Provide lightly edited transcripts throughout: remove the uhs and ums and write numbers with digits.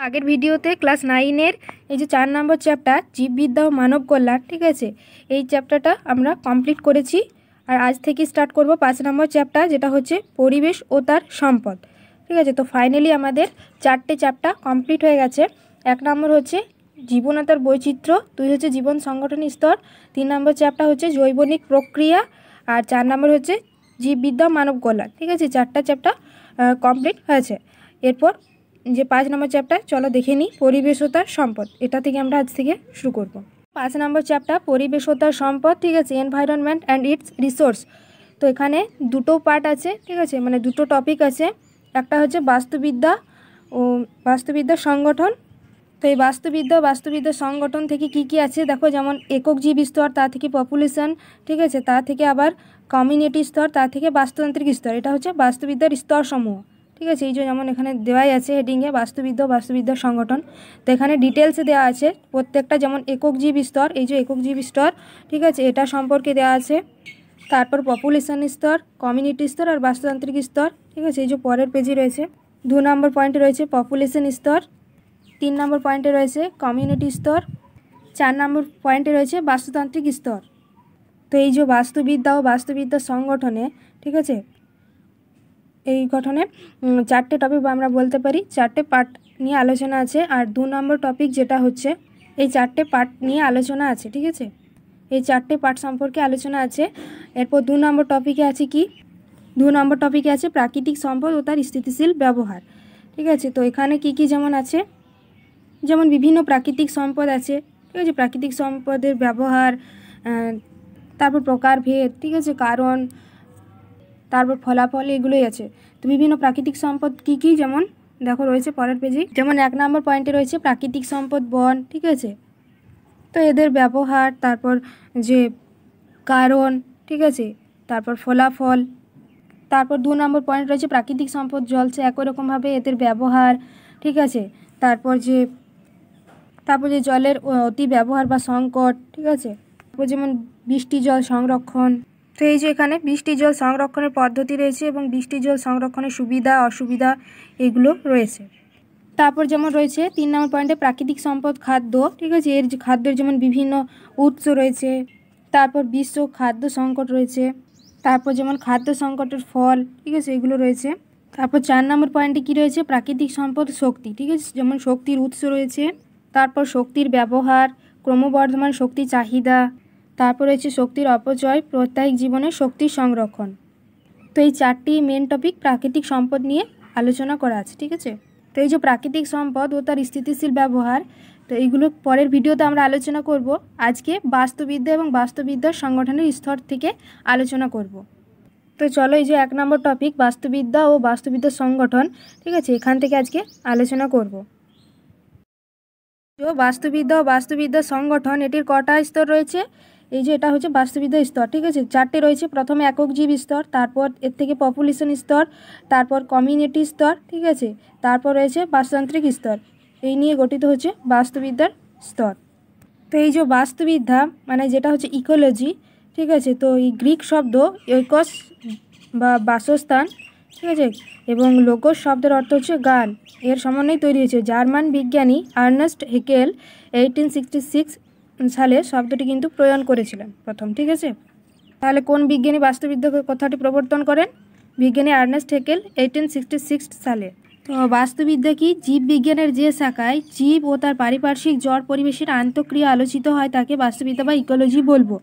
আগের ভিডিওতে ক্লাস 9-এর এই যে 4 নম্বর চ্যাপ্টার জীববিদ্যা ও মানব কল্যাণ, ঠিক আছে, এই চ্যাপ্টারটা আমরা কমপ্লিট করেছি। আর আজ থেকে স্টার্ট করব 5 নম্বর চ্যাপ্টার, যেটা হচ্ছে পরিবেশ ও তার সম্পদ। ঠিক আছে, তো ফাইনালি আমাদের 4টে চ্যাপ্টার কমপ্লিট হয়ে গেছে। 1 নম্বর হচ্ছে জীবন ও তার বৈচিত্র্য, 2 হচ্ছে জীবন সংগঠন স্তর, 3 নম্বর চ্যাপ্টার হচ্ছে জৈবনিক প্রক্রিয়া, আর 4 নম্বর হচ্ছে জীববিদ্যা মানব কল্যাণ। ঠিক আছে, 4টা চ্যাপ্টার কমপ্লিট হয়েছে। এরপর যে 5 নম্বর চ্যাপ্টার চলো দেখে নিই, পরিবেশ ও তার সম্পদ। এটা থেকে আমরা আজ থেকে শুরু করব। 5 নম্বর চ্যাপ্টার পরিবেশ ও তার সম্পদ, ঠিক আছে, এনভায়রনমেন্ট অ্যান্ড ইটস রিসোর্স। তো এখানে দুটো পার্ট আছে, ঠিক আছে, মানে দুটো টপিক আছে। একটা হচ্ছে বাস্তুবিদ্যা ও বাস্তুবিদ্যার সংগঠন। তো এই বাস্তুবিদ্যা সংগঠন থেকে কি আছে দেখো, যেমন একক জীব স্তর, তা থেকে পপুলেশন, ঠিক আছে, তা থেকে আবার কমিউনিটি স্তর, তা থেকে বাস্তুতান্ত্রিক স্তর। এটা হচ্ছে বাস্তুবিদ্যার স্তরসমূহ। ঠিক আছে, এই যে যেমন এখানে দেওয়াই আছে হেডিংয়ে বাস্তুবিদ্যার সংগঠন। তো এখানে ডিটেলসে দেওয়া আছে প্রত্যেকটা, যেমন একক জীব স্তর, এই যে একক জীব স্তর, ঠিক আছে, এটা সম্পর্কে দেওয়া আছে। তারপর পপুলেশন স্তর, কমিউনিটি স্তর আর বাস্তুতান্ত্রিক স্তর। ঠিক আছে, এই যে পরের পেজে রয়েছে 2 নম্বর পয়েন্টে রয়েছে পপুলেশন স্তর, 3 নম্বর পয়েন্টে রয়েছে কমিউনিটি স্তর, 4 নম্বর পয়েন্টে রয়েছে বাস্তুতান্ত্রিক স্তর। তো এই যে বাস্তুবিদ্যা ও বাস্তুবিদ্যার সংগঠনে, ঠিক আছে, এই গঠনে 4টে টপিক আমরা বলতে পারি 4টে পার্ট নিয়ে আলোচনা আছে। আর 2 নম্বর টপিক যেটা হচ্ছে এই 4টে পার্ট নিয়ে আলোচনা আছে। ঠিক আছে, এই 4টে পার্ট সম্পর্কে আলোচনা আছে। এরপর 2 নম্বর টপিকে আছে কি, 2 নম্বর টপিকে আছে প্রাকৃতিক সম্পদ ও তার স্থিতিশীল ব্যবহার। ঠিক আছে, তো এখানে কি যেমন আছে, যেমন বিভিন্ন প্রাকৃতিক সম্পদ আছে, ঠিক আছে, প্রাকৃতিক সম্পদের ব্যবহার, তারপর প্রকারভেদ, ঠিক আছে, কারণ, তারপর ফলাফল, এগুলোই আছে। তো বিভিন্ন প্রাকৃতিক সম্পদ কি যেমন দেখো রয়েছে পরের পেজে, যেমন 1 নম্বর পয়েন্টে রয়েছে প্রাকৃতিক সম্পদ বন। ঠিক আছে, তো এদের ব্যবহার, তারপর যে কারণ, ঠিক আছে, তারপর ফলাফল। তারপর 2 নম্বর পয়েন্ট রয়েছে প্রাকৃতিক সম্পদ জল, সে একই রকমভাবে এদের ব্যবহার। ঠিক আছে, তারপর যে জলের অতি ব্যবহার বা সংকট। ঠিক আছে, তারপর যেমন বৃষ্টি জল সংরক্ষণ। তো এই যে এখানে বৃষ্টি জল সংরক্ষণের পদ্ধতি রয়েছে এবং বৃষ্টি জল সংরক্ষণের সুবিধা অসুবিধা এগুলো রয়েছে। তারপর যেমন রয়েছে 3 নম্বর পয়েন্টে প্রাকৃতিক সম্পদ খাদ্য। ঠিক আছে, এর যে খাদ্যের যেমন বিভিন্ন উৎস রয়েছে। তারপর বিশ্ব খাদ্য সংকট রয়েছে। তারপর যেমন খাদ্য সংকটের ফল, ঠিক আছে, এগুলো রয়েছে। তারপর 4 নম্বর পয়েন্টে কি রয়েছে, প্রাকৃতিক সম্পদ শক্তি। ঠিক আছে, যেমন শক্তির উৎস রয়েছে, তারপর শক্তির ব্যবহার, ক্রমবর্ধমান শক্তি চাহিদা, তারপর রয়েছে শক্তির অপচয়, প্রত্যায়িক জীবনের শক্তির সংরক্ষণ। তো এই 4টি মেন টপিক প্রাকৃতিক সম্পদ নিয়ে আলোচনা করা আছে। ঠিক আছে, তো এই যে প্রাকৃতিক সম্পদ ও তার স্থিতিশীল ব্যবহার, তো এইগুলো পরের ভিডিওতে আমরা আলোচনা করব। আজকে বাস্তুবিদ্যা এবং বাস্তুবিদ্যার সংগঠনের স্তর থেকে আলোচনা করব। তো চলো এই যে 1 নম্বর টপিক বাস্তুবিদ্যা ও বাস্তুবিদ্যার সংগঠন, ঠিক আছে, এখান থেকে আজকে আলোচনা করব। তো বাস্তুবিদ্যা ও বাস্তুবিদ্যার সংগঠন, এটির কটা স্তর রয়েছে, এই যে এটা হচ্ছে বাস্তুবিদ্যার স্তর। ঠিক আছে, 4টে রয়েছে। প্রথমে একক জীব স্তর, তারপর এর থেকে পপুলেশন স্তর, তারপর কমিউনিটি স্তর, ঠিক আছে, তারপর রয়েছে বাস্তুতান্ত্রিক স্তর। এই নিয়ে গঠিত হচ্ছে বাস্তুবিদ্যার স্তর। তো এই যে বাস্তুবিদ্যা মানে যেটা হচ্ছে ইকোলজি, ঠিক আছে, তো এই গ্রিক শব্দ ইকোস বা বাসস্থান, ঠিক আছে, এবং লোগোস শব্দের অর্থ হচ্ছে গান, এর সমন্বয়ে তৈরি হয়েছে। জার্মান বিজ্ঞানী আর্নেস্ট হেকেল 1866 সালে শব্দটি কিন্তু প্রয়োগ করেছিলেন প্রথম। ঠিক আছে, তাহলে কোন বিজ্ঞানী বাস্তুবিদ্যা কথাটি প্রবর্তন করেন, বিজ্ঞানী আর্নেস্ট হেকেল 1866 সালে। তো বাস্তুবিদ্যা কি, জীববিজ্ঞানের যে শাখায় জীব ও তার পারিপার্শ্বিক জড় পরিবেশের আন্তঃক্রিয়া আলোচিত হয় তাকে বাস্তুবিদ্যা বা ইকোলজি বলবো।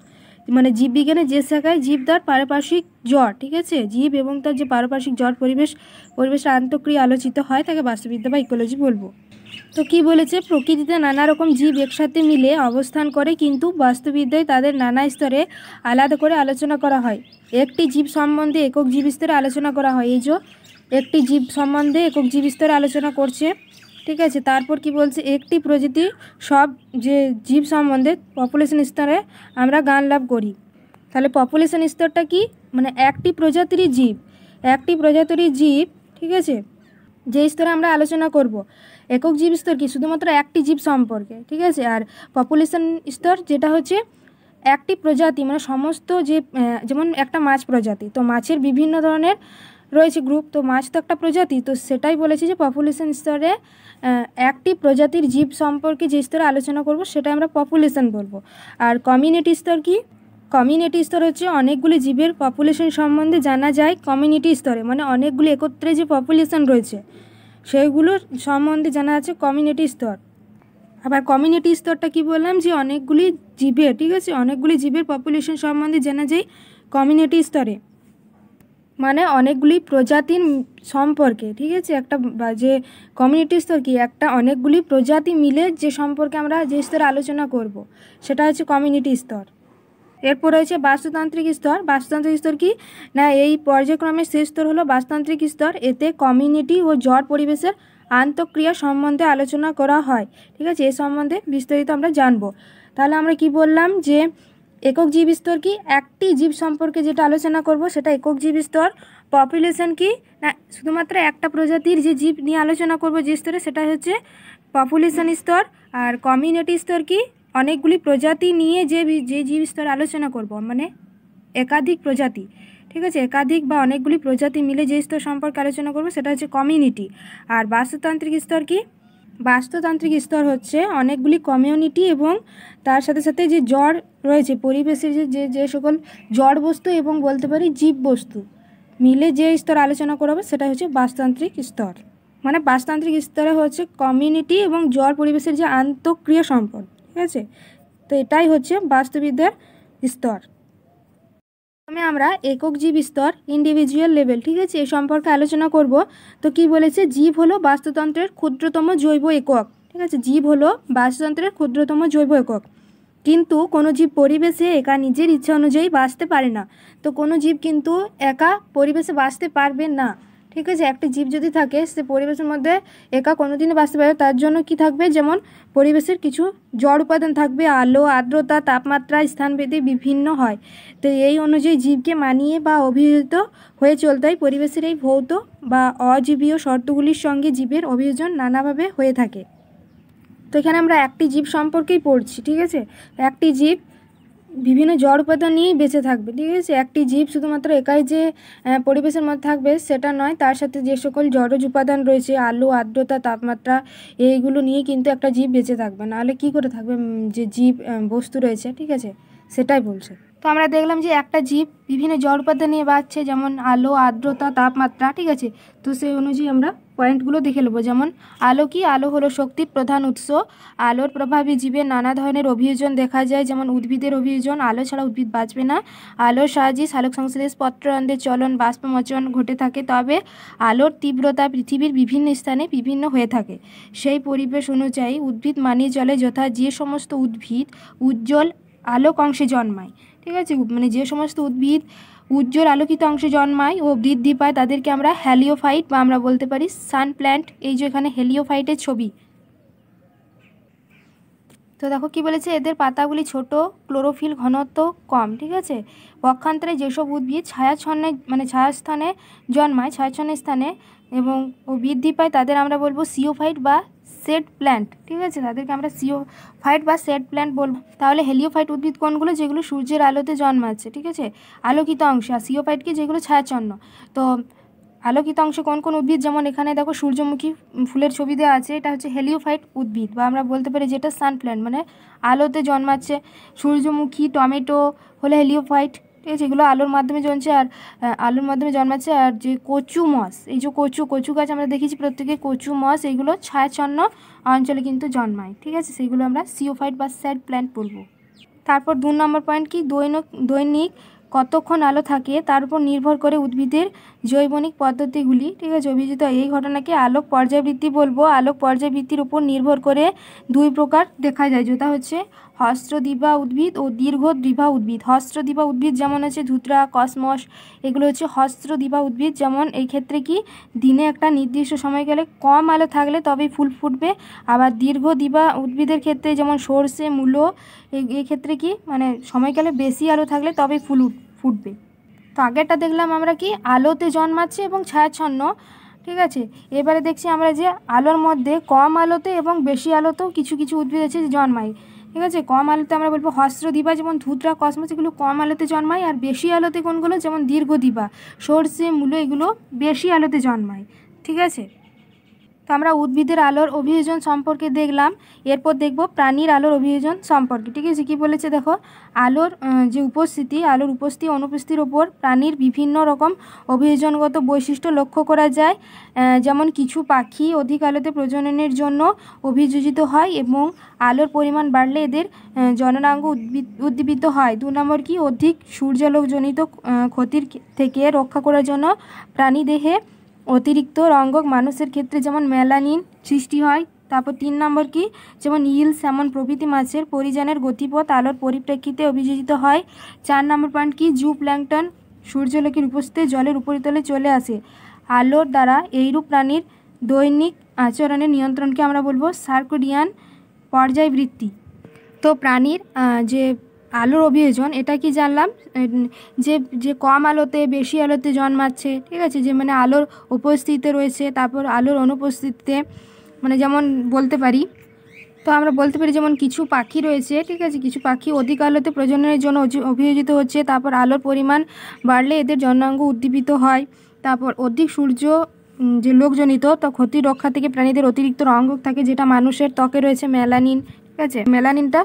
মানে জীববিজ্ঞানের যে শাখায় জীব তার পারিপার্শ্বিক জড়, ঠিক আছে, জীব এবং তার যে পারিপার্শ্বিক জড় পরিবেশের আন্তঃক্রিয়া আলোচিত হয় তাকে বাস্তুবিদ্যা বা ইকোলজি বলবো। তো কি বলেছে, প্রকৃতিতে নানা রকম জীব একসাথে মিলে অবস্থান করে, কিন্তু বাস্তুবিদ্যায় তাদের নানা স্তরে আলাদা করে আলোচনা করা হয়। একটি জীব সম্বন্ধে একক জীব স্তরে আলোচনা করা হয়। এই যে একটি জীব সম্বন্ধে একক জীব স্তরে আলোচনা করছে। ঠিক আছে, তারপর কি বলছে, একটি প্রজাতি সব যে জীব সম্বন্ধে পপুলেশন স্তরে আমরা জ্ঞান লাভ করি। তাহলে পপুলেশন স্তরটা কি, মানে একটি প্রজাতির জীব, ঠিক আছে, যে স্তরে আমরা আলোচনা করব। একক জীব স্তর কি, শুধুমাত্র একটি জীব সম্পর্কে। ঠিক আছে, আর পপুলেশন স্তর যেটা হচ্ছে একটি প্রজাতি, মানে সমস্ত যে, যেমন একটা মাছ প্রজাতি, তো মাছের বিভিন্ন ধরনের রয়েছে গ্রুপ, তো মাছ তো একটা প্রজাতি, তো সেটাই বলেছি যে পপুলেশন স্তরে একটি প্রজাতির জীব সম্পর্কে যে স্তরে আলোচনা করব সেটা আমরা পপুলেশন বলবো। আর কমিউনিটি স্তর কি? কমিউনিটি স্তর হচ্ছে অনেকগুলি জীবের পপুলেশন সম্বন্ধে জানা যায় কমিউনিটি স্তরে, মানে অনেকগুলি একত্রে যে পপুলেশন রয়েছে সেইগুলোর সম্বন্ধে জানা আছে কমিউনিটি স্তর। আবার কমিউনিটি স্তরটা কি বললাম, যে অনেকগুলি জীবের, ঠিক আছে, অনেকগুলি জীবের পপুলেশন সম্বন্ধে জানা যায় কমিউনিটি স্তরে, মানে অনেকগুলি প্রজাতির সম্পর্কে, ঠিক আছে। একটা যে কমিউনিটি স্তর কি, একটা অনেকগুলি প্রজাতি মিলে যে সম্পর্কে আমরা যে স্তরে আলোচনা করব সেটা হচ্ছে কমিউনিটি স্তর। এরপর রয়েছে বাস্তুতান্ত্রিক স্তর। বাস্তুতান্ত্রিক স্তর কি না, এই পর্যায়ক্রমের শেষ স্তর হলো বাস্তুতান্ত্রিক স্তর। এতে কমিউনিটি ও জড় পরিবেশের আন্তঃক্রিয়া সম্বন্ধে আলোচনা করা হয়, ঠিক আছে। এই সম্বন্ধে বিস্তারিত আমরা জানবো। তাহলে আমরা কি বললাম, যে একক জীব স্তর কি, একটি জীব সম্পর্কে যেটা আলোচনা করব সেটা একক জীব স্তর। পপুলেশন কি না, শুধুমাত্র একটা প্রজাতির যে জীব নিয়ে আলোচনা করব যে স্তরে, সেটা হচ্ছে পপুলেশন স্তর। আর কমিউনিটি স্তর কি, অনেকগুলি প্রজাতি নিয়ে যে জীব স্তরে আলোচনা করব, মানে একাধিক প্রজাতি, ঠিক আছে, একাধিক বা অনেকগুলি প্রজাতি মিলে যে স্তর সম্পর্কে আলোচনা করব সেটা হচ্ছে কমিউনিটি। আর বাস্তুতান্ত্রিক স্তর কি, বাস্তুতান্ত্রিক স্তর হচ্ছে অনেকগুলি কমিউনিটি এবং তার সাথে সাথে যে জড় রয়েছে, পরিবেশের যে যে সকল জড় বস্তু এবং বলতে পারি জীব বস্তু মিলে যে স্তর আলোচনা করা হবে সেটা হচ্ছে বাস্তুতান্ত্রিক স্তর। মানে বাস্তুতান্ত্রিক স্তরে হচ্ছে কমিউনিটি এবং জড় পরিবেশের যে আন্তঃক্রিয়া সম্পর্ক, ঠিক আছে। তো এটাই হচ্ছে বাস্তুবিদ্যার স্তর। প্রথমে আমরা একক জীব স্তর, ইন্ডিভিজুয়াল লেভেল, ঠিক আছে, এই সম্পর্কে আলোচনা করব। তো কি বলেছে, জীব হলো বাস্তুতন্ত্রের ক্ষুদ্রতম জৈব একক, ঠিক আছে। জীব হলো বাস্তুতন্ত্রের ক্ষুদ্রতম জৈব একক, কিন্তু কোনো জীব পরিবেশে একা নিজের ইচ্ছা অনুযায়ী বাঁচতে পারে না। তো কোনো জীব কিন্তু একা পরিবেশে বাঁচতে পারবে না, ঠিক আছে। একটা জীব যদি থাকে সে পরিবেশের মধ্যে একা কোনোদিনই বাঁচতে পারবে, তার জন্য কি থাকবে, যেমন পরিবেশের কিছু জড় উপাদান থাকবে, আলো, আর্দ্রতা, তাপমাত্রা স্থানভেদে বিভিন্ন হয়। তো এই অনুযায়ী জীবকে মানিয়ে বা অভিহিত হয়ে চলতে হয়। পরিবেশের এই ভৌত বা অজীবীয় শর্তগুলির সঙ্গে জীবের অভিযোজন নানাভাবে হয়ে থাকে। তো এখানে আমরা একটি জীব সম্পর্কেই পড়ছি, ঠিক আছে। একটি জীব বিভিন্ন জড় উপাদান নিয়েই বেঁচে থাকবে, ঠিক আছে। একটি জীব শুধুমাত্র একাই যে পরিবেশের মধ্যে থাকবে সেটা নয়, তার সাথে যে সকল জড়জ উপাদান রয়েছে, আলো, আর্দ্রতা, তাপমাত্রা, এইগুলো নিয়ে কিন্তু একটা জীব বেঁচে থাকবে, নাহলে কি করে থাকবে, যে জীব বস্তু রয়েছে, ঠিক আছে, সেটাই বলছে। তো আমরা দেখলাম যে একটা জীব বিভিন্ন জড় উপাদান নিয়ে বাঁচছে, যেমন আলো, আর্দ্রতা, তাপমাত্রা, ঠিক আছে। তো সেই অনুযায়ী আমরা পয়েন্টগুলো দেখে নেব। যেমন আলো কি, আলো হলো শক্তির প্রধান উৎস। আলোর প্রভাবে জীবের নানা ধরনের অভিযোজন দেখা যায়, যেমন উদ্ভিদের অভিযোজন, আলো ছাড়া উদ্ভিদ বাঁচবে না। আলোর সাহায্যে সালোক সংশ্লেষ, পত্ররন্ধ্রের চলন, বাষ্পমোচন ঘটে থাকে। তবে আলোর তীব্রতা পৃথিবীর বিভিন্ন স্থানে বিভিন্ন হয়ে থাকে। সেই পরিবেশ অনুযায়ী উদ্ভিদ মানিয়ে চলে, যথা যে সমস্ত উদ্ভিদ উজ্জ্বল আলোক অংশে জন্মায়, ঠিক আছে, মানে যে সমস্ত উদ্ভিদ উজ্জ্বল আলোকিত অংশে জন্মায় ও বৃদ্ধি পায় তাদেরকে আমরা হ্যালিওফাইট বা আমরা বলতে পারি সান প্ল্যান্ট। এই যে এখানে হেলিওফাইটের ছবি। তো দেখো কি বলেছে, এদের পাতাগুলি ছোট, ক্লোরোফিল ঘনত্ব কম, ঠিক আছে। পক্ষান্তরে যেসব উদ্ভিদ ছায়াচ্ছন্নে মানে ছায়াস্থানে জন্মায়, ছায়াচ্ছন্ন স্থানে এবং ও বৃদ্ধি পায় তাদের আমরা বলবো সিওফাইট বা সেড প্ল্যান্ট, ঠিক আছে, তাদেরকে আমরা সিওফাইট বা সেড প্ল্যান্ট বলবো। তাহলে হেলিওফাইট উদ্ভিদ কোনগুলো, যেগুলো সূর্যের আলোতে জন্মাচ্ছে, ঠিক আছে, আলোকিত অংশে। আর সিওফাইট কি, যেগুলো ছায়াচ্ছন্ন। তো আলোকিত অংশে কোন কোন উদ্ভিদ, যেমন এখানে দেখো সূর্যমুখী ফুলের ছবি দেওয়া আছে, এটা হচ্ছে হেলিওফাইট উদ্ভিদ বা আমরা বলতে পারি যেটা সান প্ল্যান্ট, মানে আলোতে জন্মাচ্ছে। সূর্যমুখী, টমেটো হলো হেলিওফাইট, ঠিক আছে, এগুলো আলোর মাধ্যমে জন্মাচ্ছে আর আলোর মাধ্যমে জন্মাচ্ছে। আর যে কচু মস, এই যে কচু গাছ আমরা দেখেছি প্রত্যেকে, কচু মস, এইগুলো ছায়াচ্ছন্ন অঞ্চলে কিন্তু জন্মায়, ঠিক আছে, সেইগুলো আমরা সিওফাইট বা সেড প্ল্যান্ট বলবো। তারপর 2 নম্বর পয়েন্ট কি, দৈনিক কতক্ষণ আলো থাকে তার উপর নির্ভর করে উদ্ভিদের জৈবনিক পদ্ধতিগুলি, ঠিক আছে, অভিযোজিত। এই ঘটনাকে আলোক পর্যায়বৃত্তি বলবো। আলোক পর্যায়বৃত্তির উপর নির্ভর করে 2 প্রকার দেখা যায়, যেটা হচ্ছে হস্রদ্বিভা উদ্ভিদ ও দীর্ঘদ্বিভা উদ্ভিদ। হস্রদ্বিভা উদ্ভিদ যেমন হচ্ছে ধুতরা, কসমস, এগুলো হচ্ছে হস্রদ্বিভা উদ্ভিদ। যেমন এই ক্ষেত্রে কি, দিনে একটা নির্দিষ্ট সময়কালে কম আলো থাকলে তবেই ফুল ফুটবে। আবার দীর্ঘদ্বিভা উদ্ভিদের ক্ষেত্রে যেমন সর্ষে, মূলো, এই ক্ষেত্রে কি, মানে সময়কালে বেশি আলো থাকলে তবেই ফুল ফুটবে। তো আগেরটা দেখলাম আমরা কি, আলোতে জন্মাচ্ছে এবং ছায়াচ্ছন্ন, ঠিক আছে। এবারে দেখছি আমরা যে আলোর মধ্যে কম আলোতে এবং বেশি আলোতেও কিছু কিছু উদ্ভিদ আছে যে জন্মায়, ঠিক ঠিক আছে। কম আলোতে আমরা বলবো হস্রদ্বীপা, যেমন ধুতরা, কসমস এগুলো কম আলোতে জন্মায়। আর বেশি আলোতে কোনগুলো, যেমন দীর্ঘদ্বীপা, সর্ষে, মূলো এগুলো বেশি আলোতে জন্মায়। ঠিক আছে। তো আমরা উদ্ভিদের আলোর অভিযোজন সম্পর্কে দেখলাম, এরপর দেখব প্রাণীর আলোর অভিযোজন সম্পর্কে। ঠিক আছে। কী বলেছে দেখো, আলোর যে উপস্থিতি, আলোর উপস্থিতি অনুপস্থিতির ওপর প্রাণীর বিভিন্ন রকম অভিযোজনগত বৈশিষ্ট্য লক্ষ্য করা যায়। যেমন কিছু পাখি অধিক আলোতে প্রজননের জন্য অভিযোজিত হয় এবং আলোর পরিমাণ বাড়লে এদের জননাঙ্গ উদ্দীপিত হয়। 2 নম্বর কি, অধিক সূর্যালোকজনিত ক্ষতির থেকে রক্ষা করার জন্য প্রাণীদেহে অতিরিক্ত রঙ্গক মানুষের ক্ষেত্রে যেমন মেলানিন সৃষ্টি হয়। তারপর 3 নম্বর কি, যেমন ইল, স্যামন প্রভৃতি মাছের পরিযানের গতিপথ আলোর পরিপ্রেক্ষিতে অভিযোজিত হয়। 4 নম্বর পয়েন্ট কি, জু প্ল্যাঙ্কটন সূর্যালোকের উপস্থিতিতে জলের উপরিতলে চলে আসে। আলোর দ্বারা এইরূপ প্রাণীর দৈনিক আচরণের নিয়ন্ত্রণকে আমরা বলবো সার্কেডিয়ান পর্যায়বৃত্তি। তো প্রাণীর যে আলোর অভিযোজন, এটা কি জানলাম, যে যে কম আলোতে বেশি আলোতে জন্মাচ্ছে। ঠিক আছে। যে মানে আলোর উপস্থিতিতে রয়েছে, তারপর আলোর অনুপস্থিতিতে, মানে যেমন বলতে পারি, তো আমরা বলতে পারি যেমন কিছু পাখি রয়েছে। ঠিক আছে। কিছু পাখি অধিক আলোতে প্রজননের জন্য অভিযোজিত হচ্ছে, তারপর আলোর পরিমাণ বাড়লে এদের জননাঙ্গ উদ্দীপিত হয়। তারপর অধিক সূর্য যে লোকজনিত তা ক্ষতি রক্ষা থেকে প্রাণীদের অতিরিক্ত রঙ্গক থাকে, যেটা মানুষের ত্বকে রয়েছে মেলানিন। ঠিক আছে। মেলানিনটা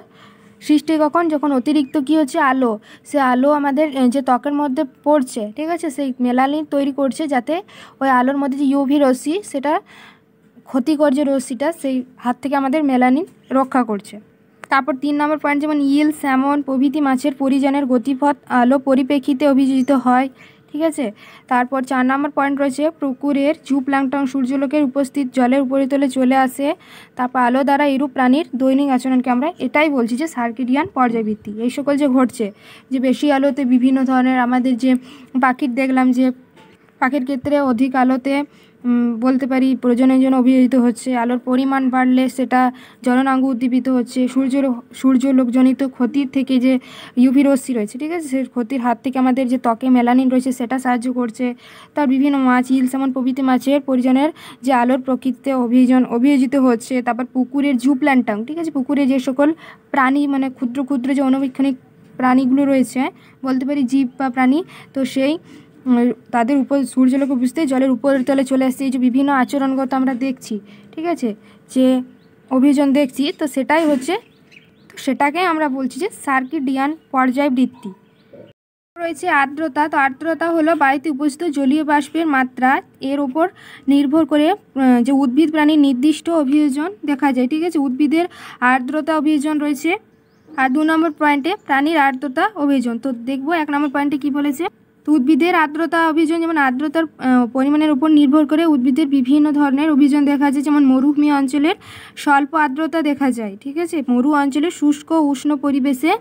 সৃষ্টি কখন, যখন অতিরিক্ত কি হচ্ছে আলো, সে আলো আমাদের যে ত্বকের মধ্যে পড়ছে। ঠিক আছে। সেই মেলানিন তৈরি করছে, যাতে ওই আলোর মধ্যে যে ইউভি রশ্মি, সেটা ক্ষতিকর যে রশ্মিটা, সেই হাত থেকে আমাদের মেলানিন রক্ষা করছে। তারপর 3 নম্বর পয়েন্ট, যেমন ইল, স্যামন প্রভৃতি মাছের পরিযানের গতিপথ আলো পরিপ্রেক্ষিতে অভিযোজিত হয়। ঠিক আছে। তারপর 4 নম্বর পয়েন্ট রয়েছে, পুকুরের জু প্ল্যাঙ্কটন সূর্যালোকের উপস্থিত জলের উপরিতলে চলে আসে। তারপর আলো দ্বারা এরূপ প্রাণীর দৈনিক আচরণকে আমরা এটাই বলছি যে সার্কেডিয়ান পর্যায়বৃত্তি। এই সকল যে ঘটছে, যে বেশি আলোতে বিভিন্ন ধরনের আমাদের যে পাখির দেখলাম, যে পাখির ক্ষেত্রে অধিক আলোতে বলতে পারি প্রজননের জন্য অভিযোজিত হচ্ছে, আলোর পরিমাণ বাড়লে সেটা জননাঙ্গ উদ্দীপিত হচ্ছে, সূর্যলোকজনিত ক্ষতির থেকে যে ইউভি রশ্মি রয়েছে, ঠিক আছে, সে ক্ষতির হাত থেকে আমাদের যে ত্বকে মেলানিন রয়েছে সেটা সাহায্য করছে। তার বিভিন্ন মাছ, ইল, স্যামন প্রভৃতি মাছের পরিজনের যে আলোর প্রকৃতিতে অভিযোজিত হচ্ছে। তারপর পুকুরের জু প্ল্যাঙ্কটন, ঠিক আছে, পুকুরে যে সকল প্রাণী মানে ক্ষুদ্র ক্ষুদ্র যে অণুবীক্ষণিক প্রাণীগুলো রয়েছে, বলতে পারি জীব বা প্রাণী, তো সেই তাদের উপর সূর্যালোকে বুঝতে জলের উপরিতলে চলে আসছে। এই যে বিভিন্ন আচরণগত আমরা দেখছি, ঠিক আছে, যে অভিযোজন দেখছি, তো সেটাই হচ্ছে, তো সেটাকে আমরা বলছি যে সার্কেডিয়ান পর্যায়বৃত্তি। রয়েছে আর্দ্রতা। তো আর্দ্রতা হলো বায়ুতে উপস্থিত জলীয় বাষ্পের মাত্রা, এর ওপর নির্ভর করে যে উদ্ভিদ প্রাণীর নির্দিষ্ট অভিযোজন দেখা যায়। ঠিক আছে। উদ্ভিদের আর্দ্রতা অভিযোজন রয়েছে। আর 2 নম্বর পয়েন্টে প্রাণীর আর্দ্রতা অভিযোজন। তো দেখবো 1 নম্বর পয়েন্টে কি বলেছে। তো উদ্ভিদের আর্দ্রতা অভিযোজন, যেমন আর্দ্রতার পরিমাণের উপর নির্ভর করে উদ্ভিদের বিভিন্ন ধরনের অভিযোজন দেখা যায়। যেমন মরুভূমি অঞ্চলের স্বল্প আর্দ্রতা দেখা যায়। ঠিক আছে। মরু অঞ্চলের শুষ্ক উষ্ণ পরিবেশে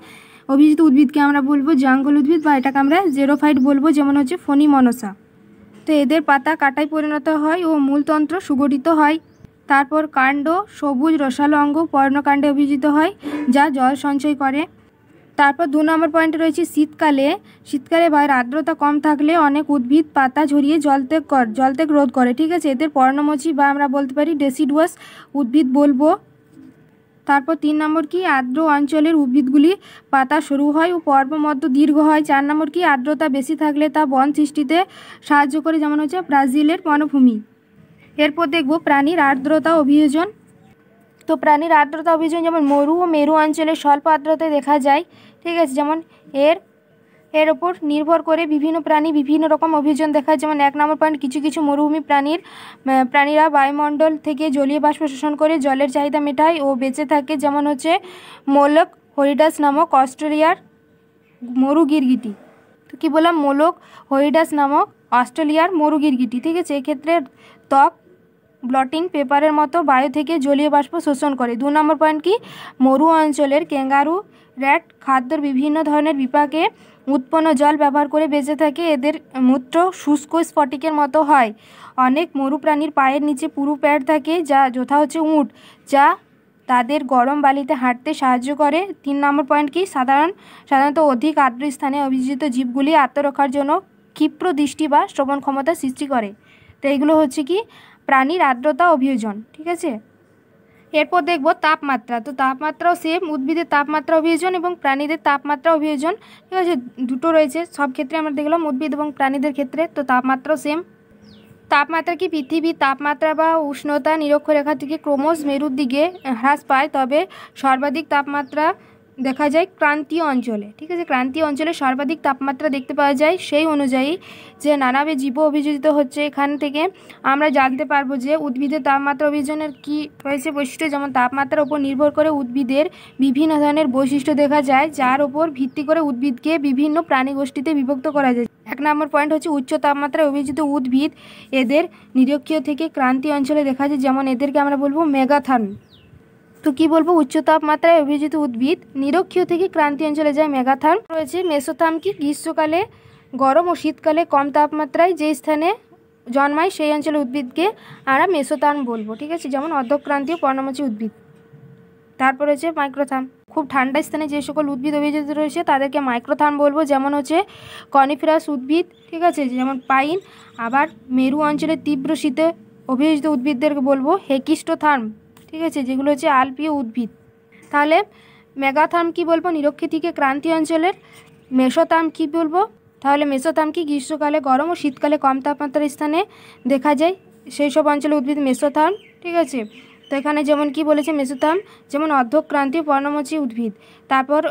অভিযোজিত উদ্ভিদকে আমরা বলবো জঙ্গল উদ্ভিদ, বা এটাকে আমরা জেরোফাইট বলবো, যেমন হচ্ছে ফণিমনসা। তো এদের পাতা কাটায় পরিণত হয় ও মূলতন্ত্র সুগঠিত হয়। তারপর কাণ্ড সবুজ রসালো অঙ্গ পর্ণকাণ্ডে অভিযোজিত হয়, যা জল সঞ্চয় করে। তারপর 2 নম্বর পয়েন্টে রয়েছে শীতকালে বায়ুর আর্দ্রতা কম থাকলে অনেক উদ্ভিদ পাতা ঝরিয়ে জলত্যাগ রোধ করে। ঠিক আছে। এদের পর্ণমোচী বা আমরা বলতে পারি ডেসিডুয়াস উদ্ভিদ বলবো। তারপর 3 নম্বর কি, আর্দ্র অঞ্চলের উদ্ভিদগুলি পাতা সরু হয় ও পর্বমধ্য দীর্ঘ হয়। 4 নম্বর কি, আর্দ্রতা বেশি থাকলে তা বন সৃষ্টিতে সাহায্য করে, যেমন হচ্ছে ব্রাজিলের বনভূমি। এরপর দেখব প্রাণীর আর্দ্রতা অভিযোজন। তো প্রাণীর আর্দ্রতা অভিযোজন যেমন মরু ও মেরু অঞ্চলে স্বল্প আর্দ্রতায় দেখা যায়। ঠিক আছে। যেমন এর ওপর নির্ভর করে বিভিন্ন প্রাণী বিভিন্ন রকম অভিযোজন দেখায়। যেমন 1 নম্বর পয়েন্ট, কিছু কিছু মরুভূমি প্রাণীরা বায়ুমণ্ডল থেকে জলীয় বাষ্প শোষণ করে জলের চাহিদা মেটায় ও বেঁচে থাকে, যেমন হচ্ছে মোলক হরিডাস নামক অস্ট্রেলিয়ার মরু গিরগিটি। তো কী বললাম, মোলক হরিডাস নামক অস্ট্রেলিয়ার মরু গিরগিটি। ঠিক আছে। এক্ষেত্রে ত্বক ব্লটিং পেপারের মতো বায়ু থেকে জলীয় বাষ্প শোষণ করে। 2 নম্বর পয়েন্ট কি, মরু অঞ্চলের ক্যাঙ্গারু র্যাট খাদ্যর বিভিন্ন ধরনের বিপাকে উৎপন্ন জল ব্যবহার করে বেঁচে থাকে। এদের মূত্র শুষ্ক স্ফটিকের মতো হয়। অনেক মরু প্রাণীর পায়ের নিচে পুরু প্যাড থাকে, যা যথা হচ্ছে উট, যা তাদের গরম বালিতে হাঁটতে সাহায্য করে। 3 নম্বর পয়েন্ট কি, সাধারণত অধিক আর্দ্র স্থানে অভিযোজিত জীবগুলি আত্মরক্ষার জন্য ক্ষিপ্র দৃষ্টি বা শ্রবণ ক্ষমতা সৃষ্টি করে। তো এইগুলো হচ্ছে কি প্রাণীর আর্দ্রতা অভিযোজন। ঠিক আছে। এরপর দেখব তাপমাত্রা। তো তাপমাত্রাও সেম, উদ্ভিদের তাপমাত্রা অভিযোজন এবং প্রাণীদের তাপমাত্রা অভিযোজন, ঠিক আছে, দুটো রয়েছে। সব ক্ষেত্রে আমরা দেখলাম উদ্ভিদ এবং প্রাণীদের ক্ষেত্রে। তো তাপমাত্রাও সেম। তাপমাত্রা কি পৃথিবীর তাপমাত্রা বা উষ্ণতা নিরক্ষরেখা থেকে ক্রমশ মেরুর দিকে হ্রাস পায়, তবে সর্বাধিক তাপমাত্রা দেখা যায় ক্রান্তীয় অঞ্চলে, ঠিক আছে। ক্রান্তীয় অঞ্চলে সর্বাধিক তাপমাত্রা দেখতে পাওয়া যায়। সেই অনুযায়ী যে নানাভাবে জীব অভিযোজিত হচ্ছে, এখান থেকে আমরা জানতে পারবো যে উদ্ভিদের তাপমাত্রা অভিযোজনের কী রয়েছে বৈশিষ্ট্য। যেমন তাপমাত্রার উপর নির্ভর করে উদ্ভিদের বিভিন্ন ধরনের বৈশিষ্ট্য দেখা যায়, যার উপর ভিত্তি করে উদ্ভিদকে বিভিন্ন প্রাণী গোষ্ঠীতে বিভক্ত করা যায়। 1 নম্বর পয়েন্ট হচ্ছে উচ্চ তাপমাত্রায় অভিযোজিত উদ্ভিদ। এদের নিরক্ষীয় থেকে ক্রান্তীয় অঞ্চলে দেখা যায়, যেমন এদেরকে আমরা বলবো মেগাথার্ম। তো কি বলবো, উচ্চ তাপমাত্রায় অভিযোজিত উদ্ভিদ নিরক্ষীয় থেকে ক্রান্তীয় অঞ্চলে যায় মেগাথার্ম। রয়েছে মেসোথার্ম কি গ্রীষ্মকালে গরম ও শীতকালে কম তাপমাত্রায় যে স্থানে জন্মায় সেই অঞ্চলে উদ্ভিদকে আমরা মেসোথার্ম বলবো, ঠিক আছে, যেমন অর্ধক্রান্তীয় পর্ণমোচী উদ্ভিদ। তারপর হচ্ছে মাইক্রোথার্ম, খুব ঠান্ডা স্থানে যে সকল উদ্ভিদ অভিযোজিত রয়েছে তাদেরকে মাইক্রোথার্ম বলবো, যেমন হচ্ছে কনিফেরাস উদ্ভিদ, ঠিক আছে, যেমন পাইন। আবার মেরু অঞ্চলে তীব্র শীতে অভিযোজিত উদ্ভিদদেরকে বলবো হেকিস্টোথার্ম, ঠিক আছে, যেগুলো হচ্ছে আলপীয় উদ্ভিদ। তাহলে মেগাথার্ম কি বলবো, নিরক্ষী থেকে ক্রান্তীয় অঞ্চলের। মেসোথার্ম কি বলবো, তাহলে মেসোথার্ম কি গ্রীষ্মকালে গরম ও শীতকালে কম তাপমাত্রার স্থানে দেখা যায় সেই সব অঞ্চলে উদ্ভিদ মেসোথার্ম, ঠিক আছে। তো এখানে যেমন কি বলেছে মেসোথার্ম, যেমন অর্ধক্রান্তীয় পর্ণমোচী উদ্ভিদ। তারপর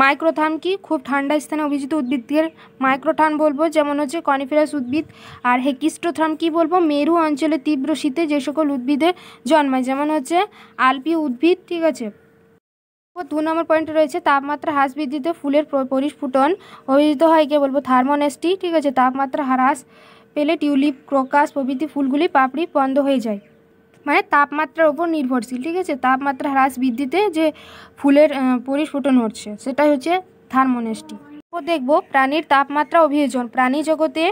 মাইক্রোথার্ম কি খুব ঠান্ডা স্থানে অভিযোজিত উদ্ভিদকে মাইক্রোথার্ম বলবো, যেমন হচ্ছে কনিফেরাস উদ্ভিদ। আর হেকিস্টোথার্ম কি বলবো, মেরু অঞ্চলে তীব্র শীতে যে সকল উদ্ভিদে জন্মায়, যেমন হচ্ছে আলপীয় উদ্ভিদ, ঠিক আছে। 2 নম্বর পয়েন্টে রয়েছে তাপমাত্রা হ্রাস বৃদ্ধিতে ফুলের পরিস্ফুটন অভিযোজিত হয়, কে বলবো থার্মোনেস্টি, ঠিক আছে। তাপমাত্রা হ্রাস পেলে টিউলিপ, ক্রোকাস প্রভৃতি ফুলগুলি পাপড়ি বন্ধ হয়ে যায়, মানে তাপমাত্রার উপর নির্ভরশীল, ঠিক আছে। তাপমাত্রা হ্রাস বৃদ্ধিতে যে ফুলের পরিস্ফুটন হচ্ছে সেটাই হচ্ছে থার্মোনেস্টি। তো দেখব প্রাণীর তাপমাত্রা অভিযোজন। প্রাণী জগতে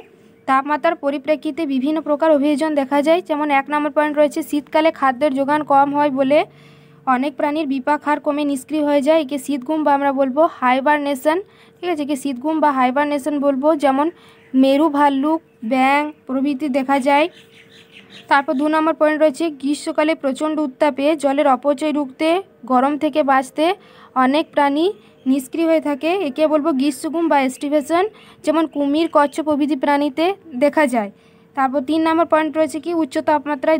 তাপমাত্রার পরিপ্রেক্ষিতে বিভিন্ন প্রকার অভিযোজন দেখা যায়। যেমন 1 নম্বর পয়েন্ট রয়েছে শীতকালে খাদ্যের যোগান কম হয় বলে অনেক প্রাণীর বিপাক হার কমে নিষ্ক্রিয় হয়ে যায়, একে শীতঘুম বা আমরা বলবো হাইবারনেশন, ঠিক আছে, একে শীতঘুম বা হাইবারনেশন বলবো। যেমন মেরু ভাল্লুক, ব্যাঙ প্রভৃতি দেখা যায়। তারপর 2 নম্বর পয়েন্ট রয়েছে গ্রীষ্মকালে প্রচণ্ড উত্তাপে জলের অপচয় রুখতে গরম থেকে বাঁচতে অনেক প্রাণী নিষ্ক্রিয় হয়ে থাকে, একে বলবো গ্রীষ্মঘুম বা এস্টিভেশন, যেমন কুমির, কচ্ছপ প্রভৃতি প্রাণীতে দেখা যায়। তারপর 3 নম্বর পয়েন্ট রয়েছে কি উচ্চ তাপমাত্রায়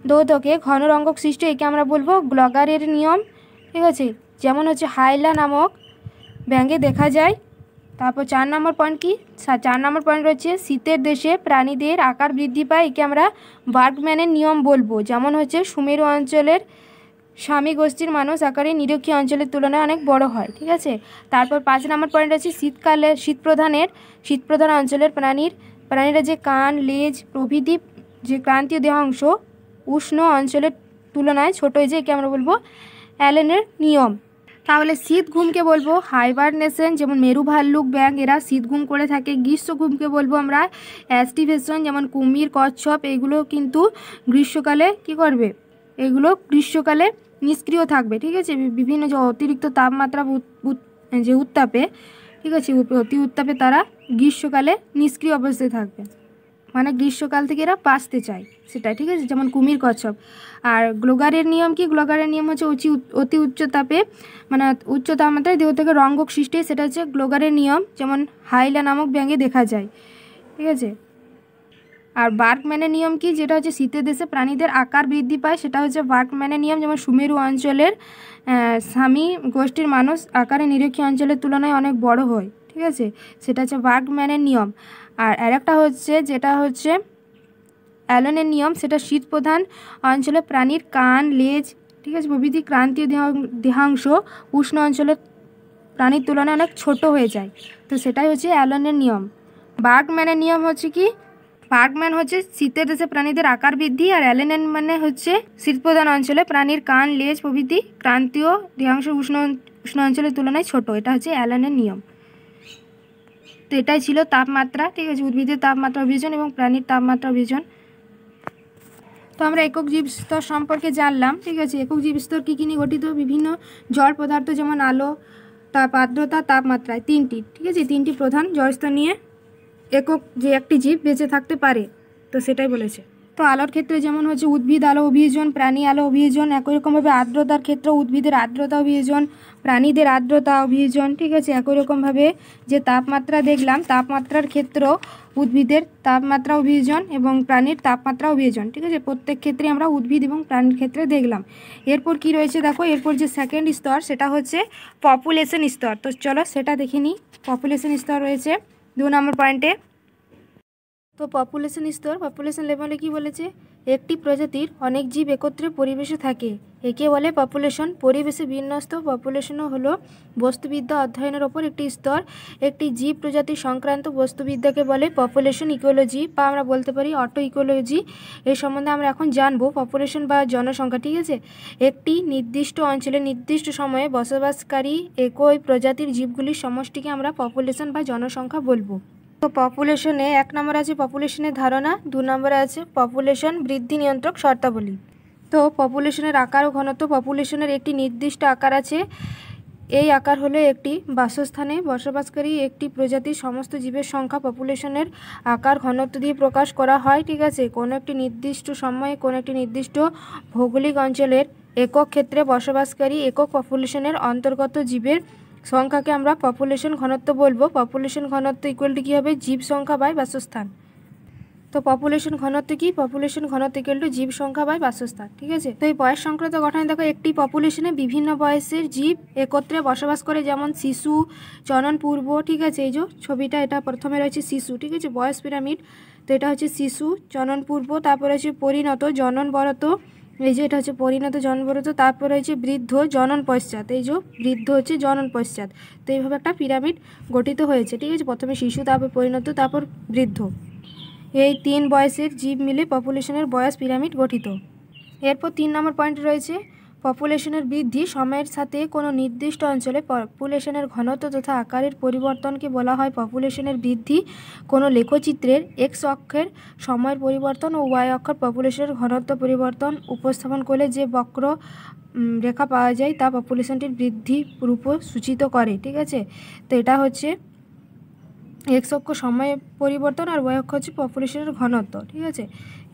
দোদকে ঘন রঙ্গক সৃষ্টি, একে আমরা বলবো গ্লগারের নিয়ম, ঠিক আছে, যেমন হচ্ছে হাইলা নামক ব্যাঙে দেখা যায়। তারপর 4 নম্বর পয়েন্ট কি 4 নম্বর পয়েন্ট রয়েছে শীতের দেশে প্রাণীদের আকার বৃদ্ধি পায়, একে আমরা বার্গম্যানের নিয়ম বলবো, যেমন হচ্ছে সুমেরু অঞ্চলের স্বামী গোষ্ঠীর মানুষ আকারে নিরক্ষীয় অঞ্চলের তুলনায় অনেক বড় হয়, ঠিক আছে। তারপর 5 নম্বর পয়েন্ট আছে শীতকালে শীতপ্রধান অঞ্চলের প্রাণীরা যে কান, লেজ প্রভৃতি যে ক্রান্তীয় দেহাংশ উষ্ণ অঞ্চলের তুলনায় ছোট হয়ে যায়, একে আমরা বলবো অ্যালেনের নিয়ম। তাহলে শীত ঘুমকে বলবো হাইবারনেশন, যেমন মেরু ভাল্লুক, ব্যাঙ এরা শীত ঘুম করে থাকে। গ্রীষ্ম ঘুমকে বলবো আমরা অ্যাস্টিভেশন, যেমন কুমির, কচ্ছপ এগুলো কিন্তু গ্রীষ্মকালে কি করবে, এগুলো গ্রীষ্মকালে নিষ্ক্রিয় থাকবে, ঠিক আছে। বিভিন্ন যে অতিরিক্ত তাপমাত্রা যে উত্তাপে, ঠিক আছে, অতি উত্তাপে তারা গ্রীষ্মকালে নিষ্ক্রিয় অবস্থায় থাকবে, মানে গ্রীষ্মকাল থেকে এরা বাঁচতে চায় সেটাই, ঠিক আছে, যেমন কুমির, কচ্ছপ। আর গ্লোগারের নিয়ম কি, গ্লোগারের নিয়ম হচ্ছে অতি উচ্চ তাপে মানে উচ্চ তাপমাত্রায় দেহ থেকে রঙ্গক সৃষ্টি, সেটা হচ্ছে গ্লোগারের নিয়ম, যেমন হাইলা নামক ব্যাঙে দেখা যায়, ঠিক আছে। আর বার্গম্যানের নিয়ম কি, যেটা হচ্ছে শীতের দেশে প্রাণীদের আকার বৃদ্ধি পায়, সেটা হচ্ছে বার্গম্যানের নিয়ম, যেমন সুমেরু অঞ্চলের স্বামী গোষ্ঠীর মানুষ আকারে নিরক্ষীয় অঞ্চলের তুলনায় অনেক বড় হয়, ঠিক আছে, সেটা হচ্ছে বার্গম্যানের নিয়ম। আর আরেকটা হচ্ছে যেটা হচ্ছে অ্যালেনের নিয়ম, সেটা শীতপ্রধান অঞ্চলে প্রাণীর কান, লেজ, ঠিক আছে, প্রভৃতি ক্রান্তীয় দেহাংশ উষ্ণ অঞ্চলের প্রাণীর তুলনায় অনেক ছোট হয়ে যায়, তো সেটাই হচ্ছে অ্যালেনের নিয়ম। বার্গম্যানের নিয়ম হচ্ছে কি, বার্গম্যান হচ্ছে শীতের দেশে প্রাণীদের আকার বৃদ্ধি, আর অ্যালেনের মানে হচ্ছে শীতপ্রধান অঞ্চলে প্রাণীর কান, লেজ প্রভৃতি ক্রান্তীয় দেহাংশ উষ্ণ অঞ্চলের তুলনায় ছোট, এটা হচ্ছে অ্যালেনের নিয়ম। তো এটাই ছিল তাপমাত্রা, ঠিক আছে, উদ্ভিদের তাপমাত্রা অভিযোজন এবং প্রাণীর তাপমাত্রা অভিযোজন। তো আমরা একক জীবস্তর সম্পর্কে জানলাম, ঠিক আছে। একক জীবস্তর কী কী নিয়ে গঠিত, বিভিন্ন জড় পদার্থ যেমন আলো, আর্দ্রতা, তাপমাত্রায় 3টি, ঠিক আছে, 3টি প্রধান জড়স্তর নিয়ে একক যে একটি জীব বেঁচে থাকতে পারে, তো সেটাই বলেছে। তো আলোর ক্ষেত্রে যেমন হচ্ছে উদ্ভিদ আলো অভিযোজন, প্রাণী আলো অভিযোজন, একই রকমভাবে আর্দ্রতার ক্ষেত্রে উদ্ভিদের আর্দ্রতা অভিযোজন, প্রাণীদের আর্দ্রতা অভিযোজন, ঠিক আছে। একই রকমভাবে যে তাপমাত্রা দেখলাম, তাপমাত্রার ক্ষেত্রেও উদ্ভিদের তাপমাত্রা অভিযোজন এবং প্রাণীর তাপমাত্রা অভিযোজন, ঠিক আছে। প্রত্যেক ক্ষেত্রে আমরা উদ্ভিদ এবং প্রাণীর ক্ষেত্রে দেখলাম। এরপর কি রয়েছে দেখো, এরপর যে সেকেন্ড স্তর সেটা হচ্ছে পপুলেশন স্তর। তো চলো সেটা দেখে নিই। পপুলেশন স্তর রয়েছে 2 নম্বর পয়েন্টে। তো পপুলেশন স্তর, পপুলেশন লেভেলে কি বলেছে, একটি প্রজাতির অনেক জীব একত্রে পরিবেশে থাকে, একে বলে পপুলেশন। পরিবেশে বিন্যস্ত পপুলেশনও হলো বস্তুবিদ্যা অধ্যয়নের ওপর একটি স্তর। একটি জীব প্রজাতি সংক্রান্ত বস্তুবিদ্যাকে বলে পপুলেশন ইকোলজি, বা আমরা বলতে পারি অটো ইকোলজি। এই সম্বন্ধে আমরা এখন জানবো। পপুলেশন বা জনসংখ্যা, ঠিক আছে, একটি নির্দিষ্ট অঞ্চলে নির্দিষ্ট সময়ে বসবাসকারী একই প্রজাতির জীবগুলির সমষ্টিকে আমরা পপুলেশন বা জনসংখ্যা বলবো। তো পপুলেশনে 1 নম্বর আছে পপুলেশনের ধারণা, 2 নম্বরে আছে পপুলেশন বৃদ্ধি নিয়ন্ত্রক শর্তাবলী। তো পপুলেশনের আকার ও ঘনত্ব। পপুলেশনের একটি নির্দিষ্ট আকার আছে। এই আকার হলো একটি বাসস্থানে বসবাসকারী একটি প্রজাতির সমস্ত জীবের সংখ্যা পপুলেশনের আকার ঘনত্ব দিয়ে প্রকাশ করা হয়, ঠিক আছে। কোনো একটি নির্দিষ্ট সময়ে কোনো একটি নির্দিষ্ট ভৌগোলিক অঞ্চলের একক ক্ষেত্রে বসবাসকারী একক পপুলেশনের অন্তর্গত জীবের সংখ্যাকে আমরা পপুলেশন ঘনত্ব বলবো। পপুলেশন ঘনত্ব ইকুয়াল টু কী হবে, জীব সংখ্যা বাই বাসস্থান। তো পপুলেশন ঘনত্ব কি, পপুলেশন ঘনত্ব ইকুয়াল টু জীব সংখ্যা বাই বাসস্থান, ঠিক আছে। তো এই বয়স সংক্রান্ত গঠনে দেখো, একটি পপুলেশনে বিভিন্ন বয়সের জীব একত্রে বসবাস করে, যেমন শিশু, জনন পূর্ব, ঠিক আছে। এই যে ছবিটা, এটা প্রথমে রয়েছে শিশু, ঠিক আছে, বয়স পিরামিড। তো এটা হচ্ছে শিশু, জনন পূর্ব, তারপরে হচ্ছে পরিণত, জনন বরত, এই যে এটা হচ্ছে পরিণত জনন বরত, তারপরে হচ্ছে বৃদ্ধ, জনন পশ্চাৎ, এই যে বৃদ্ধ হচ্ছে জনন পশ্চাৎ। তো এইভাবে একটা পিরামিড গঠিত হয়েছে, ঠিক আছে। প্রথমে শিশু, তারপর পরিণত, তারপর বৃদ্ধ। এই 3 বয়সের জীব মিলে পপুলেশনের বয়স পিরামিড গঠিত। এরপর 3 নম্বর পয়েন্ট রয়েছে পপুলেশনের বৃদ্ধি। সময়ের সাথে কোনো নির্দিষ্ট অঞ্চলে পপুলেশনের ঘনত্ব তথা আকারের পরিবর্তনকে বলা হয় পপুলেশনের বৃদ্ধি। কোনো লেখচিত্রের এক্স অক্ষের সময়ের পরিবর্তন ও ওয়াই অক্ষের পপুলেশনের ঘনত্ব পরিবর্তন উপস্থাপন করলে যে বক্র রেখা পাওয়া যায় তা পপুলেশনটির বৃদ্ধি রূপ সূচিত করে, ঠিক আছে। তো এটা হচ্ছে এক্স অক্ষ সময় পরিবর্তন আর ওয়াই অক্ষ হচ্ছে পপুলেশনের ঘনত্ব, ঠিক আছে।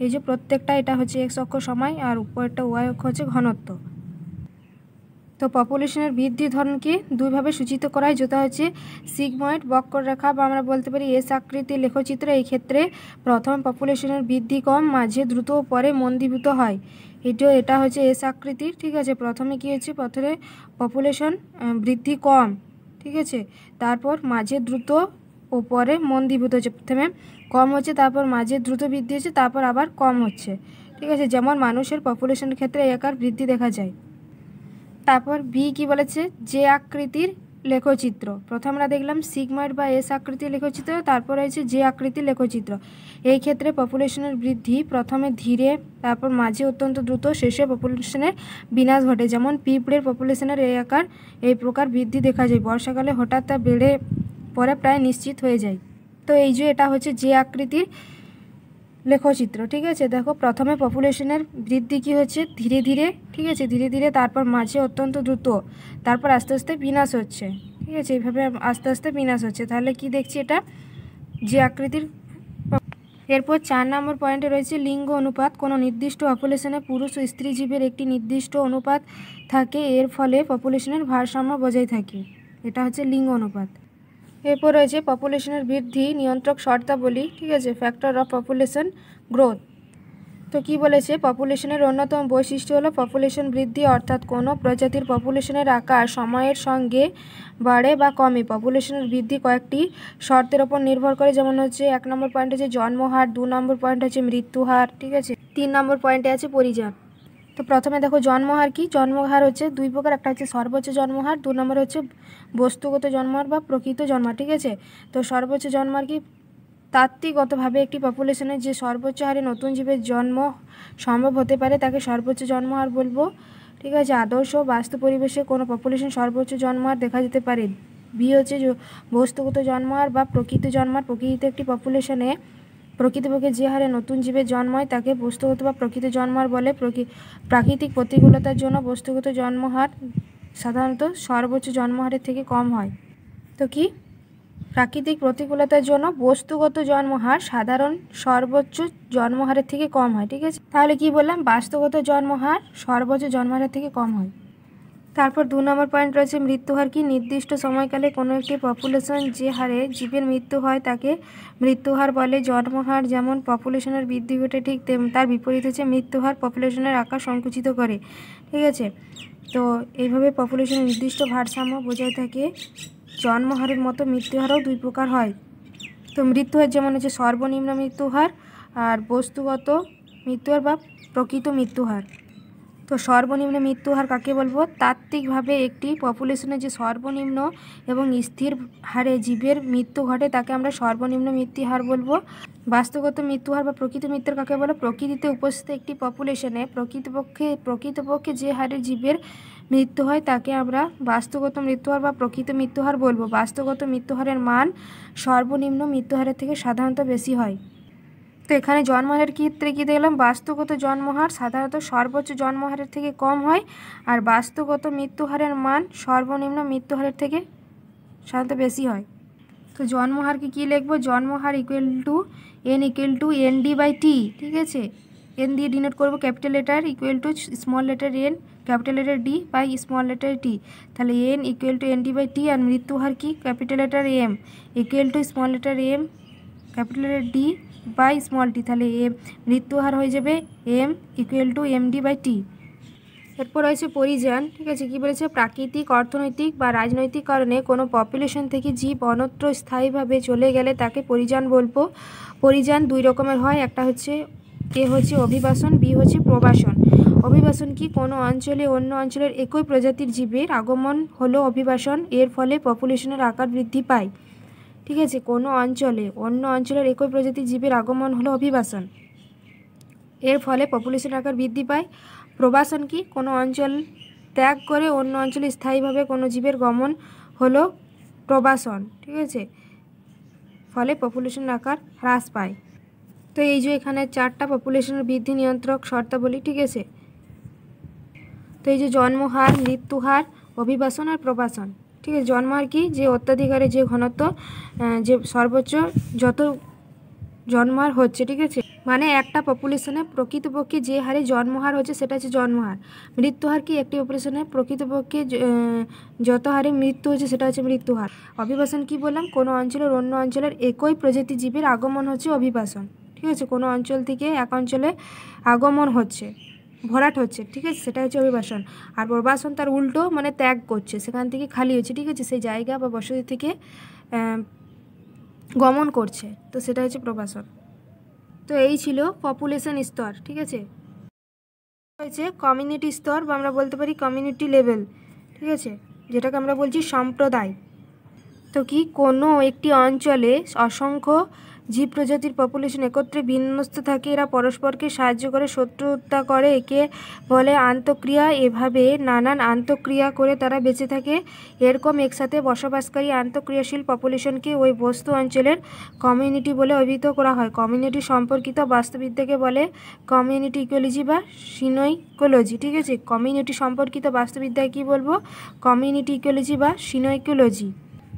এই যে প্রত্যেকটা, এটা হচ্ছে এক্স অক্ষ সময় আর উপরেরটা ওয়াই অক্ষ হচ্ছে ঘনত্ব। তো পপুলেশনের বৃদ্ধি ধরনকে দুইভাবে সূচিত করা হয়, যেটা হচ্ছে সিগময়েড বক্ররেখা, বা আমরা বলতে পারি এস আকৃতির লেখচিত্র। এই ক্ষেত্রে প্রথম পপুলেশনের বৃদ্ধি কম, মাঝে দ্রুত ও পরে মন্দীভূত হয়। এটা হচ্ছে এস আকৃতির, ঠিক আছে। প্রথমে কী হচ্ছে, প্রথমে পপুলেশন বৃদ্ধি কম, ঠিক আছে, তারপর মাঝে দ্রুত ও পরে মন্দীভূত হচ্ছে। প্রথমে কম হচ্ছে, তারপর মাঝে দ্রুত বৃদ্ধি হচ্ছে, তারপর আবার কম হচ্ছে, ঠিক আছে। যেমন মানুষের পপুলেশনের ক্ষেত্রে এই আকার বৃদ্ধি দেখা যায়। তারপর বি কি বলেছে, যে আকৃতির লেখচিত্র। প্রথমে আমরা দেখলাম সিগময়েড বা এস আকৃতির লেখচিত্র, তারপর হচ্ছে যে আকৃতির লেখচিত্র। এই ক্ষেত্রে পপুলেশনের বৃদ্ধি প্রথমে ধীরে, তারপর মাঝে অত্যন্ত দ্রুত, শেষে পপুলেশনের বিনাশ ঘটে। যেমন পিঁপড়ের পপুলেশনের এই আকার এই প্রকার বৃদ্ধি দেখা যায়, বর্ষাকালে হঠাৎ তা বেড়ে পরে প্রায় নিশ্চিত হয়ে যায়। তো এই যে এটা হচ্ছে যে আকৃতির লেখচিত্র, ঠিক আছে। দেখো প্রথমে পপুলেশনের বৃদ্ধি কি হচ্ছে, ধীরে ধীরে, ঠিক আছে, ধীরে ধীরে, তারপর মাঝে অত্যন্ত দ্রুত, তারপর আস্তে আস্তে বিনাশ হচ্ছে, ঠিক আছে। এইভাবে আস্তে আস্তে বিনাশ হচ্ছে। তাহলে কি দেখছি, এটা যে আকৃতির। এরপর 4 নম্বর পয়েন্টে রয়েছে লিঙ্গ অনুপাত। কোনো নির্দিষ্ট পপুলেশনে পুরুষ ও স্ত্রী জীবের একটি নির্দিষ্ট অনুপাত থাকে, এর ফলে পপুলেশনের ভারসাম্য বজায় থাকে। এটা হচ্ছে লিঙ্গ অনুপাত। এরপর রয়েছে পপুলেশনের বৃদ্ধি নিয়ন্ত্রক শর্তাবলী, ঠিক আছে, ফ্যাক্টর অফ পপুলেশন গ্রোথ। তো কি বলেছে, পপুলেশনের অন্যতম বৈশিষ্ট্য হলো পপুলেশন বৃদ্ধি, অর্থাৎ কোনো প্রজাতির পপুলেশনের আকার সময়ের সঙ্গে বাড়ে বা কমে। পপুলেশনের বৃদ্ধি কয়েকটি শর্তের ওপর নির্ভর করে, যেমন হচ্ছে 1 নম্বর পয়েন্ট হচ্ছে জন্মহার, 2 নম্বর পয়েন্ট হচ্ছে মৃত্যুহার, ঠিক আছে, 3 নম্বর পয়েন্টে আছে পরিযান। তো প্রথমে দেখো জন্মহার কি, জন্মহার হচ্ছে 2 প্রকার, একটা হচ্ছে সর্বোচ্চ জন্মহার, 2 নম্বর হচ্ছে বস্তুগত জন্মহার বা প্রকৃত জন্মহার, ঠিক আছে। তো সর্বোচ্চ জন্মহার কি, তাত্ত্বিকগতভাবে একটি পপুলেশনে যে সর্বোচ্চ হারে নতুন জীবের জন্ম সম্ভব হতে পারে তাকে সর্বোচ্চ জন্মহার বলবো, ঠিক আছে। আদর্শ বাস্তু পরিবেশে কোনো পপুলেশন সর্বোচ্চ জন্মহার দেখা যেতে পারে। বি হচ্ছে বস্তুগত জন্মহার বা প্রকৃত জন্মহার। প্রকৃতিতে একটি পপুলেশনে প্রকৃতপক্ষে যে হারে নতুন জীবের জন্ম হয় তাকে বস্তুগত বা প্রকৃত জন্মহার বলে। প্রাকৃতিক প্রতিকূলতার জন্য বস্তুগত জন্মহার সাধারণত সর্বোচ্চ জন্মহারের থেকে কম হয়। তো কি প্রাকৃতিক প্রতিকূলতার জন্য বস্তুগত জন্মহার সাধারণ সর্বোচ্চ জন্মহারের থেকে কম হয়। ঠিক আছে, তাহলে কি বললাম, বাস্তুগত জন্মহার সর্বোচ্চ জন্মহারের থেকে কম হয়। তারপর 2 নম্বর পয়েন্ট রয়েছে মৃত্যুহার কি, নির্দিষ্ট সময়কালে কোনো একটি পপুলেশন যে হারে জীবের মৃত্যু হয় তাকে মৃত্যুহার বলে। জন্মহার যেমন পপুলেশনের বৃদ্ধি ঘটে, ঠিক তার বিপরীত হচ্ছে মৃত্যুহার পপুলেশনের আকার সংকুচিত করে। ঠিক আছে, তো এইভাবে পপুলেশনের নির্দিষ্ট ভারসাম্য বোঝায় থাকে। জন্মহারের মতো মৃত্যুহারও 2 প্রকার হয়। তো মৃত্যুহার যেমন হচ্ছে সর্বনিম্ন মৃত্যুহার আর বস্তুগত মৃত্যুহার বা প্রকৃত মৃত্যুহার। তো সর্বনিম্ন মৃত্যুহার কাকে বলবো, তাত্ত্বিকভাবে একটি পপুলেশনে যে সর্বনিম্ন এবং স্থির হারে জীবের মৃত্যু ঘটে তাকে আমরা সর্বনিম্ন মৃত্যুহার বলবো। বাস্তুগত মৃত্যুহার বা প্রকৃত মৃত্যুর কাকে বলে, প্রকৃতিতে উপস্থিত একটি পপুলেশনে প্রকৃতপক্ষে যে হারে জীবের মৃত্যু হয় তাকে আমরা বাস্তুগত মৃত্যুহার বা প্রকৃত মৃত্যুহার বলবো। বাস্তুগত মৃত্যুহারের মান সর্বনিম্ন মৃত্যুহারের থেকে সাধারণত বেশি হয়। তো এখানে জন্মহারের ক্ষেত্রে কী দেখলাম, বাস্তুগত জন্মহার সাধারণত সর্বোচ্চ জন্মহারের থেকে কম হয়, আর বাস্তুগত মৃত্যুহারের মান সর্বনিম্ন মৃত্যুহারের থেকে সাধারণত বেশি হয়। তো জন্মহারকে কী লিখব, জন্মহার n=ND/T। ঠিক আছে, n দিয়ে ডিনোট করবো capital letter small letter n capital letter d by small letter t। তাহলে n=ND/T। আর মৃত্যুহার কি, capital letter m small letter m capital letter d by small t। তাহলে মৃত্যুহার হয়ে যাবে m=MD/T। এরপর রয়েছে পরিযান। ঠিক আছে, কী বলেছে, প্রাকৃতিক, অর্থনৈতিক বা রাজনৈতিক কারণে কোনো পপুলেশন থেকে জীব অন্যত্র স্থায়ীভাবে চলে গেলে তাকে পরিযান বলবো। পরিযান 2 রকমের হয়, একটা হচ্ছে অভিবাসন, বি হচ্ছে প্রবাসন। অভিবাসন কি, কোনো অঞ্চলে অন্য অঞ্চলের একই প্রজাতির জীবের আগমন হলো অভিবাসন। এর ফলে পপুলেশনের আকার বৃদ্ধি পায়। ঠিক আছে, কোনো অঞ্চলে অন্য অঞ্চলের একই প্রজাতির জীবের আগমন হলো অভিবাসন, এর ফলে পপুলেশনের আকার বৃদ্ধি পায়। প্রবাসন কি, কোনো অঞ্চল ত্যাগ করে অন্য অঞ্চলে স্থায়ীভাবে কোনো জীবের গমন হলো প্রবাসন। ঠিক আছে, ফলে পপুলেশনের আকার হ্রাস পায়। তো এই যে এখানে 4টা পপুলেশনের বৃদ্ধি নিয়ন্ত্রক শর্তাবলী। ঠিক আছে, তো এই যে জন্মহার, মৃত্যুহার, অভিবাসন আর প্রবাসন। ঠিক আছে, জন্মহার কি, যে অত্যাধিকারে যে ঘনত্ব যে সর্বোচ্চ যত জন্মহার হচ্ছে। ঠিক আছে, মানে একটা পপুলেশনে প্রকৃতপক্ষে যে হারে জন্মহার হচ্ছে সেটা হচ্ছে জন্মহার। মৃত্যুহার কি, একটি পপুলেশনে প্রকৃতপক্ষে যত হারে মৃত্যু হচ্ছে সেটা হচ্ছে মৃত্যুহার। অভিবাসন কি বললাম, কোনো অঞ্চলের অন্য অঞ্চলের একই প্রজাতি জীবের আগমন হচ্ছে অভিবাসন। ঠিক আছে, কোনো অঞ্চল থেকে এক অঞ্চলে আগমন হচ্ছে, ভরাট হচ্ছে। ঠিক আছে, সেটা হচ্ছে অভিবাসন। আর প্রবাসন তার উল্টো, মানে ত্যাগ করছে, সেখান থেকে খালি হচ্ছে। ঠিক আছে, সেই জায়গা বা বসতি থেকে গমন করছে, তো সেটা হচ্ছে প্রবাসন। তো এই ছিল পপুলেশন স্তর। ঠিক আছে, হয়েছে কমিউনিটি স্তর বা আমরা বলতে পারি কমিউনিটি লেভেল। ঠিক আছে, যেটাকে আমরা বলছি সম্প্রদায়। তো কি, কোনো একটি অঞ্চলে অসংখ্য জীব প্রজাতির পপুলেশন একত্রে বিন্যস্ত থাকে, এরা পরস্পরকে সাহায্য করে, শত্রুতা করে, একে বলে আন্তঃক্রিয়া। এভাবে নানান আন্তঃক্রিয়া করে তারা বেঁচে থাকে। এরকম একসাথে বসবাসকারী আন্তঃক্রিয়াশীল পপুলেশনকে ওই বস্তু অঞ্চলের কমিউনিটি বলে অভিহিত করা হয়। কমিউনিটি সম্পর্কিত বাস্তুবিদ্যাকে বলে কমিউনিটি ইকোলজি বা সিনোইকোলজি। ঠিক আছে, কমিউনিটি সম্পর্কিত বাস্তুবিদ্যায় কী বলবো, কমিউনিটি ইকোলজি বা সিনোইকোলজি।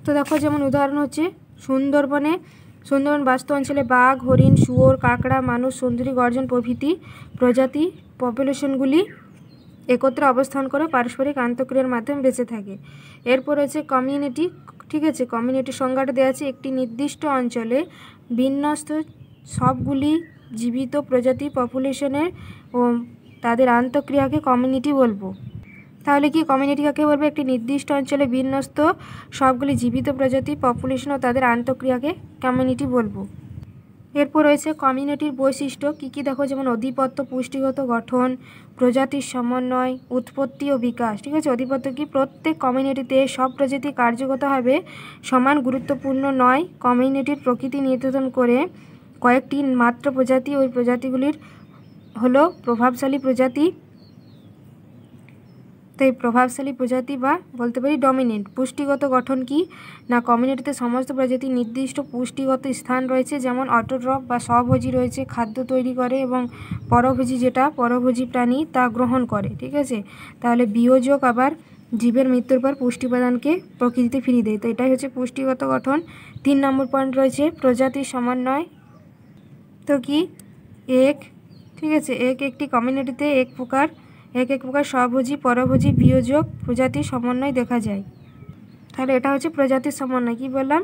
তো দেখো, যেমন উদাহরণ হচ্ছে সুন্দরবন বাস্তু অঞ্চলে বাঘ, হরিণ, শুয়োর, কাঁকড়া, মানুষ, সুন্দরী, গর্জন প্রভৃতি প্রজাতি পপুলেশনগুলি একত্রে অবস্থান করে পারস্পরিক আন্তঃক্রিয়ার মাধ্যমে বেঁচে থাকে। এরপর হচ্ছে কমিউনিটি। ঠিক আছে, কমিউনিটির সংজ্ঞাটা দেওয়া আছে, একটি নির্দিষ্ট অঞ্চলে বিন্যস্ত সবগুলি জীবিত প্রজাতি পপুলেশনের ও তাদের আন্তঃক্রিয়াকে কমিউনিটি বলবো। তাহলে কি, কমিউনিটি কাকে বলবো, একটি নির্দিষ্ট অঞ্চলে বিন্যস্ত সবগুলি জীবিত প্রজাতি পপুলেশন ও তাদের আন্তঃক্রিয়াকে কমিউনিটি বলবো। এরপর রয়েছে কমিউনিটির বৈশিষ্ট্য কী কী, দেখো, যেমন আধিপত্য, পুষ্টিগত গঠন, প্রজাতির সমন্বয়, উৎপত্তি ও বিকাশ। ঠিক আছে, আধিপত্য কি, প্রত্যেক কমিউনিটিতে সব প্রজাতি কার্যগতভাবে সমান গুরুত্বপূর্ণ নয়। কমিউনিটির প্রকৃতি নির্ধারণ করে কয়েকটি মাত্র প্রজাতি, ওই প্রজাতিগুলির হলো প্রভাবশালী প্রজাতি। তো এই প্রভাবশালী প্রজাতি বা বলতে পারি ডমিনেন্ট। পুষ্টিগত গঠন কি না, কমিউনিটিতে সমস্ত প্রজাতির নির্দিষ্ট পুষ্টিগত স্থান রয়েছে, যেমন অটোট্রফ বা স্বভোজী রয়েছে, খাদ্য তৈরি করে, এবং পরভোজী যেটা পরভোজী প্রাণী তা গ্রহণ করে। ঠিক আছে, তাহলে বিয়োজক আবার জীবের মৃত্যুর পর পুষ্টি উপাদানকে প্রকৃতিতে ফিরিয়ে দেয়। তো এটাই হচ্ছে পুষ্টিগত গঠন। 3 নম্বর পয়েন্ট রয়েছে প্রজাতির সমন্বয়। তো কি এক, ঠিক আছে, একটি কমিউনিটিতে এক প্রকার স্বভোজী, পরভোজী, বিয়োজক প্রজাতির সমন্বয় দেখা যায়। তাহলে এটা হচ্ছে প্রজাতির সমন্বয়। কি বললাম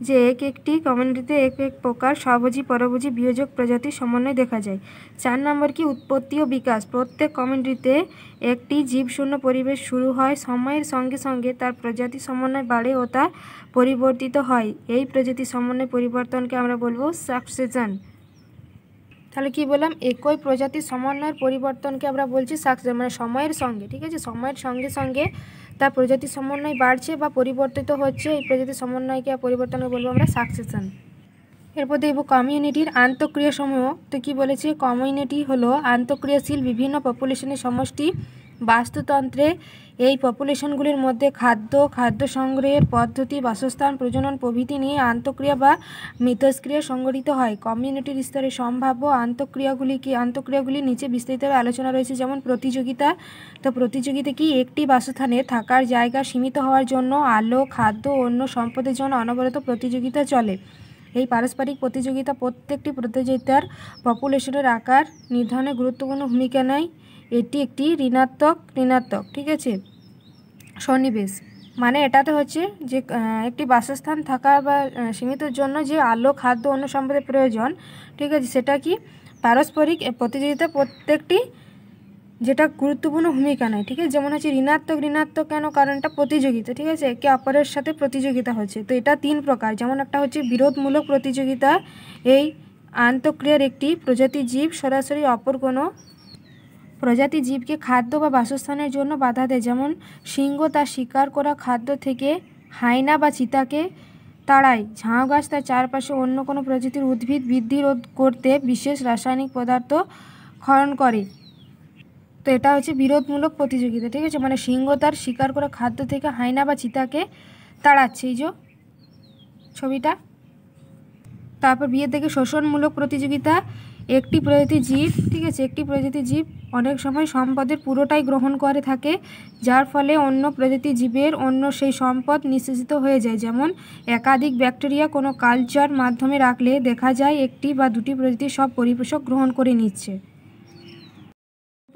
যে একটি কমিউনিটিতে এক প্রকার স্বভোজী, পরভোজী, বিয়োজক প্রজাতির সমন্বয় দেখা যায়। 4 নম্বর কি উৎপত্তি ও বিকাশ। প্রত্যেক কমিউনিটিতে একটি জীবশূন্য পরিবেশ শুরু হয়, সময়ের সঙ্গে সঙ্গে তার প্রজাতি সমন্বয় বাড়ে ও তা পরিবর্তিত হয়। এই প্রজাতি সমন্বয় পরিবর্তনকে আমরা বলবো সাকসেশন। তাহলে কি বললাম, একই প্রজাতির সমন্বয়ের পরিবর্তনকে আমরা বলছি সাকসেশন, মানে সময়ের সঙ্গে, ঠিক আছে, সময়ের সঙ্গে সঙ্গে তার প্রজাতির সমন্বয় বাড়ছে বা পরিবর্তিত হচ্ছে, এই প্রজাতির সমন্বয়কে পরিবর্তনকে বলবো আমরা সাকসেশন। এরপর দেখব কমিউনিটির আন্তঃক্রিয়া সমূহ। তো কি বলেছে, কমিউনিটি হলো আন্তঃক্রিয়াশীল বিভিন্ন পপুলেশনের সমষ্টি। বাস্তুতন্ত্রে এই পপুলেশনগুলির মধ্যে খাদ্য সংগ্রহের পদ্ধতি, বাসস্থান, প্রজনন প্রভৃতি নিয়ে আন্তঃক্রিয়া বা মিথস্ক্রিয়া সংঘটিত হয়। কমিউনিটির স্তরে সম্ভাব্য আন্তঃক্রিয়াগুলি নিচে বিস্তারিতভাবে আলোচনা রয়েছে। যেমন প্রতিযোগিতা। তো প্রতিযোগিতা কি, একটি বাসস্থানে থাকার জায়গা সীমিত হওয়ার জন্য আলো, খাদ্য ও অন্য সম্পদের জন্য অনবরত প্রতিযোগিতা চলে। এই পারস্পরিক প্রতিযোগিতা প্রত্যেকটি প্রতিযোগিতার পপুলেশনের আকার নির্ধারণে গুরুত্বপূর্ণ ভূমিকা নেয়। এটি একটি ঋণাত্মক, ঠিক আছে, সন্নিবেশ। মানে এটাতে হচ্ছে যে একটি বাসস্থান থাকা বা সীমিতর জন্য যে আলো, খাদ্য, অন্য সম্পদের প্রয়োজন, ঠিক আছে, সেটা কি পারস্পরিক প্রতিযোগিতা প্রত্যেকটি যেটা গুরুত্বপূর্ণ ভূমিকা নেয়, ঠিক আছে। যেমন হচ্ছে ঋণাত্মক কেন, কারণ এটা প্রতিযোগিতা, ঠিক আছে, একে অপরের সাথে প্রতিযোগিতা হচ্ছে। তো এটা 3 প্রকার। যেমন একটা হচ্ছে বিরোধমূলক প্রতিযোগিতা। এই আন্তঃক্রিয়ার একটি প্রজাতি জীব সরাসরি অপর কোনো প্রজাতি জীবকে খাদ্য বা বাসস্থানের জন্য বাধা দেয়। যেমন সিংহ তার শিকার করা খাদ্য থেকে হায়না বা চিতাকে তাড়ায়। ঝাউ গাছ তার চারপাশে অন্য কোনো প্রজাতির উদ্ভিদ বৃদ্ধি রোধ করতে বিশেষ রাসায়নিক পদার্থ ক্ষরণ করে। তো এটা হচ্ছে বিরোধমূলক প্রতিযোগিতা, ঠিক আছে, মানে সিংহ তার শিকার করা খাদ্য থেকে হায়না বা চিতাকে তাড়াচ্ছে, এই যে ছবিটা। তারপর বিয়ের থেকে শোষণমূলক প্রতিযোগিতা। একটি প্রজাতির জীব, ঠিক আছে, একটি প্রজাতির জীব অনেক সময় সম্পদের পুরোটাই গ্রহণ করে থাকে, যার ফলে অন্য প্রজাতির জীবের অন্য সেই সম্পদ নিঃশেষিত হয়ে যায়। যেমন একাধিক ব্যাকটেরিয়া কোনো কালচার মাধ্যমে রাখলে দেখা যায় একটি বা দুটি প্রজাতির সব পরিপোষক গ্রহণ করে নিচ্ছে।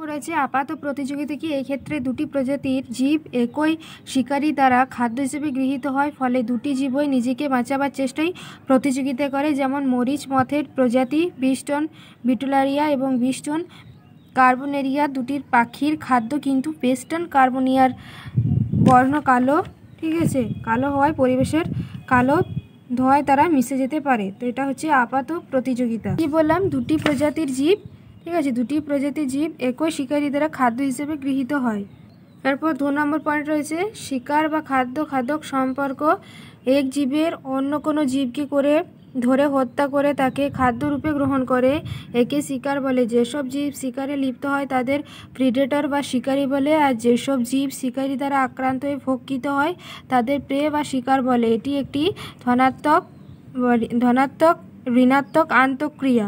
রয়েছে আপাত প্রতিযোগিতা। কি, এই ক্ষেত্রে দুটি প্রজাতির জীব একই শিকারী দ্বারা খাদ্য হিসেবে গৃহীত হয়, ফলে দুটি জীবই নিজেকে বাঁচাবার চেষ্টায় প্রতিযোগিতা করে। যেমন মরিচ মথের প্রজাতি বিস্টন বিটুলারিয়া এবং বিস্টন কার্বনেরিয়া দুটির পাখির খাদ্য, কিন্তু বেস্টন কার্বনিয়ার বর্ণ কালো, ঠিক আছে, কালো হওয়ায় পরিবেশের কালো ধোঁয়ায় তারা মিশে যেতে পারে। তো এটা হচ্ছে আপাত প্রতিযোগিতা। কি বললাম, দুটি প্রজাতির জীব, ঠিক আছে, দুটি প্রজাতির জীব একই শিকারী দ্বারা খাদ্য হিসেবে গৃহীত হয়। তারপর 2 নম্বর পয়েন্ট রয়েছে শিকার বা খাদ্যক সম্পর্ক। এক জীবের অন্য কোনো জীবকে ধরে হত্যা করে তাকে খাদ্যরূপে গ্রহণ করে, একে শিকার বলে। যেসব জীব শিকারে লিপ্ত হয় তাদের প্রিডেটর বা শিকারী বলে, আর যেসব জীব শিকারী দ্বারা আক্রান্ত হয়ে ভক্ষিত হয় তাদের প্রে বা শিকার বলে। এটি একটি ধনাত্মক ঋণাত্মক আন্তঃক্রিয়া।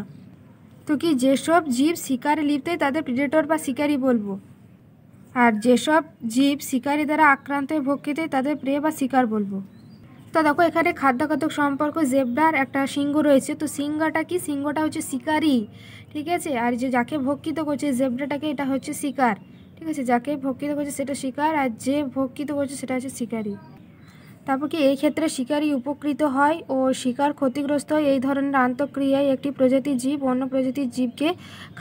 তো কি, যেসব জীব শিকারে লিপ্ত হয় তাদের প্রিডেটর বা শিকারী বলবো, আর যেসব জীব শিকারী দ্বারা আক্রান্ত হয়ে ভক্ষিত হয় তাদের প্রে বা শিকার বলবো। তো দেখো এখানে খাদ্যঘাতক সম্পর্ক, জেব্রার একটা সিংহ রয়েছে। তো সিংহটা কি, সিংহটা হচ্ছে শিকারী, ঠিক আছে, আর যে যাকে ভক্ষিত করছে জেব্রাটাকে, এটা হচ্ছে শিকার, ঠিক আছে, যাকে ভক্ষিত করছে সেটা শিকার, আর যে ভক্ষিত করছে সেটা হচ্ছে শিকারী। তারপর কি, এই ক্ষেত্রে শিকারী উপকৃত হয় ও শিকার ক্ষতিগ্রস্ত হয়। এই ধরনের আন্তঃক্রিয়ায় একটি প্রজাতির জীব অন্য প্রজাতির জীবকে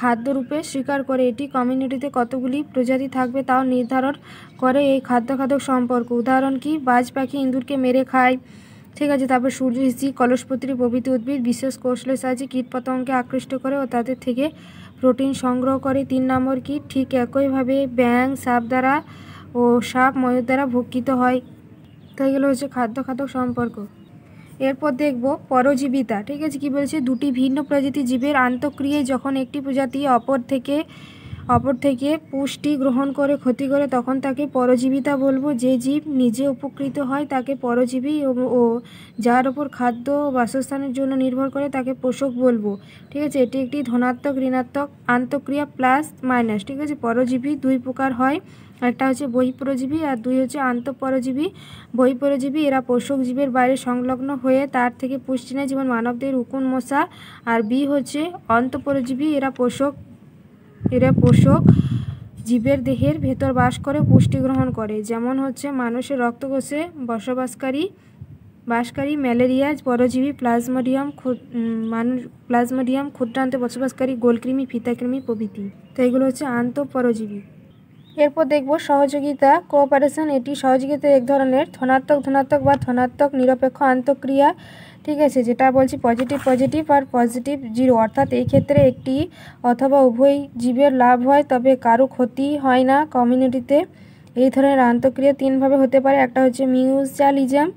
খাদ্যরূপে স্বীকার করে। এটি কমিউনিটিতে কতগুলি প্রজাতি থাকবে তাও নির্ধারণ করে এই খাদ্যঘাতক সম্পর্ক। উদাহরণ কি, বাজ পাখি ইঁদুরকে মেরে খায়, ঠিক আছে। তারপর সূর্যরশ্মি, কলসপত্রী প্রভৃতি উদ্ভিদ বিশেষ কৌশলের সাহায্যে কীটপতঙ্গকে আকৃষ্ট করে ও তাদের থেকে প্রোটিন সংগ্রহ করে। 3 নম্বর কি, ঠিক একইভাবে ব্যাঙ সাপ ময়ূর দ্বারা ভক্ষিত হয়। তো এগুলো হচ্ছে খাদ্যঘাতক সম্পর্ক। এরপর দেখব পরজীবিতা, ঠিক আছে। কি বলছে, দুটি ভিন্ন প্রজাতির জীবের আন্তঃক্রিয়ায় যখন একটি প্রজাতি অপর থেকে পুষ্টি গ্রহণ করে ক্ষতি করে তখন তাকে পরজীবিতা বলবো। যে জীব নিজে উপকৃত হয় তাকে পরজীবী ও যার ওপর খাদ্য ও বাসস্থানের জন্য নির্ভর করে তাকে পোষক বলবো, ঠিক আছে। এটি একটি ধনাত্মক ঋণাত্মক আন্তঃক্রিয়া প্লাস মাইনাস, ঠিক আছে। পরজীবী 2 প্রকার হয়, একটা হচ্ছে বহিঃপরজীবী আর দুই হচ্ছে আন্তঃপরজীবী। বহিঃপরজীবী এরা পোষক জীবের বাইরে সংলগ্ন হয়ে তার থেকে পুষ্টি নেয়, যেমন মানবদের উকুন মশা। আর বি হচ্ছে অন্তঃপরজীবী, এরা পোষক জীবের দেহের ভেতর বাস করে পুষ্টি গ্রহণ করে, যেমন হচ্ছে মানুষের রক্তকোষে বাসকারী ম্যালেরিয়া পরজীবী, প্লাজমোডিয়াম ক্ষুদ্রান্তে বসবাসকারী, গোলকৃমি, ফিতাকৃমি প্রভৃতি। তো এগুলো হচ্ছে আন্তঃপরজীবী। এরপর দেখব সহযোগিতা, কোঅপারেশন। এটি সহযোগিতার এক ধরনের ধনাত্মক বা ধনাত্মক নিরপেক্ষ আন্তঃক্রিয়া, ঠিক আছে, যেটা বলছি পজিটিভ আর পজিটিভ জিরো, অর্থাৎ এই ক্ষেত্রে একটি অথবা উভয় জীবের লাভ হয় তবে কারো ক্ষতি হয় না কমিউনিটিতে। এই ধরনের আন্তঃক্রিয়া তিনভাবে হতে পারে। একটা হচ্ছে মিউচুয়ালিজম,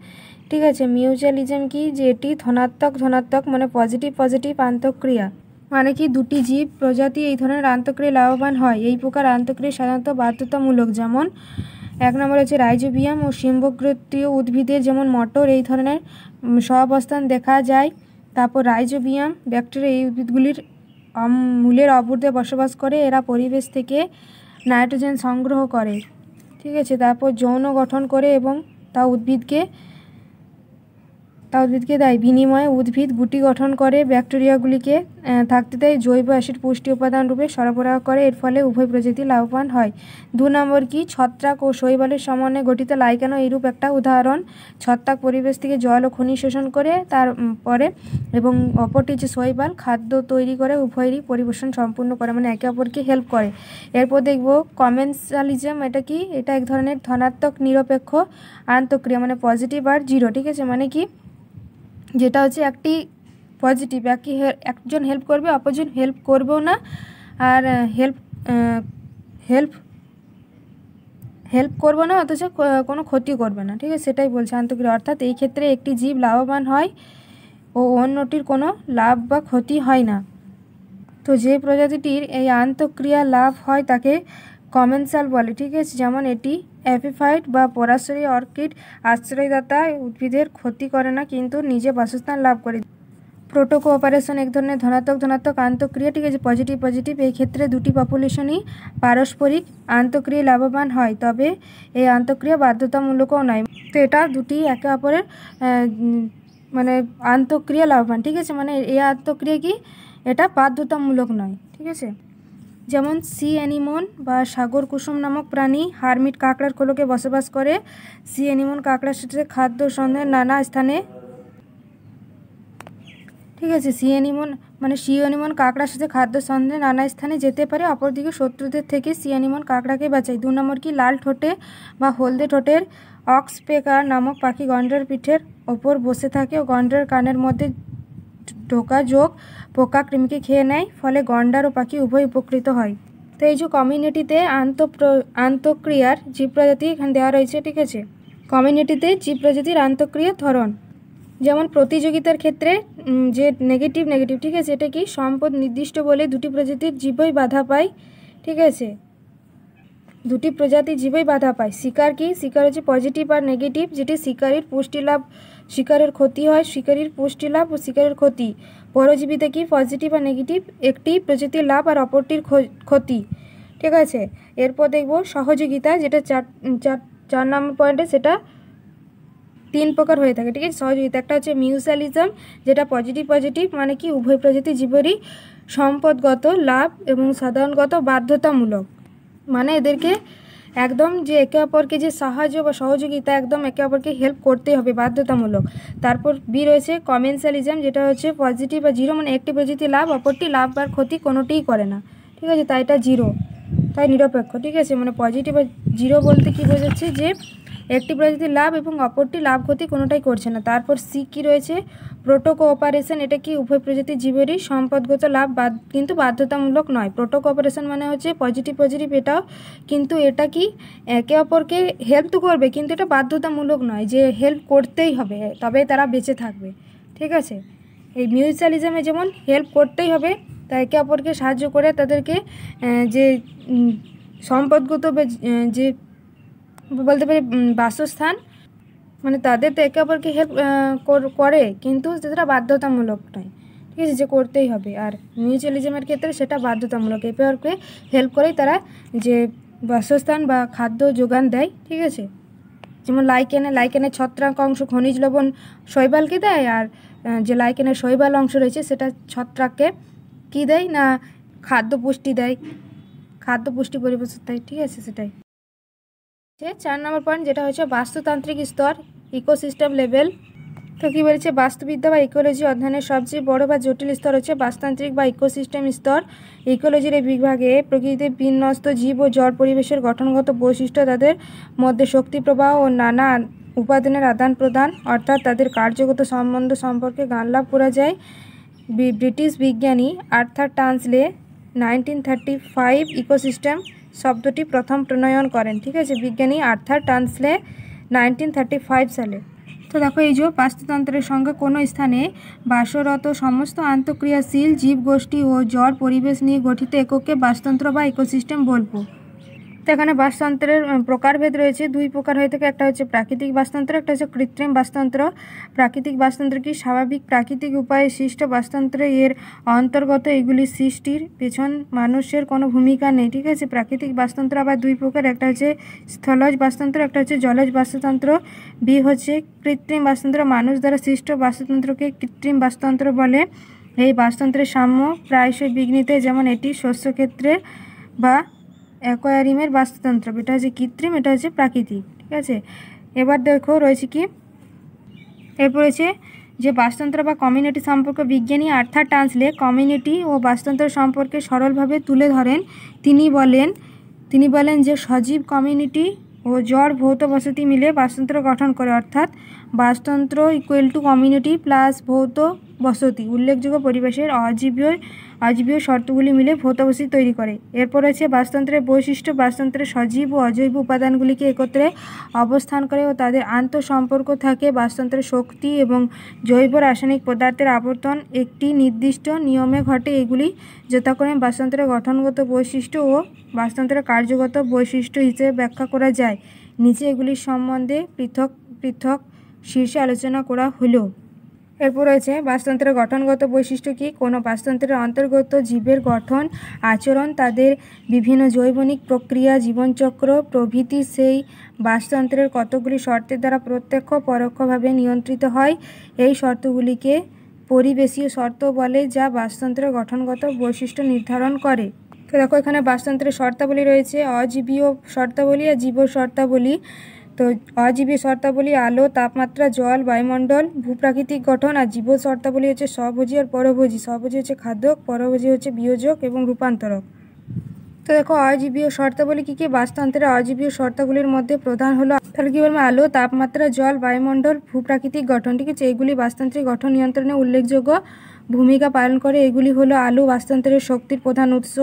ঠিক আছে। মিউচুয়ালিজম কি, যে এটি ধনাত্মক মানে পজিটিভ আন্তঃক্রিয়া, মানে কি দুটি জীব প্রজাতি এই ধরনের আন্তঃক্রিয়া লাভবান হয়। এই প্রকার আন্তঃক্রিয়া সাধারণত বাধ্যতামূলক, যেমন এক নম্বর হচ্ছে রাইজোবিয়াম ও শিম্বগ্রতীয় উদ্ভিদের যেমন মটর এই ধরনের সহাবস্থান দেখা যায়। তারপর রাইজোবিয়াম ব্যাকটেরিয়া এই উদ্ভিদগুলির মূলের অবর্ধে বসবাস করে, এরা পরিবেশ থেকে নাইট্রোজেন সংগ্রহ করে, ঠিক আছে। তারপর যৌন গঠন করে এবং তা উদ্ভিদকে দেয়। বিনিময়ে উদ্ভিদ গুটি গঠন করে ব্যাকটেরিয়াগুলিকে থাকতে দেয়, জৈব অ্যাসিড পুষ্টি উপাদান রূপে সরবরাহ করে। এর ফলে উভয় প্রজাতি লাভবান হয়। 2 নম্বর কি, ছত্রাক ও শৈবালের সমন্বয়ে গঠিত লাইকানো এইরূপ একটা উদাহরণ। ছত্রাক পরিবেশ থেকে জল ও খনিজ শোষণ করে তারপরে, এবং অপরটি যে শৈবাল খাদ্য তৈরি করে, উভয়েরই পরিবেশন সম্পূর্ণ করে, মানে একে অপরকে হেল্প করে। এরপর দেখব কমেন্সালিজম। এটা কি, এটা এক ধরনের ধনাত্মক নিরপেক্ষ আন্তঃক্রিয়া, মানে পজিটিভ আর জিরো, ঠিক আছে। মানে কি, যেটা হচ্ছে একটি পজিটিভ, একজন হেল্প করবে, অপরজন হেল্প করবেও না, আর হেল্প করবে না অথচ কোনো ক্ষতি করবে না, ঠিক আছে, সেটাই বলছে আন্তঃক্রিয়া। অর্থাৎ এই ক্ষেত্রে একটি জীব লাভবান হয় ও অন্যটির কোনো লাভ বা ক্ষতি হয় না। তো যে প্রজাতিটির এই আন্তঃক্রিয়া লাভ হয় তাকে কমেন্সাল বলে, ঠিক আছে। যেমন এটি অ্যাপিফাইট বা পরাশরী অর্কিড আশ্রয়দাতা উদ্ভিদের ক্ষতি করে না, কিন্তু নিজে বাসস্থান লাভ করে। প্রোটোকোঅপারেশন এক ধরনের ধনাত্মক আন্তঃক্রিয়া, ঠিক আছে, পজিটিভ। এই ক্ষেত্রে দুটি পপুলেশনই পারস্পরিক আন্তঃক্রিয়া লাভবান হয়, তবে এই আন্তঃক্রিয়া বাধ্যতামূলকও নয়। তো এটা দুটি একে অপরের মানে আন্তঃক্রিয়া লাভবান, ঠিক আছে, মানে এই আন্তঃক্রিয়া কি, এটা বাধ্যতামূলক নয়, ঠিক আছে। যেমন সি অ্যানিমন বা সাগর কুসুম নামক প্রাণী হারমিট কাঁকড়ার খোলকে বসবাস করে। সি অ্যানিমন কাঁকড়ার সাথে খাদ্য সন্ধানে নানা স্থানে, ঠিক আছে, সি অ্যানিমন কাঁকড়ার সাথে খাদ্য সন্ধানে নানা স্থানে যেতে পারে, অপরদিকে শত্রুদের থেকে সি অ্যানিমন কাঁকড়াকে বাঁচায়। 2 নম্বর কি, লাল ঠোঁটে বা হলদে ঠোঁটের অক্সপেকার নামক পাখি গন্ডারের পিঠের ওপর বসে থাকে ও গন্ডারের কানের মধ্যে ঢোকা যোগ পোকা কৃমিকে খেয়ে নেয়, ফলে গন্ডার ও পাখি উভয় উপকৃত হয়। তো এই যে কমিউনিটিতে আন্তঃক্রিয়ার জীব প্রজাতি এখানে দেওয়া রয়েছে, ঠিক আছে। কমিউনিটিতে জীব প্রজাতির আন্তঃক্রিয়ার ধরন, যেমন প্রতিযোগিতার ক্ষেত্রে যে নেগেটিভ, ঠিক আছে, এটা কি সম্পদ নির্দিষ্ট বলে দুটি প্রজাতির জীবই বাধা পায়, ঠিক আছে, দুটি প্রজাতির জীবই বাধা পায়। শিকার কি, শিকার হচ্ছে পজিটিভ আর নেগেটিভ, যেটি শিকারীর পুষ্টি লাভ, শিকারের ক্ষতি হয়, শিকারীর পুষ্টি লাভ ও শিকারের ক্ষতি। পরজীবীতে কি, পজিটিভ আর নেগেটিভ, একটি প্রজাতির লাভ আর অপরটির ক্ষতি, ঠিক আছে। এরপর দেখব সহযোগিতা, যেটা 4 নম্বর পয়েন্টে, সেটা 3 প্রকার হয়ে থাকে, ঠিক আছে, সহযোগিতা। একটা হচ্ছে মিউচুয়ালিজম, যেটা পজিটিভ, মানে কি উভয় প্রজাতি জীবেরই সম্পদগত লাভ এবং সাধারণগত বাধ্যতামূলক, মানে এদেরকে একদম যে একে অপরকে যে সাহায্য বা সহযোগিতা, একদম একে অপরকে হেল্প করতেই হবে, বাধ্যতামূলক। তারপর বি রয়েছে কমেন্সালিজম, যেটা হচ্ছে পজিটিভ বা জিরো, মানে একটি প্রজাতি লাভ, অপরটি লাভ বা ক্ষতি কোনোটিই করে না, ঠিক আছে, তাই এটা জিরো, তাই নিরপেক্ষ, ঠিক আছে। মানে পজিটিভ বা জিরো বলতে কি বোঝাচ্ছে, যে একটি প্রজাতির লাভ এবং অপরটি লাভ ক্ষতি কোনোটাই করছে না। তারপর সি কি রয়েছে, প্রোটোকোঅপারেশন, এটা কি উভয় প্রজাতির জীবেরই সম্পদগত লাভ কিন্তু বাধ্যতামূলক নয়। প্রোটোকোঅপারেশন মানে হচ্ছে পজিটিভ, এটাও, কিন্তু এটা কি একে অপরকে হেল্প তো করবে, কিন্তু এটা বাধ্যতামূলক নয় যে হেল্প করতেই হবে তবে তারা বেঁচে থাকবে, ঠিক আছে। এই মিউচুয়ালিজমে যেমন হেল্প করতেই হবে, তা একে অপরকে সাহায্য করে তাদেরকে যে সম্পদগত যে বলতে পারি বাসস্থান, মানে তাদের তো একে অপরকে হেল্প করে, কিন্তু সেটা বাধ্যতামূলক নয়, ঠিক আছে, যে করতেই হবে। আর মিউচুয়ালিজমের ক্ষেত্রে সেটা বাধ্যতামূলক, একে অপরকে হেল্প করেই তারা যে বাসস্থান বা খাদ্য যোগান দেয়, ঠিক আছে। যেমন লাইকেনের ছত্রাক অংশ খনিজ লবণ শৈবালকে দেয়, আর যে লাইকেনের শৈবাল অংশ রয়েছে সেটা ছত্রাককে কী দেয় না খাদ্য পুষ্টি দেয়, খাদ্য পুষ্টি পরিবেশ দেয়, ঠিক আছে। সেটাই 4 নম্বর পয়েন্ট, যেটা হচ্ছে বাস্তুতান্ত্রিক স্তর, ইকোসিস্টেম লেভেল। তো কী বলেছে, বাস্তুবিদ্যা বা ইকোলজি অধ্যয়নের সবচেয়ে বড় বা জটিল স্তর হচ্ছে বাস্তুতান্ত্রিক বা ইকোসিস্টেম স্তর। ইকোলজির এই বিভাগে প্রকৃতিতে বিন্যস্ত জীব ও জড় পরিবেশের গঠনগত বৈশিষ্ট্য, তাদের মধ্যে শক্তি প্রবাহ ও নানা উপাদানের আদান প্রদান অর্থাৎ তাদের কার্যগত সম্বন্ধ সম্পর্কে জ্ঞান লাভ করা যায়। ব্রিটিশ বিজ্ঞানী আর্থার টানসলে 1935 ইকোসিস্টেম শব্দটি প্রথম প্রণয়ন করেন, ঠিক আছে। বিজ্ঞানী আর্থার টানসলে 1935 সালে। তো দেখো, এই যে বাস্তুতন্ত্রের সঙ্গে কোনো স্থানে বাসরত সমস্ত আন্তঃক্রিয়াশীল জীবগোষ্ঠী ও জড় পরিবেশ নিয়ে গঠিত এককে বাস্তুতন্ত্র বা ইকোসিস্টেম বলবো। তো এখানে বাস্তুতন্ত্রের প্রকারভেদ রয়েছে, দুই প্রকার হয়ে থাকে, একটা হচ্ছে প্রাকৃতিক বাস্তুতন্ত্র, একটা হচ্ছে কৃত্রিম বাস্তুতন্ত্র। প্রাকৃতিক বাস্তুতন্ত্র কি স্বাভাবিক প্রাকৃতিক উপায়ে সৃষ্ট বাস্তুতন্ত্র, এর অন্তর্গত এগুলি সৃষ্টির পেছন মানুষের কোনো ভূমিকা নেই, ঠিক আছে। প্রাকৃতিক বাস্তুতন্ত্র আবার দুই প্রকার, একটা হচ্ছে স্থলজ বাস্তুতন্ত্র, একটা হচ্ছে জলজ বাস্তুতন্ত্র। বি হচ্ছে কৃত্রিম বাস্তুতন্ত্র, মানুষ দ্বারা সৃষ্ট বাস্তুতন্ত্রকে কৃত্রিম বাস্তুতন্ত্র বলে। এই বাস্তুতন্ত্রের সাম্য প্রায়শই বিঘ্নিত, যেমন এটি শস্যক্ষেত্রে বা অ্যাকোয়ারিয়ামের বাস্তুতন্ত্র। এটা হচ্ছে কৃত্রিম, এটা হচ্ছে প্রাকৃতিক, ঠিক আছে। এবার দেখো রয়েছে কি, এরপর রয়েছে যে বাস্তুতন্ত্র বা কমিউনিটি সম্পর্কে বিজ্ঞানী আর্থার টানসলে কমিউনিটি ও বাস্তুতন্ত্র সম্পর্কে সরলভাবে তুলে ধরেন। তিনি বলেন যে সজীব কমিউনিটি ও জড় ভৌত বসতি মিলে বাস্তুতন্ত্র গঠন করে, অর্থাৎ বাস্তুতন্ত্র ইকুয়াল টু কমিউনিটি প্লাস ভৌত বসতি। উল্লেখযোগ্য পরিবেশের অজীবীয় শর্তগুলি মিলে ভৌত বসতি তৈরি করে। এরপর আছে বাস্তুতন্ত্রের বৈশিষ্ট্য। বাস্তুতন্ত্রের সজীব ও অজৈব উপাদানগুলিকে একত্রে অবস্থান করে ও তাদের আন্তঃসম্পর্ক থাকে। বাস্তুতন্ত্রের শক্তি এবং জৈব রাসায়নিক পদার্থের আবর্তন একটি নির্দিষ্ট নিয়মে ঘটে। এগুলি যথাক্রমে বাস্তুতন্ত্রের গঠনগত বৈশিষ্ট্য ও বাস্তুতন্ত্রের কার্যগত বৈশিষ্ট্য হিসেবে ব্যাখ্যা করা যায়। নিচে এগুলির সম্বন্ধে পৃথক পৃথক শীর্ষে আলোচনা করা হলো। এরপর রয়েছে বাস্তুতন্ত্রের গঠনগত বৈশিষ্ট্য কি, কোনো বাস্তুতন্ত্রের অন্তর্গত জীবের গঠন, আচরণ, তাদের বিভিন্ন জৈবনিক প্রক্রিয়া, জীবনচক্র প্রভৃতি সেই বাস্তুতন্ত্রের কতগুলি শর্তের দ্বারা প্রত্যক্ষ পরোক্ষভাবে নিয়ন্ত্রিত হয়। এই শর্তগুলিকে পরিবেশীয় শর্ত বলে, যা বাস্তুতন্ত্রের গঠনগত বৈশিষ্ট্য নির্ধারণ করে। তো দেখো, এখানে বাস্তুতন্ত্রের শর্তাবলী রয়েছে অজীবীয় শর্তাবলী আর জীব শর্তাবলী। তো অজীবীয় শর্তাবলী আলো, তাপমাত্রা, জল, বায়ুমণ্ডল, ভূপ্রাকৃতিক গঠন। আর জীব শর্তাবলী হচ্ছে স্বভোজী আর পরভোজী। স্বভোজী হচ্ছে খাদ্যক, পরভোজী হচ্ছে বিয়োজক এবং রূপান্তরক। তো দেখো, অজীবীয় শর্তাবলী কী কী, বাস্তুতন্ত্রের অজীবীয় শর্তাগুলির মধ্যে প্রধান হলো, তাহলে কী বলবো, আলো, তাপমাত্রা, জল, বায়ুমণ্ডল, ভূপ্রাকৃতিক গঠন, ঠিক আছে। এগুলি বাস্তুতন্ত্রের গঠন নিয়ন্ত্রণে উল্লেখযোগ্য ভূমিকা পালন করে। এগুলি হলো আলো বাস্তুতন্ত্রের শক্তির প্রধান উৎস।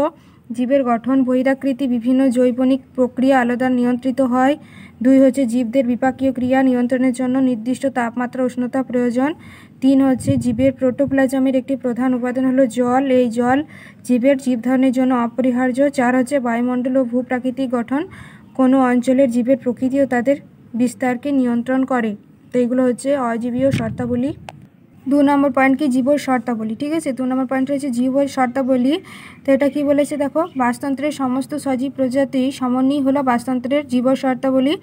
জীবের গঠন বহিরাকৃতি বিভিন্ন জৈবনিক প্রক্রিয়া আলো দ্বারা নিয়ন্ত্রিত হয়। 2 হচ্ছে জীবদের বিপাকীয় ক্রিয়া নিয়ন্ত্রণের জন্য নির্দিষ্ট তাপমাত্রা উষ্ণতা প্রয়োজন। 3 হচ্ছে জীবের প্রোটোপ্লাজমের একটি প্রধান উপাদান হলো জল, এই জল জীবের জীবধারণের জন্য অপরিহার্য। 4 হচ্ছে বায়ুমণ্ডল ও ভূপ্রাকৃতিক গঠন কোনো অঞ্চলের জীবের প্রকৃতি ও তাদের বিস্তারকে নিয়ন্ত্রণ করে। তো এগুলো হচ্ছে অজীবীয় শর্তাবলী। 2 নম্বর পয়েন্ট কি, জীব শর্তাবলী, ঠিক আছে। 2 নম্বর পয়েন্ট রয়েছে জীব শর্তাবলী। তো এটা কি বলেছে, দেখো, বাস্তুতন্ত্রের সমস্ত সজীব প্রজাতি সমন্বয় হলো বাস্তুতন্ত্রের জীব শর্তাবলী।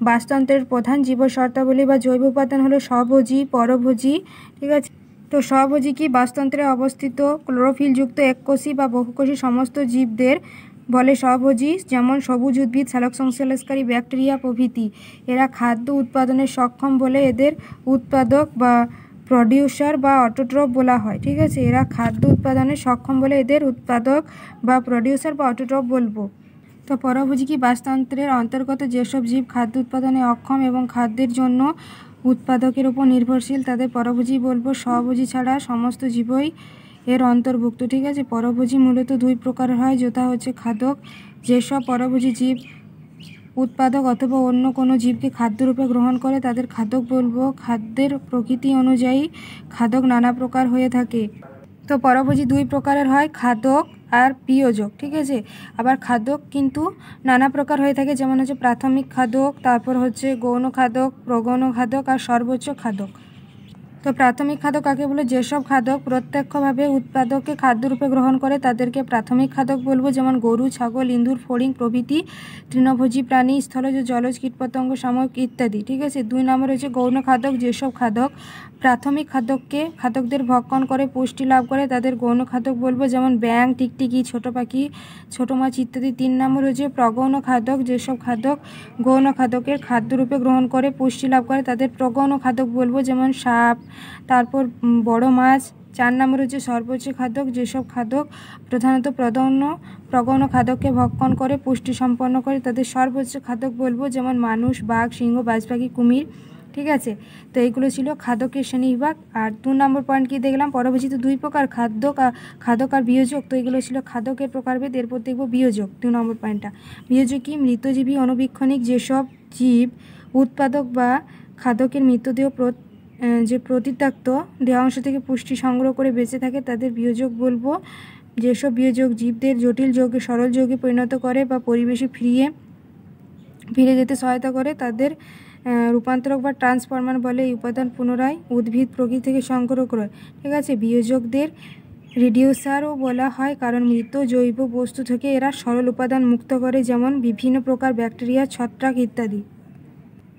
বাস্তুতন্ত্রের প্রধান জীব শর্তাবলী বা জৈব উপাদান হলো স্বভোজী, পরভোজী, ঠিক আছে। তো স্বভোজী কি, বাস্তুতন্ত্রে অবস্থিত ক্লোরোফিলযুক্ত এককোষী বা বহুকোষী সমস্ত জীবদের বলে স্বভোজী, যেমন সবুজ উদ্ভিদ, সালোক সংশ্লেষকারী ব্যাকটেরিয়া প্রভৃতি। এরা খাদ্য উৎপাদনে সক্ষম বলে এদের উৎপাদক বা প্রডিউসার বা অটোট্রফ বলা হয়, ঠিক আছে। এরা খাদ্য উৎপাদনে সক্ষম বলে এদের উৎপাদক বা প্রডিউসার বা অটোট্রফ বলবো। তো পরভোজী কি, বাস্তুতন্ত্রের অন্তর্গত যেসব জীব খাদ্য উৎপাদনে অক্ষম এবং খাদ্যের জন্য উৎপাদকের উপর নির্ভরশীল তাদের পরভোজী বলবো। স্বভোজী ছাড়া সমস্ত জীবই এর অন্তর্ভুক্ত, ঠিক আছে। পরভোজী মূলত 2 প্রকার হয়, যথা হচ্ছে খাদক, যেসব পরভোজী জীব উৎপাদক অথবা অন্য কোনো জীবকে খাদ্যরূপে গ্রহণ করে তাদের খাদক বলবো। খাদ্যের প্রকৃতি অনুযায়ী খাদক নানা প্রকার হয়ে থাকে। তো পরভোজী 2 প্রকারের হয়, খাদক আর বিয়োজক, ঠিক আছে। আবার খাদক কিন্তু নানা প্রকার হয়ে থাকে, যেমন হচ্ছে প্রাথমিক খাদক, তারপর হচ্ছে গৌণ খাদক, প্রগৌণ খাদক আর সর্বোচ্চ খাদক। তো প্রাথমিক খাদ্য কাকে বলে? যেসব খাদক প্রত্যক্ষভাবে উৎপাদককে খাদ্যরূপে গ্রহণ করে তাদেরকে প্রাথমিক খাদক বলবো, যেমন গরু, ছাগল, ইঁদুর, ফড়িং প্রভৃতি তৃণভোজী প্রাণী, স্থলজ জলজ কীটপতঙ্গ, শামুক ইত্যাদি। ঠিক আছে। 2 নম্বর হচ্ছে গৌণ খাদক। যেসব খাদক প্রাথমিক খাদকদের ভক্ষণ করে পুষ্টি লাভ করে তাদের গৌণ খাদক বলবো, যেমন ব্যাঙ, টিকটিকি, ছোট পাখি, ছোট মাছ ইত্যাদি। 3 নম্বর হচ্ছে প্রগৌণ খাদক। যেসব খাদক গৌণ খাদকের খাদ্যরূপে গ্রহণ করে পুষ্টি লাভ করে তাদের প্রগৌণ খাদক বলবো, যেমন সাপ, তারপর বড় মাছ। 4 নম্বর হচ্ছে সর্বোচ্চ খাদক। যেসব খাদক প্রধানত প্রগৌণ খাদককে ভক্ষণ করে পুষ্টি সম্পন্ন করে তাদের সর্বোচ্চ খাদক বলবো, যেমন মানুষ, বাঘ, সিংহ, বাজপাখি, কুমির। ঠিক আছে। তো এইগুলো ছিল খাদকের শ্রেণীবিভাগ। আর 2 নম্বর পয়েন্ট কি দেখলাম? পরবর্তীতে 2 প্রকার খাদক আর বিয়োজক। তো এগুলো ছিল খাদকের প্রকারভেদ। এরপর দেখব বিয়োজক, 2 নম্বর পয়েন্টটা। বিয়োজক কি? মৃতজীবী অণুবীক্ষণিক যেসব জীব উৎপাদক বা খাদকের মৃতদেহ যে প্রতিত্যক্ত দেহাংশ থেকে পুষ্টি সংগ্রহ করে বেঁচে থাকে তাদের বিয়োজক বলবো। যেসব বিয়োজক জীবদের জটিল যৌগে সরল যৌগে পরিণত করে বা পরিবেশে ফিরে যেতে সহায়তা করে তাদের রূপান্তরক বা ট্রান্সফরমার বলে। এই উপাদান পুনরায় উদ্ভিদ প্রকৃতি থেকে সংগ্রহ করে। ঠিক আছে। বিয়োজকদের রিডিউসারও বলা হয় কারণ মৃত জৈব বস্তু থেকে এরা সরল উপাদান মুক্ত করে, যেমন বিভিন্ন প্রকার ব্যাকটেরিয়া, ছত্রাক ইত্যাদি।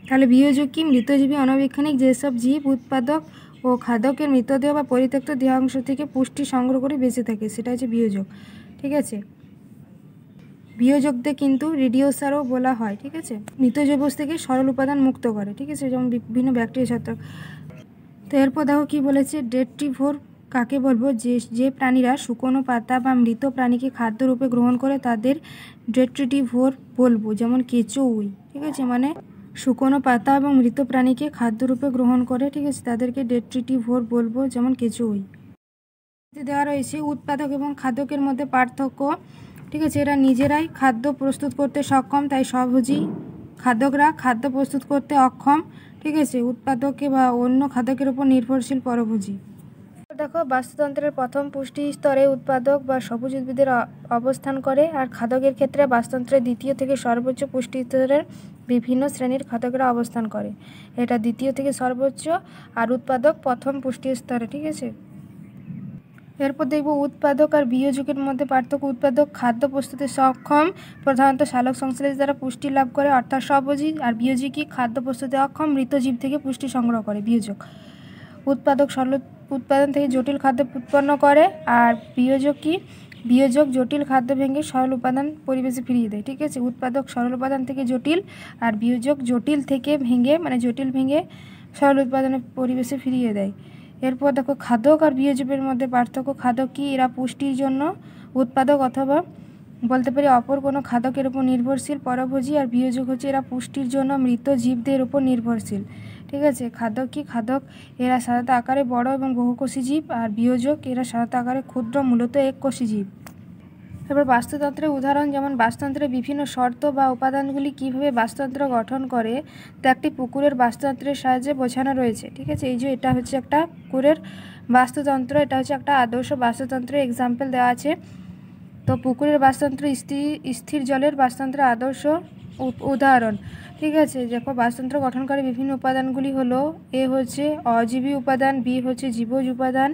তাহলে বিয়োজক কি? মৃতজীবী অণুবীক্ষণিক যেসব জীব উৎপাদক ও খাদকের মৃতদেহ বা পরিত্যক্ত দেহাংশ থেকে পুষ্টি সংগ্রহ করে বেঁচে থাকে, সেটা হচ্ছে বিয়োজক। ঠিক আছে। বিয়োজকদের কিন্তু রিডিউসারও বলা হয়। ঠিক আছে। মৃত জৈব বস্তু থেকে সরল উপাদান মুক্ত করে। ঠিক আছে। যেমন বিভিন্ন ব্যাকটেরিয়া, ছত্রাক। তো এরপর দেখো কি বলেছে? ডেট্রিভোর কাকে বলবো? যে প্রাণীরা শুকনো পাতা বা মৃত প্রাণীকে খাদ্যরূপে গ্রহণ করে তাদের ডেট্রিটিভোর বলবো, যেমন কেঁচো, উই। ঠিক আছে। মানে শুকনো পাতা এবং মৃত প্রাণীকে খাদ্যরূপে গ্রহণ করে, ঠিক আছে, তাদেরকে ডেট্রিটিভোর বলবো, যেমন কেঁচো, উই। দেওয়া রয়েছে উৎপাদক এবং খাদকের মধ্যে পার্থক্য। ঠিক আছে। এরা নিজেরাই খাদ্য প্রস্তুত করতে সক্ষম, তাই স্বভোজী। খাদকরা খাদ্য প্রস্তুত করতে অক্ষম। ঠিক আছে। উৎপাদকে বা অন্য খাদকের উপর নির্ভরশীল পরভোজী। দেখো, বাস্তুতন্ত্রের প্রথম পুষ্টি স্তরে উৎপাদক বা সবুজ উদ্ভিদের অবস্থান করে, আর খাদকের ক্ষেত্রে বাস্তুতন্ত্রের দ্বিতীয় থেকে সর্বোচ্চ পুষ্টি স্তরের বিভিন্ন শ্রেণীর খাদকরা অবস্থান করে। এটা দ্বিতীয় থেকে সর্বোচ্চ, আর উৎপাদক প্রথম পুষ্টি স্তরে। ঠিক আছে। এরপর দেখব উৎপাদক আর বিয়োজকের মধ্যে পার্থক্য। উৎপাদক খাদ্য প্রস্তুতে সক্ষম, প্রধানত সালোক সংশ্লেষ দ্বারা পুষ্টি লাভ করে অর্থাৎ স্বভোজী। আর বিয়োজকই খাদ্য প্রস্তুতে অক্ষম, মৃত জীব থেকে পুষ্টি সংগ্রহ করে, বিয়োজক। উৎপাদক সরল উৎপাদন থেকে জটিল খাদ্য উৎপন্ন করে, আর বিয়োজক জটিল খাদ্য ভেঙে সরল উপাদান পরিবেশে ফিরিয়ে দেয়। ঠিক আছে। উৎপাদক সরল উপাদান থেকে জটিল, আর বিয়োজক জটিল ভেঙে সরল উৎপাদনের পরিবেশে ফিরিয়ে দেয়। এরপর দেখো খাদক আর বিয়োজকের মধ্যে পার্থক্য। খাদক কি? এরা পুষ্টির জন্য উৎপাদক অথবা বলতে পারি অপর কোনো খাদকের উপর নির্ভরশীল, পরভোজী। আর বিয়োজক হচ্ছে এরা পুষ্টির জন্য মৃত জীবদের উপর নির্ভরশীল। ঠিক আছে। খাদক কি? খাদক এরা সাধারণত আকারে বড় এবং বহুকোষী জীব, আর বিয়োজক এরা সাধারণত আকারে ক্ষুদ্র, মূলত এককোষী জীব। এবার বাস্তুতন্ত্রের উদাহরণ, যেমন বাস্তুতন্ত্রের বিভিন্ন শর্ত বা উপাদানগুলি কীভাবে বাস্তুতন্ত্র গঠন করে তা একটি পুকুরের বাস্তুতন্ত্রের সাহায্যে বোঝানো রয়েছে। ঠিক আছে। এই যে এটা হচ্ছে একটা পুকুরের বাস্তুতন্ত্র, এটা হচ্ছে একটা আদর্শ বাস্তুতন্ত্রের এক্সাম্পল দেওয়া আছে। তো পুকুরের বাস্তুতন্ত্র স্থির জলের বাস্তুতন্ত্রের আদর্শ উদাহরণ। ঠিক আছে। দেখো, বাস্তুতন্ত্র গঠন করে বিভিন্ন উপাদানগুলি হলো, এ হচ্ছে অজীবী উপাদান, বি হচ্ছে জীবজ উপাদান।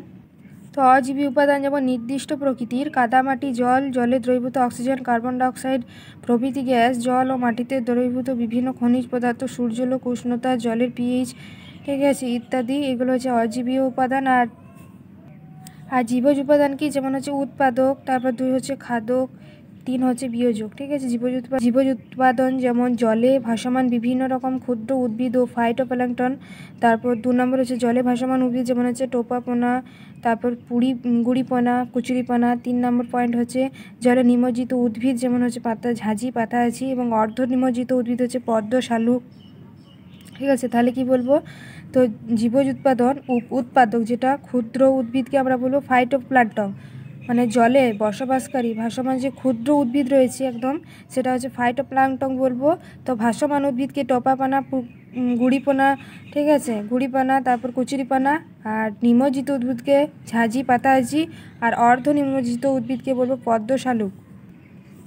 তো অজীবী উপাদান যেমন নির্দিষ্ট প্রকৃতির কাদামাটি, জল, জলে দ্রবীভূত অক্সিজেন, কার্বন ডাইঅক্সাইড প্রভৃতি গ্যাস, জল ও মাটিতে দ্রবীভূত বিভিন্ন খনিজ পদার্থ, সূর্যালোক, উষ্ণতা, জলের পিএইচ, ঠিক আছে, ইত্যাদি। এগুলো হচ্ছে অজীবীয় উপাদান। আর জীবজ উপাদান কি? যেমন হচ্ছে উৎপাদক, তারপর 2 হচ্ছে খাদক, 3 হচ্ছে বিয়োজক। ঠিক আছে। জীবজ উৎপাদন যেমন জলে ভাসমান বিভিন্ন রকম ক্ষুদ্র উদ্ভিদ ও ফাইটোপ্ল্যাঙ্কটন। তারপর 2 নম্বর হচ্ছে জলে ভাসমান উদ্ভিদ, যেমন হচ্ছে টোপাপোনা, তারপর গুড়িপোনা, কচুরিপানা। 3 নম্বর পয়েন্ট হচ্ছে জলে নিমজ্জিত উদ্ভিদ, যেমন হচ্ছে ঝাঁঝি, পাতাঝি, এবং অর্ধ নিমজ্জিত উদ্ভিদ হচ্ছে পদ্ম, শালুক। ঠিক আছে। তাহলে কি বলবো? তো জীবজ উৎপাদক যেটা ক্ষুদ্র উদ্ভিদকে আমরা বলবো ফাইটোপ্ল্যাঙ্কটন, মানে জলে বসবাসকারী ভাসমান যে ক্ষুদ্র উদ্ভিদ রয়েছে একদম, সেটা হচ্ছে ফাইটোপ্ল্যাঙ্কটন বলবো। তো ভাসমান উদ্ভিদকে টোপাপানা, গুড়িপোনা, ঠিক আছে, গুড়িপানা, তারপর কচুরিপানা। আর নিমজ্জিত উদ্ভিদকে ঝাঁঝি, পাতাঝি। আর অর্ধ নিমজ্জিত উদ্ভিদকে বলবো পদ্ম, শালুক।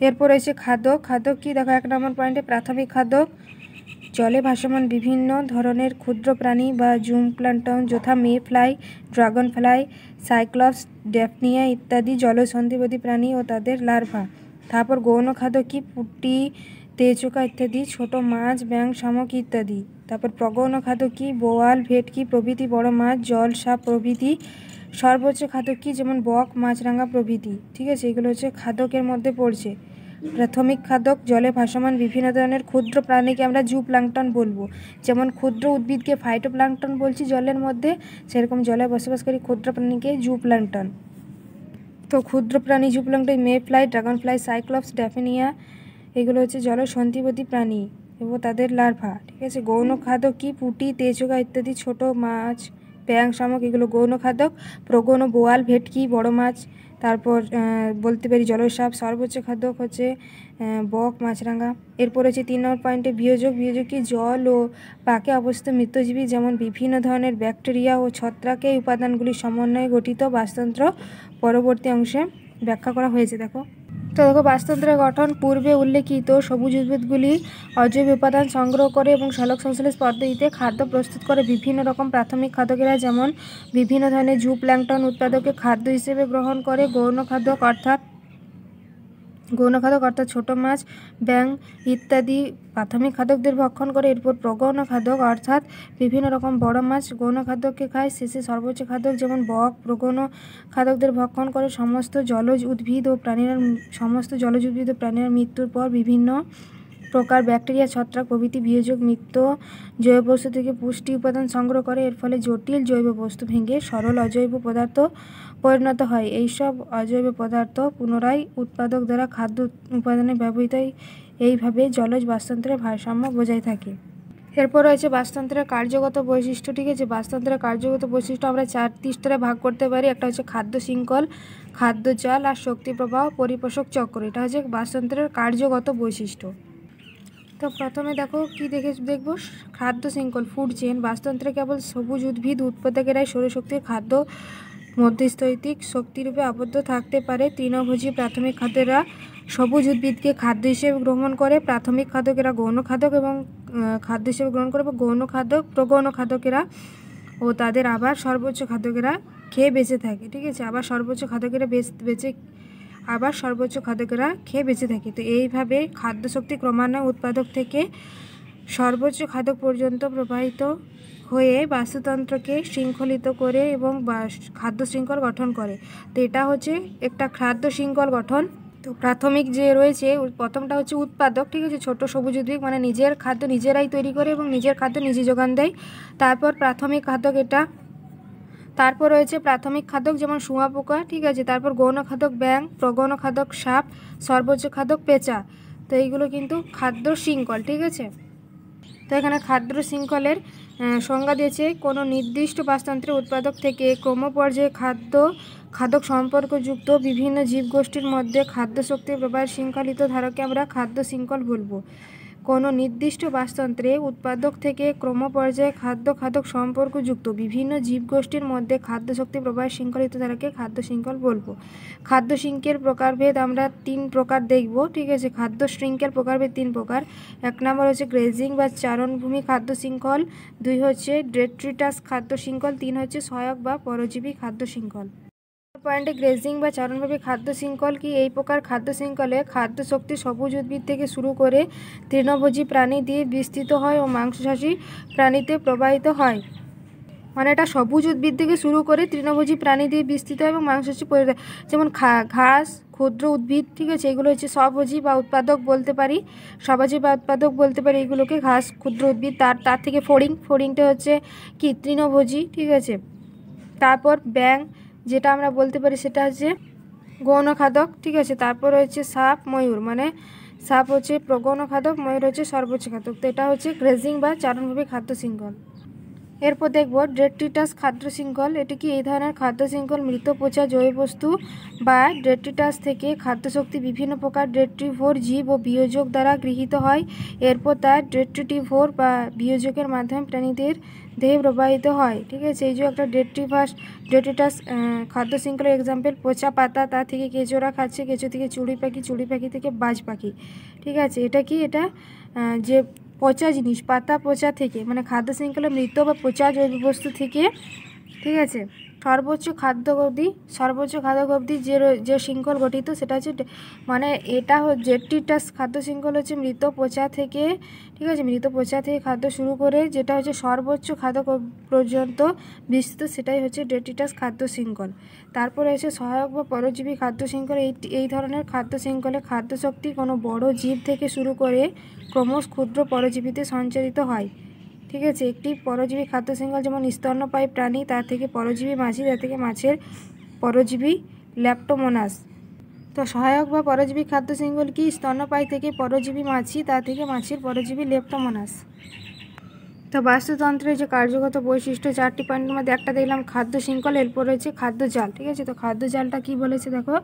এরপর রয়েছে খাদক। খাদক কি? দেখো 1 নম্বর পয়েন্টে প্রাথমিক খাদক। জলে ভাসমান বিভিন্ন ধরনের ক্ষুদ্র প্রাণী বা জুমপ্লাঙ্কটন যথা mayfly, dragonfly, cyclops, daphnia ইত্যাদি জলসন্ধিপতি প্রাণী ও তাদের লার্ভা। তারপর গৌণ খাদ্য কি পুঁটি, তেজোকা ইত্যাদি ছোট মাছ, ব্যাঙ, শামুক ইত্যাদি। তারপর প্রগৌণ খাদ্য কি বোয়াল, ভেটকি প্রভৃতি বড় মাছ, জল সাপ প্রভৃতি। সর্বোচ্চ খাদ্য কি যেমন বক, মাছরাঙা প্রভৃতি। ঠিক আছে, এগুলো হচ্ছে খাদকের মধ্যে পড়ছে। প্রাথমিক খাদক জলে ভাসমান বিভিন্ন ধরনের ক্ষুদ্র প্রাণীকে আমরা জুপ্লাঙ্কটন বলবো। যেমন ক্ষুদ্র উদ্ভিদকে ফাইটোপ্লাঙ্কটন বলছি জলের মধ্যে, সেরকম জলে বসবাসকারী ক্ষুদ্র প্রাণীকে জুপ্লাঙ্কটন। তো ক্ষুদ্র প্রাণী zooplankton mayfly, dragonfly, cyclops, daphnia এগুলো হচ্ছে জলসন্ধিপতি প্রাণী এবং তাদের লার্ভা। ঠিক আছে, গৌণ খাদক কি পুঁটি, তেজোকা ইত্যাদি ছোট মাছ, ব্যাঙ, শামুক এগুলো গৌণ খাদক। প্রগৌণ বোয়াল, ভেটকি বড় মাছ। তারপর বলতে পারি জলসাপ। সর্বোচ্চ খাদক হচ্ছে বক, মাছরাঙা। এরপর হচ্ছে 3 নম্বর পয়েন্টে বিয়োজক। বিয়োজক কি জল ও পাকে অবস্থিত মৃত্যজীবী যেমন বিভিন্ন ধরনের ব্যাকটেরিয়া ও ছত্রাক এই উপাদানগুলির সমন্বয়ে গঠিত বাস্তুতন্ত্র পরবর্তী অংশে ব্যাখ্যা করা হয়েছে। দেখো বাস্তুতন্ত্রের গঠন। পূর্বে উল্লেখিত সবুজ উদ্ভিদগুলি অজৈব উপাদান সংগ্রহ করে এবং সালোক সংশ্লেষ পদ্ধতিতে খাদ্য প্রস্তুত করে। বিভিন্ন রকম প্রাথমিক খাদকেরা যেমন বিভিন্ন ধরনের জুপ্ল্যাঙ্কটন উৎপাদকে খাদ্য হিসেবে গ্রহণ করে। গৌণ খাদক অর্থাৎ ছোট মাছ, ব্যাঙ ইত্যাদি প্রাথমিক খাদকদের ভক্ষণ করে। এরপর প্রগৌণ খাদক অর্থাৎ বিভিন্ন রকম বড় মাছ গৌণ খাদককে খায়। শেষে সর্বোচ্চ খাদক যেমন বক প্রগৌণ খাদকদের ভক্ষণ করে। সমস্ত জলজ উদ্ভিদ ও প্রাণীরা মৃত্যুর পর বিভিন্ন প্রকার ব্যাকটেরিয়া, ছত্রাক প্রভৃতি বিয়োজক মৃত জৈব বস্তু থেকে পুষ্টি উপাদান সংগ্রহ করে। এর ফলে জটিল জৈব বস্তু ভেঙে সরল অজৈব পদার্থ পরিণত হয়। এইসব অজৈব পদার্থ পুনরায় উৎপাদক দ্বারা খাদ্য উপাদানে ব্যবহৃত হয়। এইভাবে জলজ বাস্তুতন্ত্রের ভারসাম্য বজায় থাকে। এরপর রয়েছে বাস্তুতন্ত্রের কার্যগত বৈশিষ্ট্য। ঠিক আছে, বাস্তুতন্ত্রের কার্যগত বৈশিষ্ট্য আমরা 4টি স্তরে ভাগ করতে পারি। একটা হচ্ছে খাদ্য শৃঙ্খল, খাদ্য জাল আর শক্তি প্রবাহ, পরিপোষক চক্র। এটা হচ্ছে বাস্তুতন্ত্রের কার্যগত বৈশিষ্ট্য। তো প্রথমে দেখো কি দেখবো খাদ্য শৃঙ্খল, ফুড চেইন। বাস্তুতন্ত্রে কেবল সবুজ উদ্ভিদ উৎপাদকেরাই সৌরশক্তির খাদ্য মধ্যস্থৈতিক শক্তিরূপে আবদ্ধ থাকতে পারে। তৃণভোজী প্রাথমিক খাদ্যেরা সবুজ উদ্ভিদকে খাদ্য হিসেবে গ্রহণ করে। প্রাথমিক খাদকেরা গৌণ খাদক এবং খাদ্য হিসেবে গ্রহণ করে। গৌণ খাদক প্রগৌণ খাদকেরা ও তাদের আবার সর্বোচ্চ খাদকেরা খেয়ে বেঁচে থাকে। ঠিক আছে, আবার সর্বোচ্চ খাদকেরা খেয়ে বেঁচে থাকে। তো এইভাবে খাদ্য শক্তি ক্রমান্বয়ে উৎপাদক থেকে সর্বোচ্চ খাদক পর্যন্ত প্রবাহিত হয়ে বাস্তুতন্ত্রকে শৃঙ্খলিত করে এবং খাদ্য শৃঙ্খল গঠন করে। তো এটা হচ্ছে একটা খাদ্য শৃঙ্খল গঠন। তো প্রাথমিক যে রয়েছে প্রথমটা হচ্ছে উৎপাদক। ঠিক আছে, ছোট সবুজ উদ্ভিদ মানে নিজের খাদ্য নিজেরাই তৈরি করে এবং নিজের খাদ্য নিজে যোগান দেয়। তারপর প্রাথমিক খাদক এটা। তারপর রয়েছে প্রাথমিক খাদক যেমন শুঁয়াপোকা। ঠিক আছে, তারপর গৌণ খাদক ব্যাঙ, প্রগৌণ খাদক সাপ, সর্বোচ্চ খাদক পেঁচা। তো এইগুলো কিন্তু খাদ্য শৃঙ্খল। ঠিক আছে, তো এখানে খাদ্য শৃঙ্খলের সংজ্ঞা দিয়েছে কোনো নির্দিষ্ট বাস্তুতন্ত্রের উৎপাদক থেকে ক্রমপর্যায়ে খাদক সম্পর্কযুক্ত বিভিন্ন জীবগোষ্ঠীর মধ্যে খাদ্য শক্তির প্রবাহের শৃঙ্খলিত ধারাকে আমরা খাদ্য শৃঙ্খল বলবো। কোনো নির্দিষ্ট বাস্তুতন্ত্রে উৎপাদক থেকে ক্রমপর্যায়ে খাদক সম্পর্কযুক্ত বিভিন্ন জীবগোষ্ঠীর মধ্যে খাদ্য শক্তি প্রবাহের শৃঙ্খলিত ধারাকে খাদ্য শৃঙ্খল বলবো। খাদ্য শৃঙ্খলের প্রকারভেদ আমরা 3 প্রকার দেখব। ঠিক আছে, খাদ্য শৃঙ্খল প্রকারভেদ 3 প্রকার। 1 নম্বর হচ্ছে গ্রেজিং বা চারণভূমি খাদ্য শৃঙ্খল, 2 হচ্ছে ডেট্রিটাস খাদ্য শৃঙ্খল, 3 হচ্ছে সহায়ক বা পরজীবী খাদ্য শৃঙ্খল। পয়েন্টে গ্রেজিং বা চারণভূমি খাদ্য শৃঙ্খল কি? এই প্রকার খাদ্য শৃঙ্খলে খাদ্য শক্তি সবুজ উদ্ভিদ থেকে শুরু করে তৃণভোজী প্রাণী দিয়ে বিস্তৃত হয় ও মাংসাশী প্রাণীতে প্রবাহিত হয়। মানে এটা সবুজ উদ্ভিদ থেকে শুরু করে তৃণভোজী প্রাণী দিয়ে বিস্তৃত হয় এবং মাংসাশী যেমন ঘাস, ক্ষুদ্র উদ্ভিদ। ঠিক আছে, এগুলো হচ্ছে স্বভোজী বা উৎপাদক বলতে পারি, এগুলোকে ঘাস, ক্ষুদ্র উদ্ভিদ। তার থেকে ফড়িংটা হচ্ছে কি তৃণভোজী। ঠিক আছে, তারপর ব্যাঙ যেটা আমরা বলতে পারি সেটা হচ্ছে গৌণ খাদক। ঠিক আছে, তারপর হচ্ছে সাপ, ময়ূর। মানে সাপ হচ্ছে প্রগৌণ খাদক, ময়ূর হচ্ছে সর্বোচ্চ খাদক। তো এটা হচ্ছে গ্রেজিং বা চারণভূমি খাদ্য শৃঙ্খল। এরপর দেখব ডেট্রিটাস খাদ্য শৃঙ্খল। এটি কি? এই ধরনের খাদ্য শৃঙ্খল মৃত পচা জৈববস্তু বা ডেট্রিটাস থেকে খাদ্যশক্তি বিভিন্ন প্রকার ডেট্রিভোর জীব ও বিয়োজক দ্বারা গৃহীত হয়। এরপর তার ডেট্রিটিভোর বা বিয়োজকের মাধ্যমে প্রাণীদের দেহে প্রবাহিত হয়। ঠিক আছে, এই যে একটা ডেট্রিটাস খাদ্য শৃঙ্খলের এক্সাম্পল পচা পাতা, তা থেকে কেঁচোরা খাচ্ছে, কেঁচো থেকে চুড়ি পাখি, চুড়ি পাখি থেকে বাজ পাখি। ঠিক আছে, এটা কি? এটা যে পচা জিনিস, পাতা পচা থেকে, মানে খাদ্য শৃঙ্খলে মৃত বা পচা জৈব বস্তু থেকে, ঠিক আছে। সর্বোচ্চ খাদ্য অবধি যে শৃঙ্খল গঠিত সেটা হচ্ছে মানে এটা ডেট্রিটাস খাদ্য শৃঙ্খল হচ্ছে মৃত পচা থেকে, ঠিক আছে, মৃত পচা থেকে খাদ্য শুরু করে যেটা হচ্ছে সর্বোচ্চ খাদ্য পর্যন্ত বিস্তৃত, সেটাই হচ্ছে ডেট্রিটাস খাদ্য শৃঙ্খল। তারপরে হচ্ছে সহায়ক বা পরজীবী খাদ্য শৃঙ্খল। এই ধরনের খাদ্য শৃঙ্খলে খাদ্য শক্তি কোনো বড় জীব থেকে শুরু করে ক্রমশ ক্ষুদ্র পরজীবীতে সঞ্চারিত হয়, ঠিক আছে। একটি পরজীবী খাদ্য শৃঙ্খল যেমন স্তন্যপায়ী প্রাণী, তার থেকে পরজীবী মাছি, তার থেকে মাছের পরজীবী ল্যাপ্টোমোনাস। তো সহায়ক বা পরজীবী খাদ্য শৃঙ্খল কি? স্তন্যপায়ী থেকে পরজীবী মাছি, তার থেকে মাছের পরজীবী লেপ্টোমোনাস। তো বাস্তুতন্ত্রের যে কার্যগত বৈশিষ্ট্য 4টি পয়েন্টের মধ্যে একটা দেখলাম খাদ্য শৃঙ্খল, এরপর রয়েছে খাদ্য জাল, ঠিক আছে। তো খাদ্য জালটা কি বলেছে দেখো,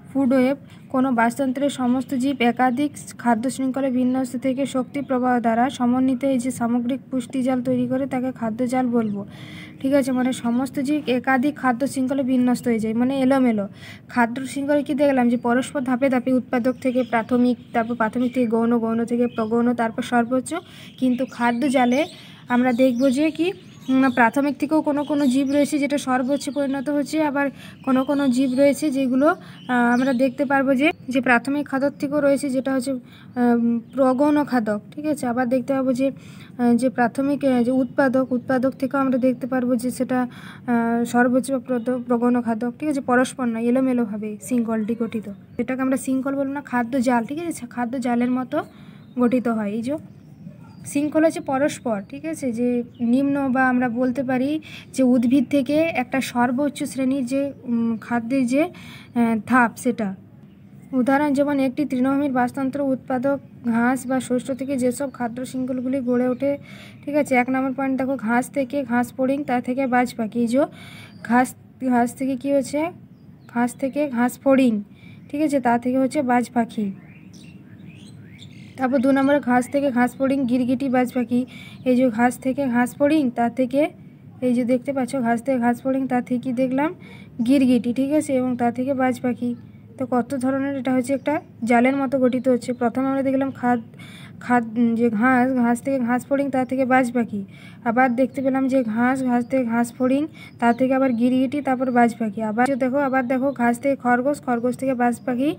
ফুড ওয়েব, কোনো বাস্তুতন্ত্রের সমস্ত জীব একাধিক খাদ্য শৃঙ্খলে বিন্যস্ত থেকে শক্তি প্রবাহ দ্বারা সমন্বিত এই যে সামগ্রিক পুষ্টি জাল তৈরি করে তাকে খাদ্য জাল বলবো, ঠিক আছে। মানে সমস্ত জীব একাধিক খাদ্য শৃঙ্খলে বিন্যস্ত হয়ে যায়, মানে এলোমেলো। খাদ্য শৃঙ্খলে কি দেখলাম যে পরস্পর ধাপে ধাপে উৎপাদক থেকে প্রাথমিক, তারপর প্রাথমিক থেকে গৌণ, গৌণ থেকে প্রগৌণ, তারপর সর্বোচ্চ। কিন্তু খাদ্য জালে আমরা দেখব যে কি প্রাথমিক থেকেও কোনো জীব রয়েছে যেটা সর্বোচ্চে পরিণত হচ্ছে, আবার কোনো জীব রয়েছে যেগুলো আমরা দেখতে পারবো যে প্রাথমিক খাদক থেকেও রয়েছে যেটা হচ্ছে প্রগৌণ খাদক, ঠিক আছে। আবার দেখতে পাবো যে প্রাথমিক যে উৎপাদক থেকেও আমরা দেখতে পারবো যে সেটা সর্বোচ্চ প্রগৌণ খাদক, ঠিক আছে। পরস্পর নয়, এলোমেলোভাবে শৃঙ্খলটি গঠিত, এটাকে আমরা শৃঙ্খল বলবো না, খাদ্য জাল, ঠিক আছে। খাদ্য জালের মতো গঠিত হয়। এই যে শৃঙ্খল হচ্ছে পরস্পর, ঠিক আছে, যে নিম্ন বা আমরা বলতে পারি যে উদ্ভিদ থেকে একটা সর্বোচ্চ শ্রেণীর যে খাদ্যের যে ধাপ, সেটা উদাহরণ যেমন একটি তৃণভূমির বাস্তুতন্ত্র উৎপাদক ঘাস বা শস্য থেকে যেসব খাদ্য শৃঙ্খলগুলি গড়ে ওঠে, ঠিক আছে। 1 নম্বর পয়েন্ট দেখো, ঘাস থেকে ঘাস ফড়িং, তার থেকে বাজ পাখি। এই যে ঘাস থেকে কি হচ্ছে, ঘাস থেকে ঘাস ফড়িং, ঠিক আছে, তা থেকে হচ্ছে বাজ পাখি। তারপর 2 নম্বরে ঘাস থেকে ঘাস ফড়িং, গিরগিটি, বাজ পাখি। এই যে ঘাস থেকে ঘাস ফড়িং, তার থেকে এই যে দেখতে পাচ্ছ ঘাস থেকে ঘাস ফড়িং, তার থেকে কি দেখলাম, গিরগিটি, ঠিক আছে, এবং তার থেকে বাজ পাখি। তো কত ধরনের এটা হচ্ছে একটা জালের মতো গঠিত হচ্ছে। প্রথমে আমরা দেখলাম যে ঘাস থেকে ঘাস ফড়িং, তার থেকে বাজ পাখি। আবার দেখতে পেলাম যে ঘাস থেকে ঘাস ফড়িং, তার থেকে আবার গিরগিটি, তারপর বাজ পাখি। আবার দেখো ঘাস থেকে খরগোশ থেকে বাজ পাখি।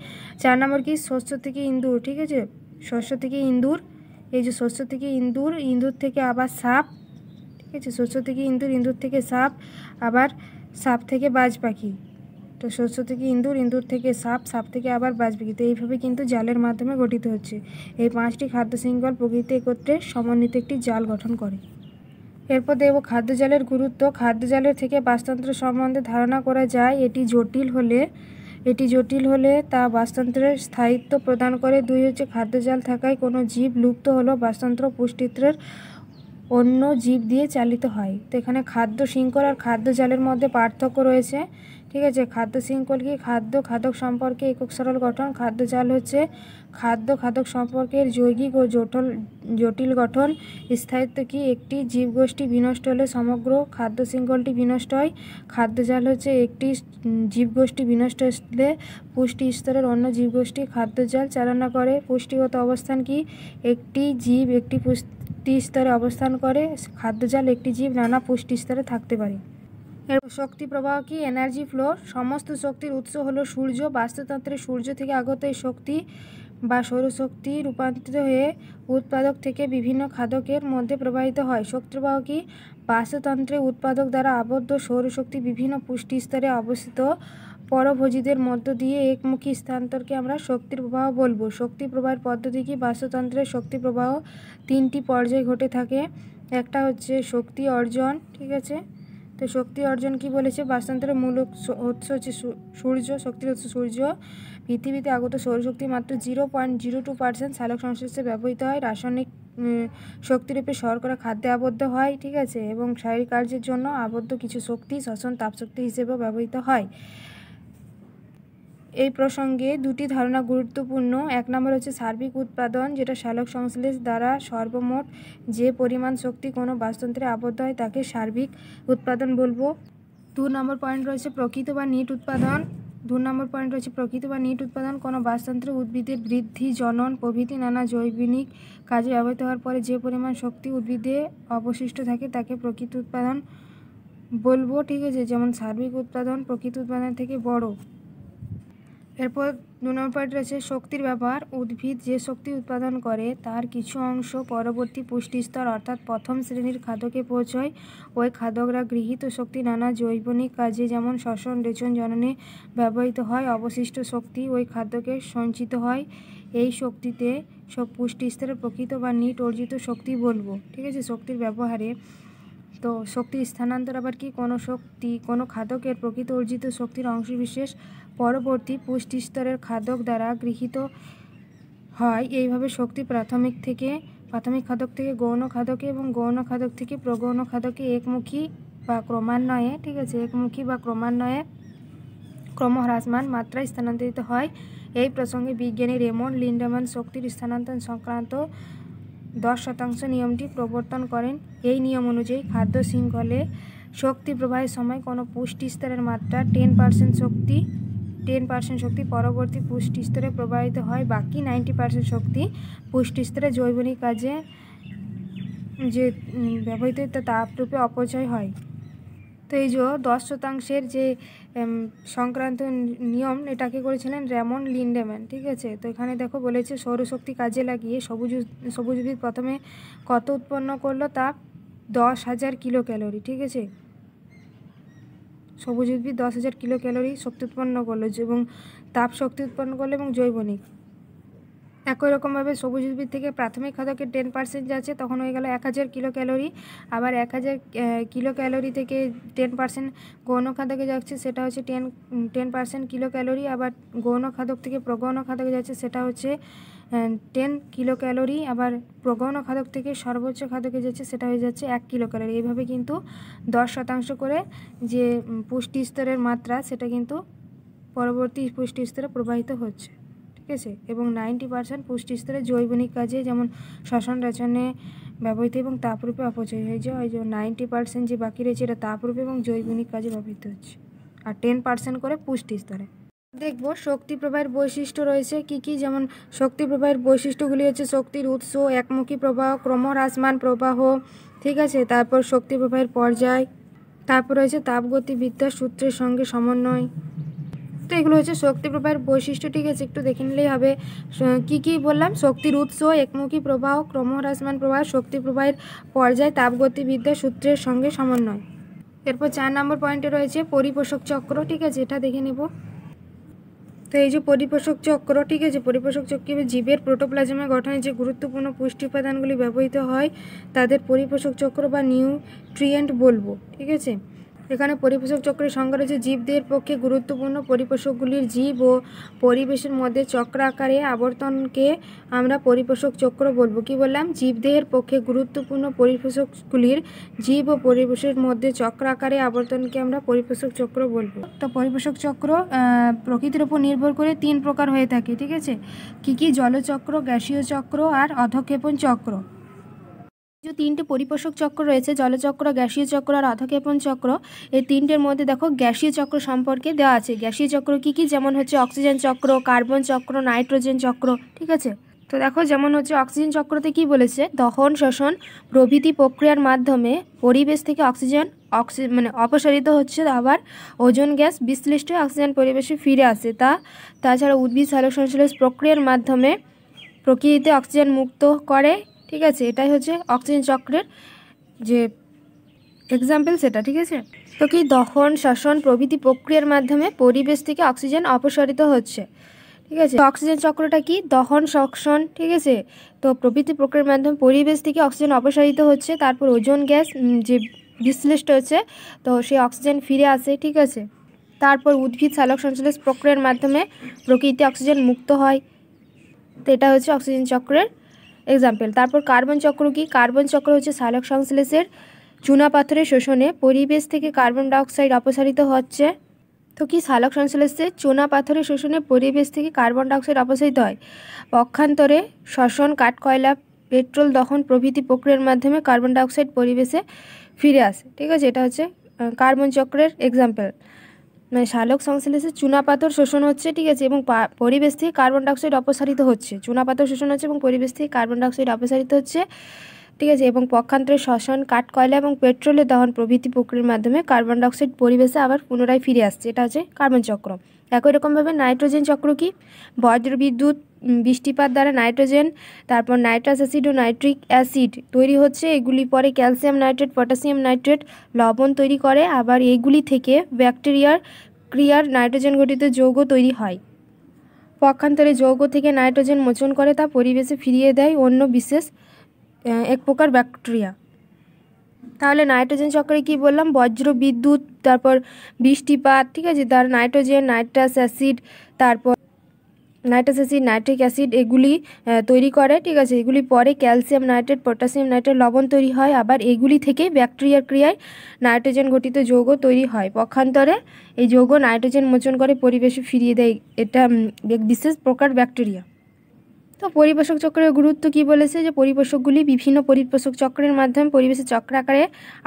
4 নম্বর কি, শস্য থেকে ইঁদুর, ঠিক আছে, শস্য থেকে ইঁদুর। এই যে শস্য থেকে ইঁদুর থেকে আবার সাপ, ঠিক আছে, শস্য থেকে ইঁদুর থেকে সাপ, আবার সাপ থেকে বাজ পাখি। তো শস্য থেকে ইঁদুর থেকে সাপ থেকে আবার বাজ পাখি। তো এইভাবে কিন্তু জালের মাধ্যমে গঠিত হচ্ছে। এই 5টি খাদ্য শৃঙ্খল প্রকৃতি একত্রে সমন্বিত একটি জাল গঠন করে। এরপর দেখব খাদ্য জালের গুরুত্ব। খাদ্য জালের থেকে বাস্তুতন্ত্র সম্বন্ধে ধারণা করা যায় এটি জটিল হলে তা বাস্তুতন্ত্রের স্থায়িত্ব প্রদান করে। 2 হচ্ছে খাদ্য জাল থাকায় কোনো জীব লুপ্ত হলেও বাস্তুতন্ত্র পুষ্টিত্রের অন্য জীব দিয়ে চালিত হয়। তো এখানে খাদ্য শৃঙ্খল আর খাদ্য জালের মধ্যে পার্থক্য রয়েছে, ঠিক আছে। খাদ্য শৃঙ্খল কি, খাদ্য সম্পর্কে একক সরল গঠন। খাদ্য জাল হচ্ছে খাদ্য সম্পর্কের যৌগিক ও জটিল গঠন। স্থায়িত্ব কি, একটি জীবগোষ্ঠী বিনষ্ট হলে সমগ্র খাদ্য শৃঙ্খলটি বিনষ্ট হয়। খাদ্য জাল হচ্ছে একটি জীবগোষ্ঠী বিনষ্ট হলে পুষ্টি স্তরের অন্য জীবগোষ্ঠী খাদ্য জাল চালনা করে। পুষ্টিগত অবস্থান কি, একটি জীব একটি পুষ্টি স্তরে অবস্থান করে, খাদ্য জাল একটি জীব নানা পুষ্টি স্তরে থাকতে পারে। এর শক্তি প্রবাহ কি, এনার্জি ফ্লো। সমস্ত শক্তির উৎস হলো সূর্য। বাস্তুতন্ত্রে সূর্য থেকে আগত এই শক্তি বা সৌরশক্তি রূপান্তরিত হয়ে উৎপাদক থেকে বিভিন্ন খাদকের মধ্যে প্রবাহিত হয়। শক্তি প্রবাহ কি, বাস্তুতন্ত্রে উৎপাদক দ্বারা আবদ্ধ সৌরশক্তি বিভিন্ন পুষ্টি স্তরে অবস্থিত পরভোজীদের মধ্য দিয়ে একমুখী স্থানান্তরকে আমরা শক্তির প্রবাহ বলবো। শক্তি প্রবাহের পদ্ধতি কি, বাস্তুতন্ত্রের শক্তি প্রবাহ 3টি পর্যায়ে ঘটে থাকে। একটা হচ্ছে শক্তি অর্জন, ঠিক আছে। তো শক্তি অর্জন কি বলেছে, বাস্তুতন্ত্রের মূল উৎস হচ্ছে সূর্য, শক্তির উৎস সূর্য। পৃথিবীতে আগত সৌরশক্তি মাত্র 0.02% সালোক সংশ্লেষে ব্যবহৃত হয়। রাসায়নিক শক্তিরূপে শর্করা খাদ্যে আবদ্ধ হয়, ঠিক আছে, এবং শারীরিক কার্যের জন্য আবদ্ধ কিছু শক্তি শ্বসন তাপশক্তি হিসেবেও ব্যবহৃত হয়। এই প্রসঙ্গে 2টি ধারণা গুরুত্বপূর্ণ। 1 নম্বর হচ্ছে সার্বিক উৎপাদন, যেটা সালোক সংশ্লেষ দ্বারা সর্বমোট যে পরিমাণ শক্তি কোনো বাস্তুতন্ত্রে আবদ্ধ হয় তাকে সার্বিক উৎপাদন বলবো। 2 নম্বর পয়েন্ট রয়েছে প্রকৃত বা নিট উৎপাদন, 2 নম্বর পয়েন্ট রয়েছে প্রকৃতি বা নিট উৎপাদন। কোনো বাস্তুতন্ত্রে উদ্ভিদের বৃদ্ধি, জনন প্রভৃতি নানা জৈবিক কাজে ব্যবহৃত হওয়ার পরে যে পরিমাণ শক্তি উদ্ভিদে অবশিষ্ট থাকে তাকে প্রকৃতি উৎপাদন বলবো। ঠিক আছে, যেমন সার্বিক উৎপাদন প্রকৃতি উৎপাদন থেকে বড়। এরপর 2 নম্বর পয়েন্ট রয়েছে শক্তির ব্যবহার। উদ্ভিদ যে শক্তি উৎপাদন করে তার কিছু অংশ পরবর্তী পুষ্টি স্তর অর্থাৎ প্রথম শ্রেণীর খাদ্যকে পৌঁছয়। ওই খাদ্যরা গৃহীত শক্তি নানা জৈবনিক কাজে যেমন শ্বসন, রেচন, জননে ব্যবহৃত হয়। অবশিষ্ট শক্তি ওই খাদ্যকে সঞ্চিত হয়। এই শক্তিতে সব পুষ্টি স্তরে প্রকৃত বা নিট অর্জিত শক্তি বলবো। ঠিক আছে, শক্তির ব্যবহারে তো শক্তির স্থানান্তর আবার কি, কোনো শক্তি কোনো খাদকের প্রকৃত অর্জিত শক্তির অংশবিশেষ পরবর্তী পুষ্টি স্তরের খাদক দ্বারা গৃহীত হয়। এইভাবে শক্তি প্রাথমিক খাদক থেকে গৌণ খাদকে এবং গৌণ খাদক থেকে প্রগৌণ খাদকে একমুখী বা ক্রমান্বয়ে, ঠিক আছে, একমুখী বা ক্রমান্বয়ে ক্রমহ্রাসমান মাত্রায় স্থানান্তরিত হয়। এই প্রসঙ্গে বিজ্ঞানী রেমন্ড লিন্ডেম্যান শক্তির স্থানান্তর সংক্রান্ত 10% নিয়মটি প্রবর্তন করেন। এই নিয়ম অনুযায়ী খাদ্য শৃঙ্খলে শক্তি প্রবাহের সময় কোনো পুষ্টি স্তরের মাত্রা 10% শক্তি পরবর্তী পুষ্টি স্তরে প্রবাহিত হয়। বাকি 90% শক্তি পুষ্টি স্তরে জৈবনিক কাজে যে ব্যবহৃত তাপরূপে অপচয় হয়। তো এই যে 10% যে সংক্রান্ত নিয়ম, এটাকে করেছিলেন রেমন্ড লিন্ডেম্যান। ঠিক আছে, তো এখানে দেখো বলেছে সৌরশক্তি কাজে লাগিয়ে সবুজ উদ্ভিদ প্রথমে কত উৎপন্ন করলো, তাপ 10,000 কিলো ক্যালোরি। ঠিক আছে, সবুজ উদ্ভিদ 10,000 কিলো ক্যালোরি শক্তি উৎপন্ন করলো এবং তাপ শক্তি উৎপন্ন করলো এবং জৈবনিক। একই রকমভাবে সবুজ উদ্ভিদ থেকে প্রাথমিক খাদকে 10% যাচ্ছে, তখন হয়ে গেল 1,000 কিলো ক্যালোরি। আবার 1,000 কিলো ক্যালোরি থেকে 10% গৌণ খাদকে যাচ্ছে, সেটা হচ্ছে 10% কিলো ক্যালোরি। আবার গৌণ খাদক থেকে প্রগৌণ খাদকে যাচ্ছে, সেটা হচ্ছে 10 কিলো ক্যালোরি। আবার প্রগৌণ খাদক থেকে সর্বোচ্চ খাদকে যাচ্ছে, সেটা হয়ে যাচ্ছে 1 কিলো ক্যালোরি। এইভাবে কিন্তু 10% করে যে পুষ্টি স্তরের মাত্রা, সেটা কিন্তু পরবর্তী পুষ্টি স্তরে প্রবাহিত হচ্ছে। ঠিক আছে, এবং 90% পুষ্টি স্তরে জৈবনিক কাজে যেমন শ্বসন, রেচনে ব্যবহৃত এবং তাপরূপে অপচয় হয়ে যায়। ওই যে 90% যে বাকি রয়েছে এটা তাপরূপে এবং জৈবনিক কাজে ব্যবহৃত হচ্ছে, আর 10% করে পুষ্টি স্তরে। দেখব শক্তি প্রবাহের বৈশিষ্ট্য রয়েছে কি কি। যেমন শক্তি প্রবাহের বৈশিষ্ট্যগুলি হচ্ছে শক্তির উৎস, একমুখী প্রবাহ, ক্রমহ্রাসমান প্রবাহ। ঠিক আছে, তারপর শক্তি প্রবাহের পর্যায়, তারপর রয়েছে তাপগতিবিদ্যার সূত্রের সঙ্গে সমন্বয়। তো এগুলো হচ্ছে শক্তি প্রবাহের বৈশিষ্ট্য। ঠিক আছে, একটু দেখে নিলেই হবে। কি কি বললাম, শক্তির উৎস, একমুখী প্রবাহ, ক্রমহ্রাসমান প্রবাহ, শক্তি প্রবাহের পর্যায়, তাপগতিবিদ্যার সূত্রের সঙ্গে সমন্বয়। এরপর 4 নম্বর পয়েন্টে রয়েছে পরিপোষক চক্র। ঠিক আছে, এটা দেখে নেব। তো এই যে পরিপোষক চক্র, ঠিক আছে, পরিপোষক চক্রে জীবের প্রোটোপ্লাজমের গঠনে যে গুরুত্বপূর্ণ পুষ্টি উপাদানগুলি ব্যবহৃত হয় তাদের পরিপোষক চক্র বা নিউট্রিয়েন্ট বলবো। ঠিক আছে, এখানে পরিপোষক চক্রের সংজ্ঞা রয়েছে জীবদের পক্ষে গুরুত্বপূর্ণ পরিপোষকগুলির জীব ও পরিবেশের মধ্যে চক্রাকারে আবর্তনকে আমরা পরিপোষক চক্র বলবো। কি বললাম, জীবদেহের পক্ষে গুরুত্বপূর্ণ পরিপোষকগুলির জীব ও পরিবেশের মধ্যে চক্রাকারে আবর্তনকে আমরা পরিপোষক চক্র বলবো। তো পরিপোষক চক্র প্রকৃতির উপর নির্ভর করে 3 প্রকার হয়ে থাকে। ঠিক আছে, কি কি, জলচক্র, গ্যাসীয় চক্র আর অধঃক্ষেপণ চক্র। যে 3টে পরিপোষক চক্র রয়েছে, জলচক্র, গ্যাসীয় চক্র আর অধঃক্ষেপণ চক্র, এই 3টের মধ্যে দেখো গ্যাসীয় চক্র সম্পর্কে দেওয়া আছে। গ্যাসীয় চক্র কি কি, যেমন হচ্ছে অক্সিজেন চক্র, কার্বন চক্র, নাইট্রোজেন চক্র। ঠিক আছে, তো দেখো যেমন হচ্ছে অক্সিজেন চক্রতে কি বলেছে, দহন, শ্বসন প্রভৃতি প্রক্রিয়ার মাধ্যমে পরিবেশ থেকে অক্সিজেন অপসারিত হচ্ছে, আবার ওজোন গ্যাস বিশ্লিষ্ট হয়ে অক্সিজেন পরিবেশে ফিরে আসে। তাছাড়া উদ্ভিদ সালোকসংশ্লেষ প্রক্রিয়ার মাধ্যমে প্রকৃতিতে অক্সিজেন মুক্ত করে। ঠিক আছে, এটাই হচ্ছে অক্সিজেন চক্রের যে এক্সাম্পল সেটা। ঠিক আছে, তো কি, দহন, শ্বসন প্রভৃতি প্রক্রিয়ার মাধ্যমে পরিবেশ থেকে অক্সিজেন অপসারিত হচ্ছে। ঠিক আছে, অক্সিজেন চক্রটা কি, দহন, শ্বসন, ঠিক আছে, তো প্রভৃতি প্রক্রিয়ার মাধ্যমে পরিবেশ থেকে অক্সিজেন অপসারিত হচ্ছে, তারপর ওজোন গ্যাস যে বিশ্লিষ্ট হচ্ছে, তো সেই অক্সিজেন ফিরে আসে। ঠিক আছে, তারপর উদ্ভিদ সালোক সংশ্লেষ প্রক্রিয়ার মাধ্যমে প্রকৃতিতে অক্সিজেন মুক্ত হয়। তো এটা হচ্ছে অক্সিজেন চক্রের এক্সাম্পল। তারপর কার্বন চক্র কি, কার্বন চক্র হচ্ছে সালোক সংশ্লেষের চুনাপাথরের শোষণে পরিবেশ থেকে কার্বন ডাইঅক্সাইড অপসারিত হচ্ছে। তো কি, সালোক সংশ্লেষে চুনাপাথরের শোষণে পরিবেশ থেকে কার্বন ডাইঅক্সাইড অপসারিত হয়। পক্ষান্তরে শ্বসন, কাঠকয়লা, পেট্রোল দহন প্রভৃতি প্রক্রিয়ার মাধ্যমে কার্বন ডাইঅক্সাইড পরিবেশে ফিরে আসে। ঠিক আছে, এটা হচ্ছে কার্বন চক্রের এক্সাম্পল। মানে সালোক সংশ্লেষে চুনাপাথর শোষণ হচ্ছে, ঠিক আছে, এবং পরিবেশ থেকে কার্বন ডাইঅক্সাইড অপসারিত হচ্ছে। চুনাপাথর শোষণ হচ্ছে এবং পরিবেশ থেকে কার্বন ডাইঅক্সাইড অপসারিত হচ্ছে, ঠিক আছে, এবং পক্ষান্তরে শ্বসন, কাঠ কয়লা এবং পেট্রোলের দহন প্রভৃতি প্রক্রিয়ার মাধ্যমে কার্বন ডাইঅক্সাইড পরিবেশে আবার পুনরায় ফিরে আসছে। এটা হচ্ছে কার্বন চক্র। একই রকমভাবে নাইট্রোজেন চক্র কি, বজ্র বিদ্যুৎ, বৃষ্টিপাত দ্বারা নাইট্রোজেন, তারপর নাইট্রাস অ্যাসিড ও নাইট্রিক অ্যাসিড তৈরি হচ্ছে। এগুলি পরে ক্যালসিয়াম নাইট্রেট, পটাশিয়াম নাইট্রেট, লবণ তৈরি করে। আবার এইগুলি থেকে ব্যাকটেরিয়ার ক্রিয়ার নাইট্রোজেন গঠিত যৌগ তৈরি হয়। পক্ষান্তরে যৌগ থেকে নাইট্রোজেন মোচন করে তা পরিবেশে ফিরিয়ে দেয় অন্য বিশেষ এক প্রকার ব্যাকটেরিয়া। তাহলে নাইট্রোজেন চক্রে কি বললাম, বজ্র বিদ্যুৎ, তারপর বৃষ্টিপাত, ঠিক আছে, তার নাইট্রোজেন, নাইট্রাস অ্যাসিড, তারপর নাইট্রাস অ্যাসিড, নাইট্রিক অ্যাসিড এগুলি তৈরি করে, ঠিক আছে। এগুলি পরে ক্যালসিয়াম নাইট্রেট, পটাশিয়াম নাইট্রেট, লবণ তৈরি হয়। আবার এগুলি থেকে ব্যাকটেরিয়ার ক্রিয়ায় নাইট্রোজেন গঠিত যৌগ তৈরি হয়। পক্ষান্তরে এই যৌগ নাইট্রোজেন মোচন করে পরিবেশে ফিরিয়ে দেয়। এটা এক বিশেষ প্রকার ব্যাকটেরিয়া। তো পরিপোষক চক্রের গুরুত্ব কি বলেছে, যে পরিপোষকগুলি বিভিন্ন পরিপোষক চক্রের মাধ্যমে পরিবেশের চক্রাকারে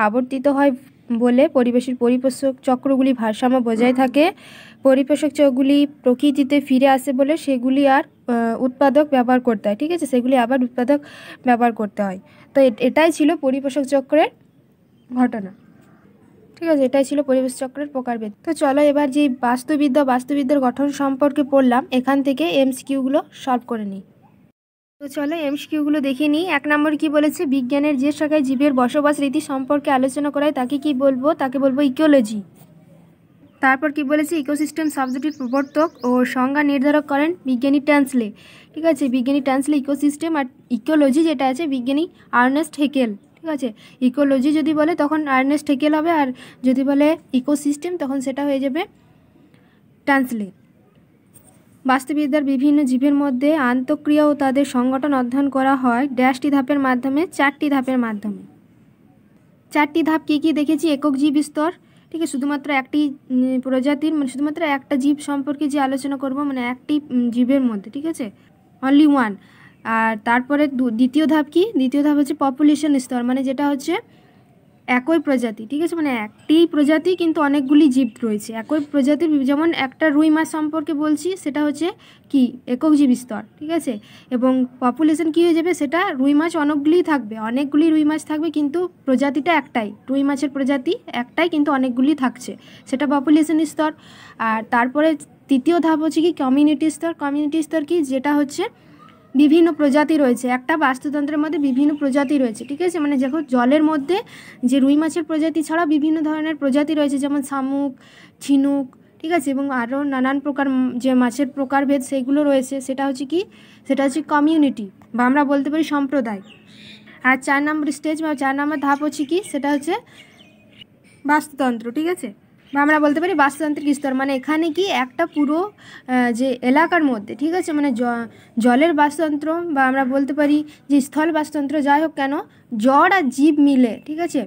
আবর্তিত হয় বলে পরিবেশের পরিপোষক চক্রগুলি ভারসাম্য বজায় থাকে। পরিপোষক চক্রগুলি প্রকৃতিতে ফিরে আসে বলে সেগুলি আর উৎপাদক ব্যবহার করতে হয়, ঠিক আছে, সেগুলি আবার উৎপাদক ব্যবহার করতে হয়। তো এটাই ছিল পরিপোষক চক্রের ঘটনা, ঠিক আছে, এটাই ছিল পরিবেশ চক্রের প্রকারভেদ। তো চলো এবার যে বাস্তুবিদ্যার গঠন সম্পর্কে পড়লাম, এখান থেকে এমসিকিউগুলো সলভ করে নিই। তো চলো এমসিকিউগুলো দেখে নিই। 1 নম্বর কি বলেছে, বিজ্ঞানের যে শাখায় জীবের বসবাস রীতি সম্পর্কে আলোচনা করায় তাকে কি বলবো, তাকে বলবো ইকোলজি। তারপর কি বলেছে, ইকোসিস্টেম শব্দটির প্রবর্তক ও সংজ্ঞা নির্ধারক করেন বিজ্ঞানী ট্যান্সলে, ঠিক আছে, বিজ্ঞানী ট্যান্সলে ইকোসিস্টেম, আর ইকোলজি যেটা আছে বিজ্ঞানী আর্নেস্ট হেকেল, ঠিক আছে। ইকোলজি যদি বলে তখন আর্নেস্ট হেকেল হবে, আর যদি বলে ইকোসিস্টেম তখন সেটা হয়ে যাবে ট্যান্সলে। বাস্তুবিদ্যার বিভিন্ন জীবের মধ্যে আন্তঃক্রিয়া ও তাদের সংগঠন অধ্যয়ন করা হয় ড্যাশটি ধাপের মাধ্যমে, 4টি ধাপের মাধ্যমে। 4টি ধাপ কী কী দেখেছি, একক জীব স্তর, ঠিক আছে, শুধুমাত্র একটি প্রজাতির মানে শুধুমাত্র একটা জীব সম্পর্কে যে আলোচনা করব, মানে একটি জীবের মধ্যে, ঠিক আছে, অনলি ওয়ান। আর তারপরে দ্বিতীয় ধাপ কি, দ্বিতীয় ধাপ হচ্ছে পপুলেশন স্তর, মানে যেটা হচ্ছে একই প্রজাতি, ঠিক আছে, মানে একটি প্রজাতি কিন্তু অনেকগুলি জীব রয়েছে একই প্রজাতির। যেমন একটা রুই মাছ সম্পর্কে বলছি, সেটা হচ্ছে কি একক জীব স্তর, ঠিক আছে। এবং পপুলেশন কি হয়ে যাবে, সেটা রুই মাছ অনেকগুলি রুই মাছ থাকবে কিন্তু প্রজাতিটা একটাই, রুই মাছের প্রজাতি একটাই কিন্তু অনেকগুলি থাকছে, সেটা পপুলেশন স্তর। আর তারপরে তৃতীয় ধাপ হচ্ছে কি কমিউনিটি স্তর। কমিউনিটি স্তর কি, যেটা হচ্ছে বিভিন্ন প্রজাতি রয়েছে, একটা বাস্তুতন্ত্রের মধ্যে বিভিন্ন প্রজাতি রয়েছে, ঠিক আছে, মানে যখন জলের মধ্যে যে রুই মাছের প্রজাতি ছাড়া বিভিন্ন ধরনের প্রজাতি রয়েছে, যেমন শামুক, ঝিনুক, ঠিক আছে, এবং আরও নানান প্রকার যে মাছের প্রকারভেদ সেগুলো রয়েছে, সেটা হচ্ছে কি, সেটা হচ্ছে কমিউনিটি, বা আমরা বলতে পারি সম্প্রদায়। আর 4 নম্বর স্টেজ বা 4 নম্বর ধাপ হচ্ছে কি, সেটা হচ্ছে বাস্তুতন্ত্র, ঠিক আছে, বা আমরা বলতে পারি বাস্তুতান্ত্রিক স্তর। মানে এখানে কি একটা পুরো যে এলাকার মধ্যে, ঠিক আছে, মানে জলের বাস্তুতন্ত্র, বা আমরা বলতে পারি যে স্থল বাস্তুতন্ত্র, যাই হোক কেন, জড় আর জীব মিলে, ঠিক আছে,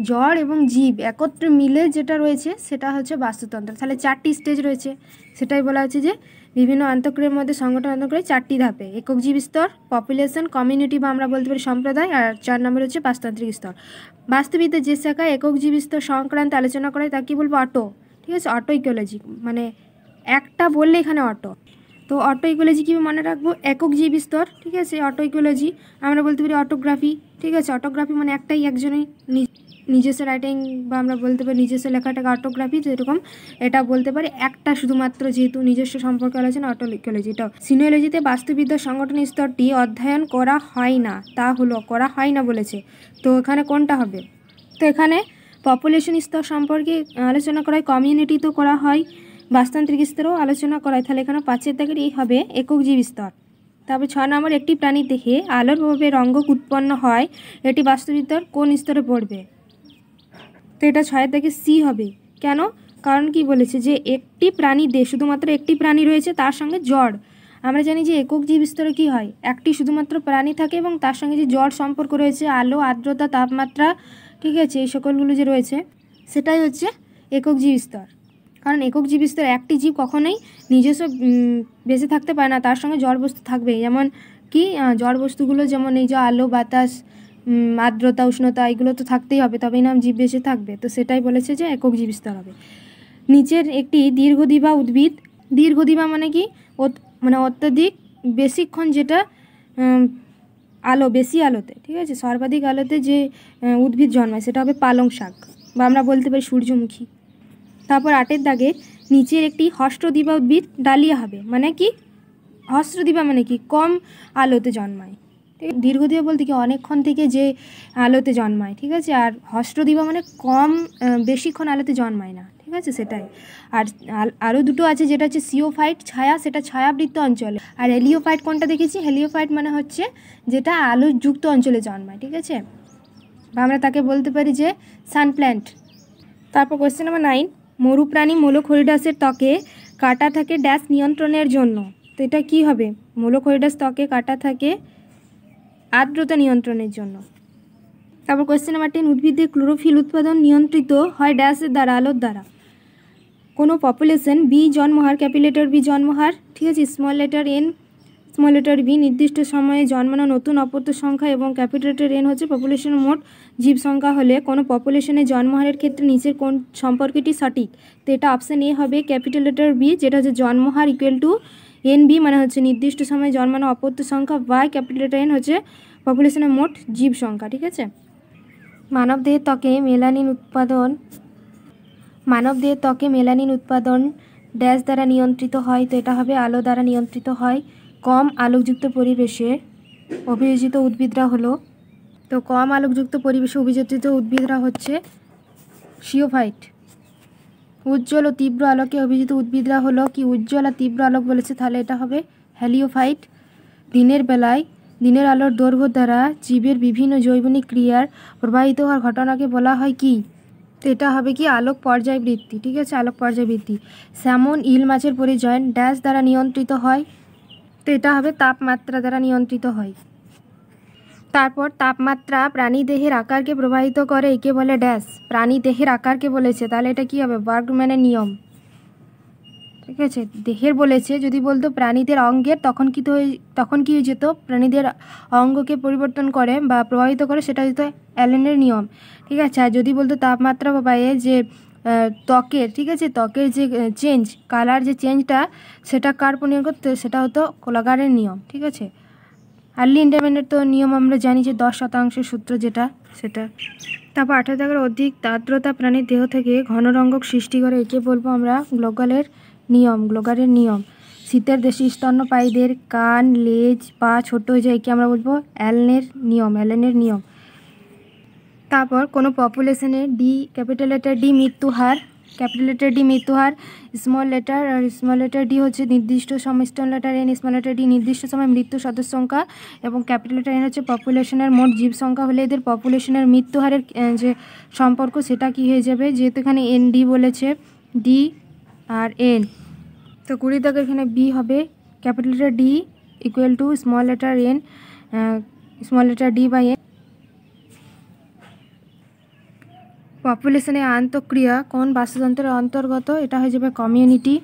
জড় এবং জীব একত্রে মিলে যেটা রয়েছে সেটা হচ্ছে বাস্তুতন্ত্র। তাহলে 4টি স্টেজ রয়েছে, সেটাই বলা হচ্ছে যে বিভিন্ন আন্তঃক্রিয়ার মধ্যে সংগঠন আন্তঃক্রিয়া 4টি ধাপে, একক জীব স্তর, পপুলেশন, কমিউনিটি বা আমরা বলতে পারি সম্প্রদায়, আর 4 নম্বর হচ্ছে বাস্তুতান্ত্রিক স্তর। বাস্তুবিদ্যার যে শাখায় একক জীব স্তর সংক্রান্ত আলোচনা করে তাকে কি বলবো, অটো, ঠিক আছে, অটো ইকোলজি, মানে একটা বললে এখানে অটো। তো অটো ইকোলজি কী মনে রাখবো, একক জীব স্তর, ঠিক আছে, অটো ইকোলজি। আমরা বলতে পারি অটোগ্রাফি, ঠিক আছে, অটোগ্রাফি মানে একজনই নিজস্ব রাইটিং, বা আমরা বলতে পারি নিজস্ব লেখাটাকে অটোগ্রাফি, যেরকম এটা বলতে পারি একটা শুধুমাত্র, যেহেতু নিজস্ব সম্পর্কে আলোচনা, অটো ইকোলজি। এটা সিনোলজিতে বাস্তুবিদ্যার সংগঠন স্তরটি অধ্যয়ন করা হয় না, তা হলো করা হয় না বলেছে, তো এখানে কোনটা হবে, তো এখানে পপুলেশন স্তর সম্পর্কে আলোচনা করা হয়, কমিউনিটি তো করা হয়, বাস্তুতান্ত্রিক স্তরও আলোচনা করা হয়, তাহলে এখানে 5 দাগের এই হবে একক জীব স্তর। তারপর 6 নম্বর, একটি প্রাণী দেখে আলোর প্রভাবে রঙ্গক উৎপন্ন হয়, এটি বাস্তুবিদ্যার কোন স্তরে পড়বে, তো এটা 6 দাগে সি হবে। কেন, কারণ কি বলেছে যে একটি প্রাণী শুধুমাত্র একটি প্রাণী রয়েছে, তার সঙ্গে জড়। আমরা জানি যে একক জীব স্তরে কী হয়, একটি শুধুমাত্র প্রাণী থাকে এবং তার সঙ্গে যে জড় সম্পর্ক রয়েছে, আলো, আর্দ্রতা, তাপমাত্রা, ঠিক আছে, এই সকলগুলো যে রয়েছে সেটাই হচ্ছে একক জীব স্তর। কারণ একক জীব স্তর একটি জীব কখনোই নিজস্ব বেঁচে থাকতে পারে না, তার সঙ্গে জড় বস্তু থাকবে, যেমন কি জড় বস্তুগুলো যেমন এই যে আলো, বাতাস, আর্দ্রতা, উষ্ণতা, এগুলো তো থাকতেই হবে, তবেই না জীব বেঁচে থাকবে, তো সেটাই বলেছে যে একক জীব স্তর হবে। নিচের একটি দীর্ঘদিবা উদ্ভিদ, দীর্ঘদিবা মানে কি, মানে অত্যাধিক বেশিক্ষণ যেটা আলো, বেশি আলোতে, ঠিক আছে, সর্বাধিক আলোতে যে উদ্ভিদ জন্মায় সেটা হবে পালং শাক, বা আমরা বলতে পারি সূর্যমুখী। তারপর 8 দাগে নিচের একটি হস্টদিবা উদ্ভিদ ডালিয়া হবে, মানে কি, হস্টদিবা মানে কি, কম আলোতে জন্মায়। ঠিক আছে, দীর্ঘদিবা বলতে কি অনেকক্ষণ থেকে যে আলোতে জন্মায়, ঠিক আছে, আর হস্টদিবা মানে কম বেশিক্ষণ আলোতে জন্মায় না, ঠিক আছে, সেটাই। আর আরও দুটো আছে, যেটা হচ্ছে সিওফাইট ছায়া, সেটা ছায়াবৃত্ত অঞ্চলে। আর হেলিওফাইট কোনটা দেখেছি, হেলিওফাইট মানে হচ্ছে যেটা আলোযুক্ত অঞ্চলে জন্মায়, ঠিক আছে, বা আমরা তাকে বলতে পারি যে সানপ্ল্যান্ট। তারপর কোয়েশ্চেন নাম্বার 9, মরুপ্রাণী মোলোখরিডাসের ত্বকে কাটা থাকে ড্যাশ নিয়ন্ত্রণের জন্য। তো এটা কী হবে, মোলোখরিডাস ত্বকে কাটা থাকে আর্দ্রতা নিয়ন্ত্রণের জন্য। তারপর কোয়েশ্চেন নাম্বার 10, উদ্ভিদের ক্লোরোফিল উৎপাদন নিয়ন্ত্রিত হয় ড্যাশের দ্বারা, আলোর দ্বারা। কোনো পপুলেশন বি জন্মহার, ক্যাপিটাল বি জন্মহার, ঠিক আছে, small letter N small letter B নির্দিষ্ট সময়ে জন্মানো নতুন অপত্য সংখ্যা, এবং ক্যাপিটাল লেটার এন হচ্ছে পপুলেশনের মোট জীব সংখ্যা হলে কোনো পপুলেশনের জন্মহারের ক্ষেত্রে নিচের কোন সম্পর্কটি সঠিক। তো এটা অপশান এ হবে ক্যাপিটাল লেটার বি, যেটা হচ্ছে জন্মহার ইকুয়াল টু এন বি, মানে হচ্ছে নির্দিষ্ট সময়ে জন্মানো অপত্য সংখ্যা, বাই ক্যাপিটাল লেটার এন হচ্ছে পপুলেশনের মোট জীব সংখ্যা, ঠিক আছে। মানবদেহের ত্বকে মেলানিন উৎপাদন ড্যাশ দ্বারা নিয়ন্ত্রিত হয়। তো এটা হবে আলো দ্বারা নিয়ন্ত্রিত হয়। কম আলোকযুক্ত পরিবেশে অভিযোজিত উদ্ভিদরা হলো, তো কম আলোকযুক্ত পরিবেশে অভিযোজিত উদ্ভিদরা হচ্ছে সিওফাইট। উজ্জ্বল ও তীব্র আলোকে অভিযোজিত উদ্ভিদরা হলো কি, উজ্জ্বল আর তীব্র আলোক বলেছে, তাহলে এটা হবে হেলিওফাইট। দিনের বেলায় দিনের আলোর দৈর্ঘ্য দ্বারা জীবের বিভিন্ন জৈবনিক ক্রিয়ার প্রবাহিত হওয়ার ঘটনাকে বলা হয় কি, তো এটা হবে কি আলোক পর্যায়বৃত্তি, ঠিক আছে, আলোক পর্যায়বৃত্তি। স্যামন ইল মাছের পরিচয় ড্যাশ দ্বারা নিয়ন্ত্রিত হয়। তো এটা হবে তাপমাত্রা দ্বারা নিয়ন্ত্রিত হয়। তারপর তাপমাত্রা প্রাণীদেহের আকারকে প্রভাবিত করে, একে বলে ড্যাশ। প্রাণীদেহের আকারকে বলেছে, তাহলে এটা কি হবে বার্গম্যানের নিয়ম, ঠিক আছে। দেহের বলেছে, যদি বলতো প্রাণীদের অঙ্গের, তখন কি হয়ে যেত, প্রাণীদের অঙ্গকে পরিবর্তন করে বা প্রভাবিত করে, সেটা হতো অ্যালেনের নিয়ম, ঠিক আছে। আর যদি বলতো তাপমাত্রা বা যে ত্বকের, ঠিক আছে, ত্বকের যে চেঞ্জ, কালার যে চেঞ্জটা, সেটা কার উপর নির্ভর করতো, সেটা হতো কোলাগারের নিয়ম, ঠিক আছে। আর লিন্ডেম্যানের তো নিয়ম আমরা জানি যে 10% সূত্র, যেটা সেটা। তারপর 18 টাকার অধিক আর্দ্রতা প্রাণীর দেহ থেকে ঘনরঙ্গক সৃষ্টি করে, একে বলবো আমরা গ্লোগারের নিয়ম। শীতের দেশি স্তন্যপায়ীদের কান, লেজ, পা ছোট হয়ে যায়, একে আমরা বলবো অ্যালেনের নিয়ম। তারপর কোনো পপুলেশনের ক্যাপিটাল লেটার ডি মৃত্যু হার, স্মল লেটার ডি হচ্ছে নির্দিষ্ট সময়, small letter N small letter D নির্দিষ্ট সময় মৃত্যু সদস্য সংখ্যা, এবং ক্যাপিটাল লেটার এন হচ্ছে পপুলেশনের মোট জীব সংখ্যা হলে এদের পপুলেশনের মৃত্যু হারের যে সম্পর্ক, সেটা কি হয়ে যাবে, যেহেতু এখানে এন ডি বলেছে, ডি আর এন, তো 20 দাগের এখানে বি হবে capital letter D equal to small letter N, small letter D by N. পপুলেশনের আন্তঃক্রিয়া কোন বাস্তুতন্ত্রের অন্তর্গত, এটা হয়ে যাবে কমিউনিটি।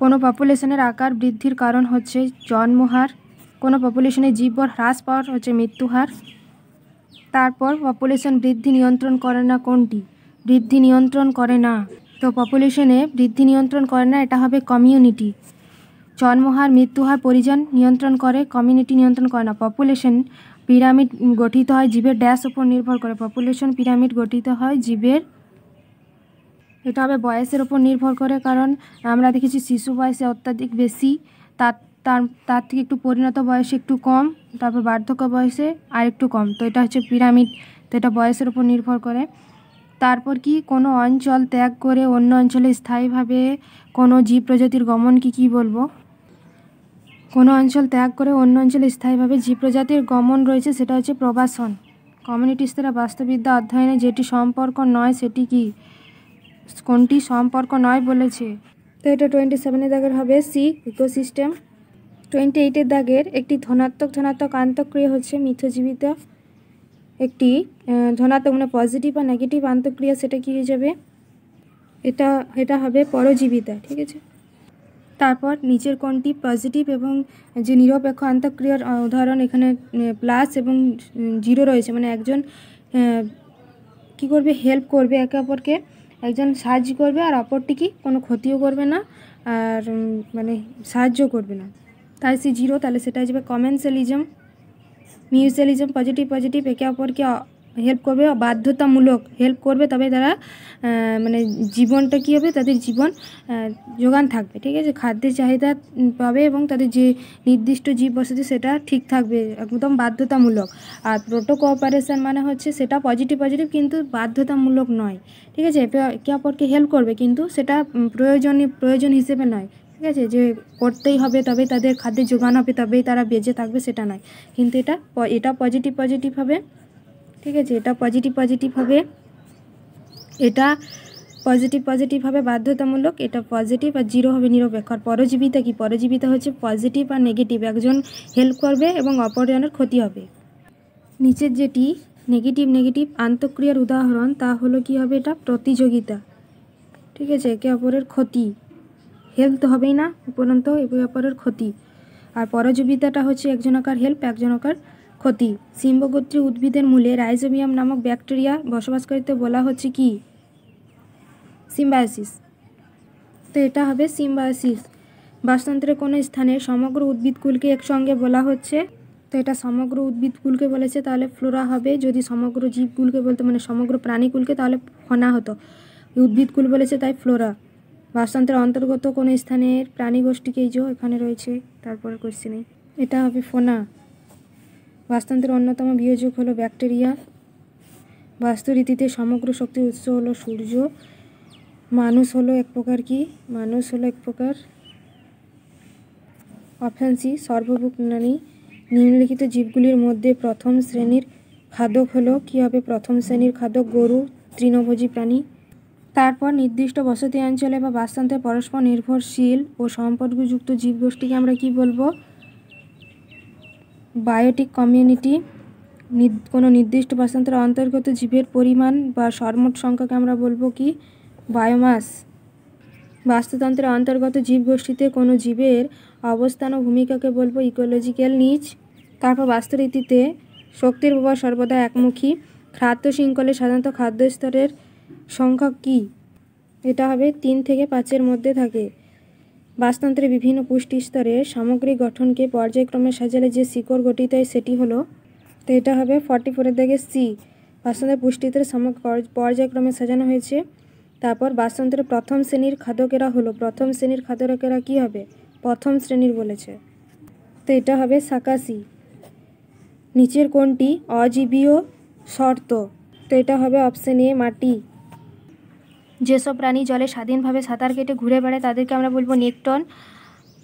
কোনো পপুলেশনের আকার বৃদ্ধির কারণ হচ্ছে জন্মহার, কোনো পপুলেশনের জীববল হ্রাস পাওয়ার হচ্ছে মৃত্যুহার। তারপর পপুলেশন বৃদ্ধি নিয়ন্ত্রণ করে না কোনটি, বৃদ্ধি নিয়ন্ত্রণ করে না, তো পপুলেশনে বৃদ্ধি নিয়ন্ত্রণ করে না, এটা হবে কমিউনিটি। জন্মহার, মৃত্যুহার পরিজন নিয়ন্ত্রণ করে, কমিউনিটি নিয়ন্ত্রণ করে না। পপুলেশন পিরামিড গঠিত হয় জীবের ড্যাশ উপর নির্ভর করে, পপুলেশন পিরামিড গঠিত হয় জীবের, এটা হবে বয়সের উপর নির্ভর করে, কারণ আমরা দেখেছি শিশু বয়সে অত্যাধিক বেশি, তার থেকে একটু পরিণত বয়সে একটু কম, তারপর বার্ধক্য বয়সে আর একটু কম, তো এটা হচ্ছে পিরামিড, তো এটা বয়সের উপর নির্ভর করে। তারপর কি কোনো অঞ্চল ত্যাগ করে অন্য অঞ্চলে স্থায়ীভাবে কোনো জীব প্রজাতির গমন কি বলবো, কোনো অঞ্চল ত্যাগ করে অন্য অঞ্চলে স্থায়ীভাবে জীব প্রজাতির গমন রয়েছে, সেটা হচ্ছে প্রবাসন। কমিউনিটি স্তরে বাস্তুবিদ্যা অধ্যয়নে যেটি সম্পর্ক নয়, সেটি কি, কোনটি সম্পর্ক নয় বলেছে, তো এটা 27 দাগের হবে সি ইকোসিস্টেম। 28 দাগের একটি ধনাত্মক আন্তঃক্রিয়া হচ্ছে মিথজীবিতা, একটি ধনাত্মক মানে পজিটিভ বা নেগেটিভ আন্তঃক্রিয়া, সেটা কি হয়ে যাবে, এটা হবে পরজীবিতা, ঠিক আছে। তারপর নিচের কোনটি পজিটিভ এবং যে নিরপেক্ষ আন্তঃক্রিয়ার উদাহরণ, এখানে প্লাস এবং জিরো রয়েছে, মানে একজন কি করবে, হেল্প করবে একে অপরকে, একজন সাহায্য করবে আর অপরটি কি কোনো ক্ষতিও করবে না আর মানে সাহায্য করবে না, তাই সি জিরো। তাহলে সেটা আসবে কমেন্সালিজম। মিউচুয়ালিজম পজিটিভ পজিটিভ একে অপরকে হেল্প করবে, বাধ্যতামূলক হেল্প করবে, তবে তারা মানে জীবনটা কী হবে, তাদের জীবন যোগান থাকবে, ঠিক আছে, খাদ্যের চাহিদা পাবে এবং তাদের যে নির্দিষ্ট জীব বসতি সেটা ঠিক থাকবে, একদম বাধ্যতামূলক। আর প্রোটো কোঅপারেশন মানে হচ্ছে সেটা পজিটিভ পজিটিভ কিন্তু বাধ্যতামূলক নয়, ঠিক আছে, একে অপরকে হেল্প করবে কিন্তু সেটা প্রয়োজন হিসেবে নয়, ঠিক আছে, যে করতেই হবে তবে তাদের খাদ্যের যোগান হবে তবেই তারা বেঁচে থাকবে সেটা নয়, কিন্তু এটা পজিটিভ পজিটিভ হবে, ঠিক আছে, এটা পজিটিভ পজিটিভ হবে, এটা পজিটিভ হবে বাধ্যতামূলক, এটা পজিটিভ আর জিরো হবে নিরপেক্ষ। আর পরজীবিতা কি, পরজীবিতা হচ্ছে পজিটিভ আর নেগেটিভ, একজন হেল্প করবে এবং অপরজনের ক্ষতি হবে। নিচের যেটি নেগেটিভ আন্তঃক্রিয়ার উদাহরণ তা হলো কি হবে, এটা প্রতিযোগিতা, ঠিক আছে, একে অপরের ক্ষতি, হেল্প তো হবেই না উপরন্ত একে অপরের ক্ষতি। আর পরজীবিতাটা হচ্ছে একজনকার হেল্প একজনকার ক্ষতি। সিম্বগোত্রী উদ্ভিদের মূলে রাইজোবিয়াম নামক ব্যাকটেরিয়া বসবাসকারীতে বলা হচ্ছে কি, সিম্বায়োসিস। তো এটা হবে সিম্বায়োসিস। বাস্তুতন্ত্রের কোনো স্থানে সমগ্র উদ্ভিদকুলকে একসঙ্গে বলা হচ্ছে, তো এটা সমগ্র উদ্ভিদকুলকে বলেছে, তাহলে ফ্লোরা হবে। যদি সমগ্র জীবকুলকে বলতো মানে সমগ্র প্রাণীকুলকে তাহলে ফনা হতো, উদ্ভিদকুল বলেছে তাই ফ্লোরা। বাস্তুতন্ত্রের অন্তর্গত কোনো স্থানের প্রাণী গোষ্ঠীকে এই যে এখানে রয়েছে, তারপরে কোশ্চেনে এটা হবে ফোনা। বাস্তুতন্ত্রের অন্যতম বিয়োজক হলো ব্যাকটেরিয়া। বাস্তুরীতিতে সমগ্র শক্তির উৎস হলো সূর্য। মানুষ হলো এক প্রকার অপশান সি সর্বভূক প্রাণী। নিম্নলিখিত জীবগুলির মধ্যে প্রথম শ্রেণীর খাদক হলো কী হবে, প্রথম শ্রেণীর খাদক গরু, তৃণভোজী প্রাণী। তারপর নির্দিষ্ট বসতি অঞ্চলে বা বাস্তুতন্ত্রে পরস্পর নির্ভরশীল ও সম্পর্কযুক্ত জীবগোষ্ঠীকে আমরা কি বলবো, বায়োটিক কমিউনিটি। কোনো নির্দিষ্ট বাস্তুতন্ত্রের অন্তর্গত জীবের পরিমাণ বা সর্বমোট সংখ্যাকে আমরা বলবো কি, বায়োমাস। বাস্তুতন্ত্রের অন্তর্গত জীবগোষ্ঠীতে কোনো জীবের অবস্থান ও ভূমিকাকে বলবো ইকোলজিক্যাল নিচ। তারপর বাস্তুরীতিতে শক্তির প্রবাহ সর্বদা একমুখী। খাদ্য শৃঙ্খলে সাধারণত খাদ্য স্তরের সংখ্যা কি, এটা হবে 3 থেকে 5-এর মধ্যে থাকে। বাস্তুতন্ত্রের বিভিন্ন পুষ্টি স্তরের সামগ্রিক গঠনকে পর্যায়ক্রমে সাজালে যে শিকড় গঠিত হয় সেটি হলো, তো এটা হবে 44-এর দাগে সি। বাস্তুতন্ত্রের পুষ্টিস্তরের পর্যায়ক্রমে সাজানো হয়েছে। তারপর বাস্তুতন্ত্রের প্রথম শ্রেণীর খাদকেরা কী হবে, প্রথম শ্রেণীর বলেছে, তো এটা হবে সাকাসি। নিচের কোনটি অজীবীয় শর্ত, তো এটা হবে অপশন এ মাটি। যেসব প্রাণী জলে স্বাধীনভাবে সাঁতার কেটে ঘুরে বেড়ায় তাদেরকে আমরা বলবো নেকটন।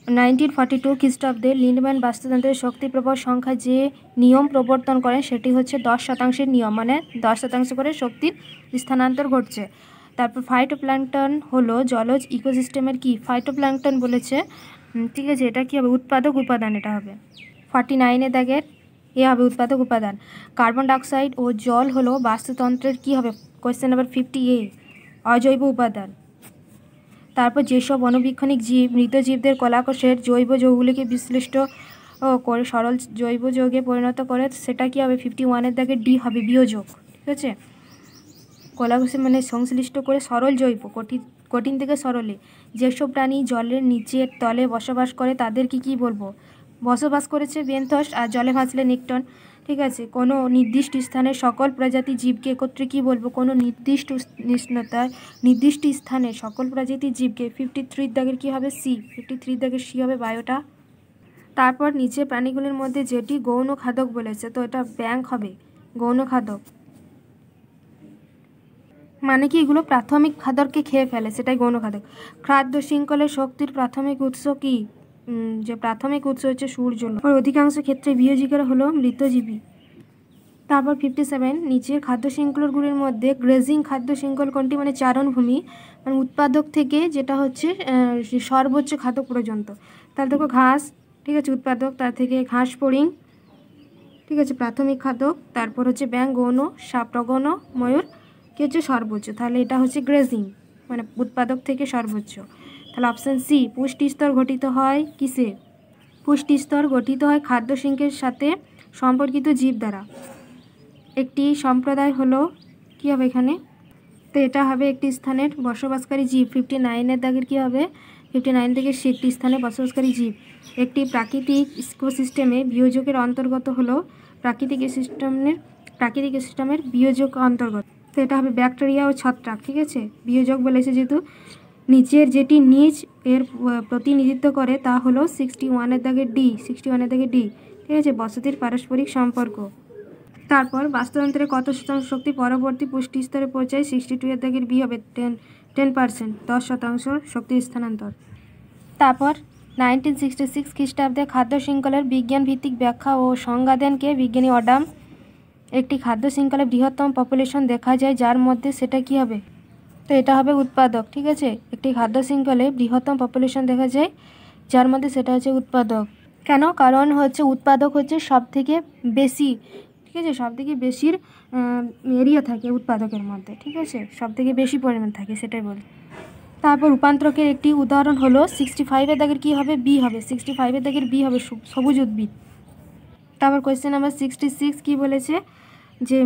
1942 খ্রিস্টাব্দে লিন্ডম্যান বাস্তুতন্ত্রের শক্তি প্রবাহ সংখ্যা যে নিয়ম প্রবর্তন করেন সেটি হচ্ছে 10% নিয়ম, মানে 10% করে শক্তির স্থানান্তর ঘটছে। তারপর ফাইটোপ্ল্যাঙ্কটন হলো জলজ ইকোসিস্টেমের কি, ফাইটোপ্ল্যাঙ্কটন বলেছে, ঠিক আছে, এটা কি হবে, উৎপাদক উপাদান, এটা হবে 49-এর দাগের এ হবে উৎপাদক উপাদান। কার্বন ডাইঅক্সাইড ও জল হলো বাস্তুতন্ত্রের কি হবে, কোয়েশ্চেন নাম্বার 50A, অজৈব উপাদান। তারপর যেসব অণুবীক্ষণিক জীব মৃত জীবদের কলাকোষের জৈব যৌগগুলিকে বিশ্লিষ্ট করে সরল জৈব যৌগে পরিণত করে সেটা কি হবে, 51-এর দাগে ডি হবে বিয়োজক, ঠিক আছে, কলাকোষে মানে সংশ্লিষ্ট করে সরল জৈব, কঠিন থেকে সরলে। যেসব প্রাণী জলের নিচের তলে বসবাস করে তাদেরকে কি বলবো, বসবাস করেছে বেনথস, আর জলে ভাসলে নেকটন, ঠিক আছে। কোনো নির্দিষ্ট স্থানের সকল প্রজাতি জীবকে একত্রে কি বলবো, কোনো নির্দিষ্ট স্থানে সকল প্রজাতির জীবকে 53-এর দাগের কী হবে সি, 53-এর দাগের সি হবে বায়োটা। তারপর নিচে প্রাণীগুলির মধ্যে যেটি গৌণ খাদক বলেছে, তো এটা ব্যাংক হবে গৌণ খাদক, মানে কি এগুলো প্রাথমিক খাদককে খেয়ে ফেলে, সেটাই গৌণ খাদক। খাদ্য শৃঙ্খলের শক্তির প্রাথমিক উৎস কি, যে প্রাথমিক উৎস হচ্ছে সূর্য। অধিকাংশ ক্ষেত্রে বিয়োজিকারা হলো মৃতজীবী। তারপর 57 নিচের খাদ্য শৃঙ্খলগুলির মধ্যে গ্রেজিং খাদ্য শৃঙ্খল কোনটি, মানে চারণভূমি, মানে উৎপাদক থেকে যেটা হচ্ছে সর্বোচ্চ খাদক পর্যন্ত। তাহলে দেখো ঘাস, ঠিক আছে, উৎপাদক, তার থেকে ঘাস ফড়িং, ঠিক আছে, প্রাথমিক খাদক। তারপর হচ্ছে ব্যাঙ গৌণ, সাপ প্রগৌণ, ময়ূর কি হচ্ছে সর্বোচ্চ, তাহলে এটা হচ্ছে গ্রেজিং মানে উৎপাদক থেকে সর্বোচ্চ। তাহলে অপশান সি পুষ্টিস্তর গঠিত হয় কিসে, পুষ্টিস্তর গঠিত হয় খাদ্য শৃঙ্খলের সাথে সম্পর্কিত জীব দ্বারা। একটি সম্প্রদায় হলো কি হবে এখানে তো এটা হবে একটি স্থানের বসবাসকারী জীব। 59 দাগের কী হবে? 59 থেকে সে একটি স্থানে বসবাসকারী জীব। একটি প্রাকৃতিক ইকোসিস্টেমে বিয়োজকের অন্তর্গত হলো প্রাকৃতিক সিস্টেমের বিয়োজক অন্তর্গত। তো এটা হবে ব্যাকটেরিয়া ও ছত্রাক। ঠিক আছে, বিয়োজক বলেছে যেহেতু নিচের যেটি নিচ এর প্রতিনিধিত্ব করে তা হলো 61 দাগের ডি। 61 দাগের ডি। ঠিক আছে, বসতির পারস্পরিক সম্পর্ক। তারপর বাস্তুতন্ত্রের কত শতাংশ শক্তি পরবর্তী পুষ্টি স্তরে পৌঁছায়? 62 দাগের বি হবে 10%, 10% শক্তির স্থানান্তর। তারপর 1966 খ্রিস্টাব্দে খাদ্য শৃঙ্খলের বিজ্ঞান ভিত্তিক ব্যাখ্যা ও সংজ্ঞা দেন কে? বিজ্ঞানী অডাম। একটি খাদ্য শৃঙ্খলে বৃহত্তম পপুলেশন দেখা যায় যার মধ্যে সেটা কি হবে? তো এটা হবে উৎপাদক। ঠিক আছে, একটি খাদ্য শৃঙ্খলে বৃহত্তম পপুলেশন দেখা যায় যার মধ্যে সেটা হচ্ছে উৎপাদক। কেন? কারণ হচ্ছে উৎপাদক হচ্ছে সব থেকে বেশি, ঠিক আছে, সব থেকে বেশির এরিয়া থাকে উৎপাদকের মধ্যে। ঠিক আছে, সব থেকে বেশি পরিমাণ থাকে, সেটাই বলি। তারপর রূপান্তরকের একটি উদাহরণ হলো 65 দাগের কী হবে? বি হবে। 65 দাগের বি হবে সবুজ উদ্ভিদ। তারপর কোয়েশ্চেন নাম্বার 66 কী বলেছে? যে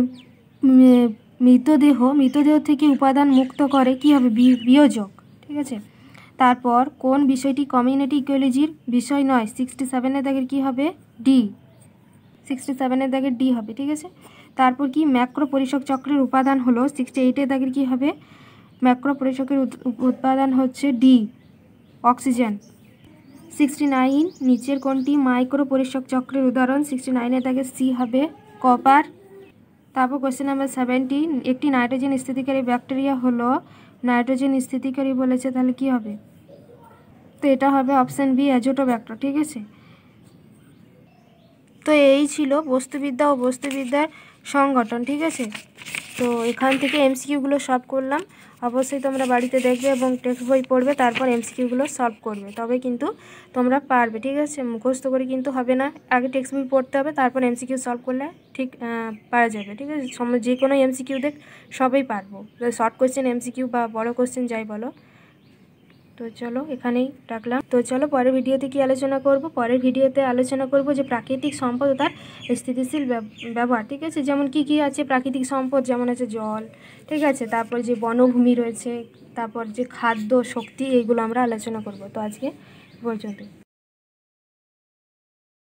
মৃতদেহ থেকে উপাদান মুক্ত করে কি হবে? বিয়োজক। ঠিক আছে, তারপর কোন বিষয়টি কমিউনিটি ইকোলজির বিষয় নয়? 67 দাগের কী হবে? ডি। 67 দাগের ডি হবে। ঠিক আছে, তারপর কি ম্যাক্রো পরিষক চক্রের উপাদান হলো? 68 দাগের কী হবে? ম্যাক্রো পরিষকের উপাদান হচ্ছে ডি, অক্সিজেন। 69 নিচের কোনটি মাইক্রো পরিষক চক্রের উদাহরণ? 69 দাগের সি হবে কপার। তারপর কোয়েশ্চেন নাম্বার 70 একটি নাইট্রোজেন স্থিতিকারী ব্যাকটেরিয়া হলো নাইট্রোজেন স্থিতিকারী বলেছে, তাহলে কি হবে? তো এটা হবে অপশান বি, অ্যাজোটোব্যাক্টর। ঠিক আছে, তো এই ছিল বস্তুবিদ্যা ও বস্তুবিদ্যার সংগঠন। ঠিক আছে, তো এখান থেকে এমসিকিউগুলো সলভ করলাম। অবশ্যই তোমরা বাড়িতে দেখবে এবং টেক্সট বই পড়বে, তারপর এমসিকিউগুলো সলভ করবে, তবে কিন্তু তোমরা পারবে। ঠিক আছে, মুখস্থ করে কিন্তু হবে না, আগে টেক্সট বই পড়তে হবে, তারপর এমসিকিউ সলভ করলে ঠিক পারা যাবে। ঠিক আছে, যে কোনো এমসিকিউ দেখ সবই পারবো, শর্ট কোয়েশ্চেন এমসিকিউ বা বড় কোয়েশ্চেন যাই বলো। তো চলো এখানেই রাখলাম। তো চলো পরের ভিডিওতে কি আলোচনা করব? পরের ভিডিওতে আলোচনা করব যে প্রাকৃতিক সম্পদ ও তার স্থিতিশীল ব্যবহার। ঠিক আছে, যেমন কি কি আছে প্রাকৃতিক সম্পদ, যেমন আছে জল। ঠিক আছে, তারপর যে বনভূমি রয়েছে, তারপর যে খাদ্য, শক্তি, এইগুলো আমরা আলোচনা করব। তো আজকে পর্যন্ত।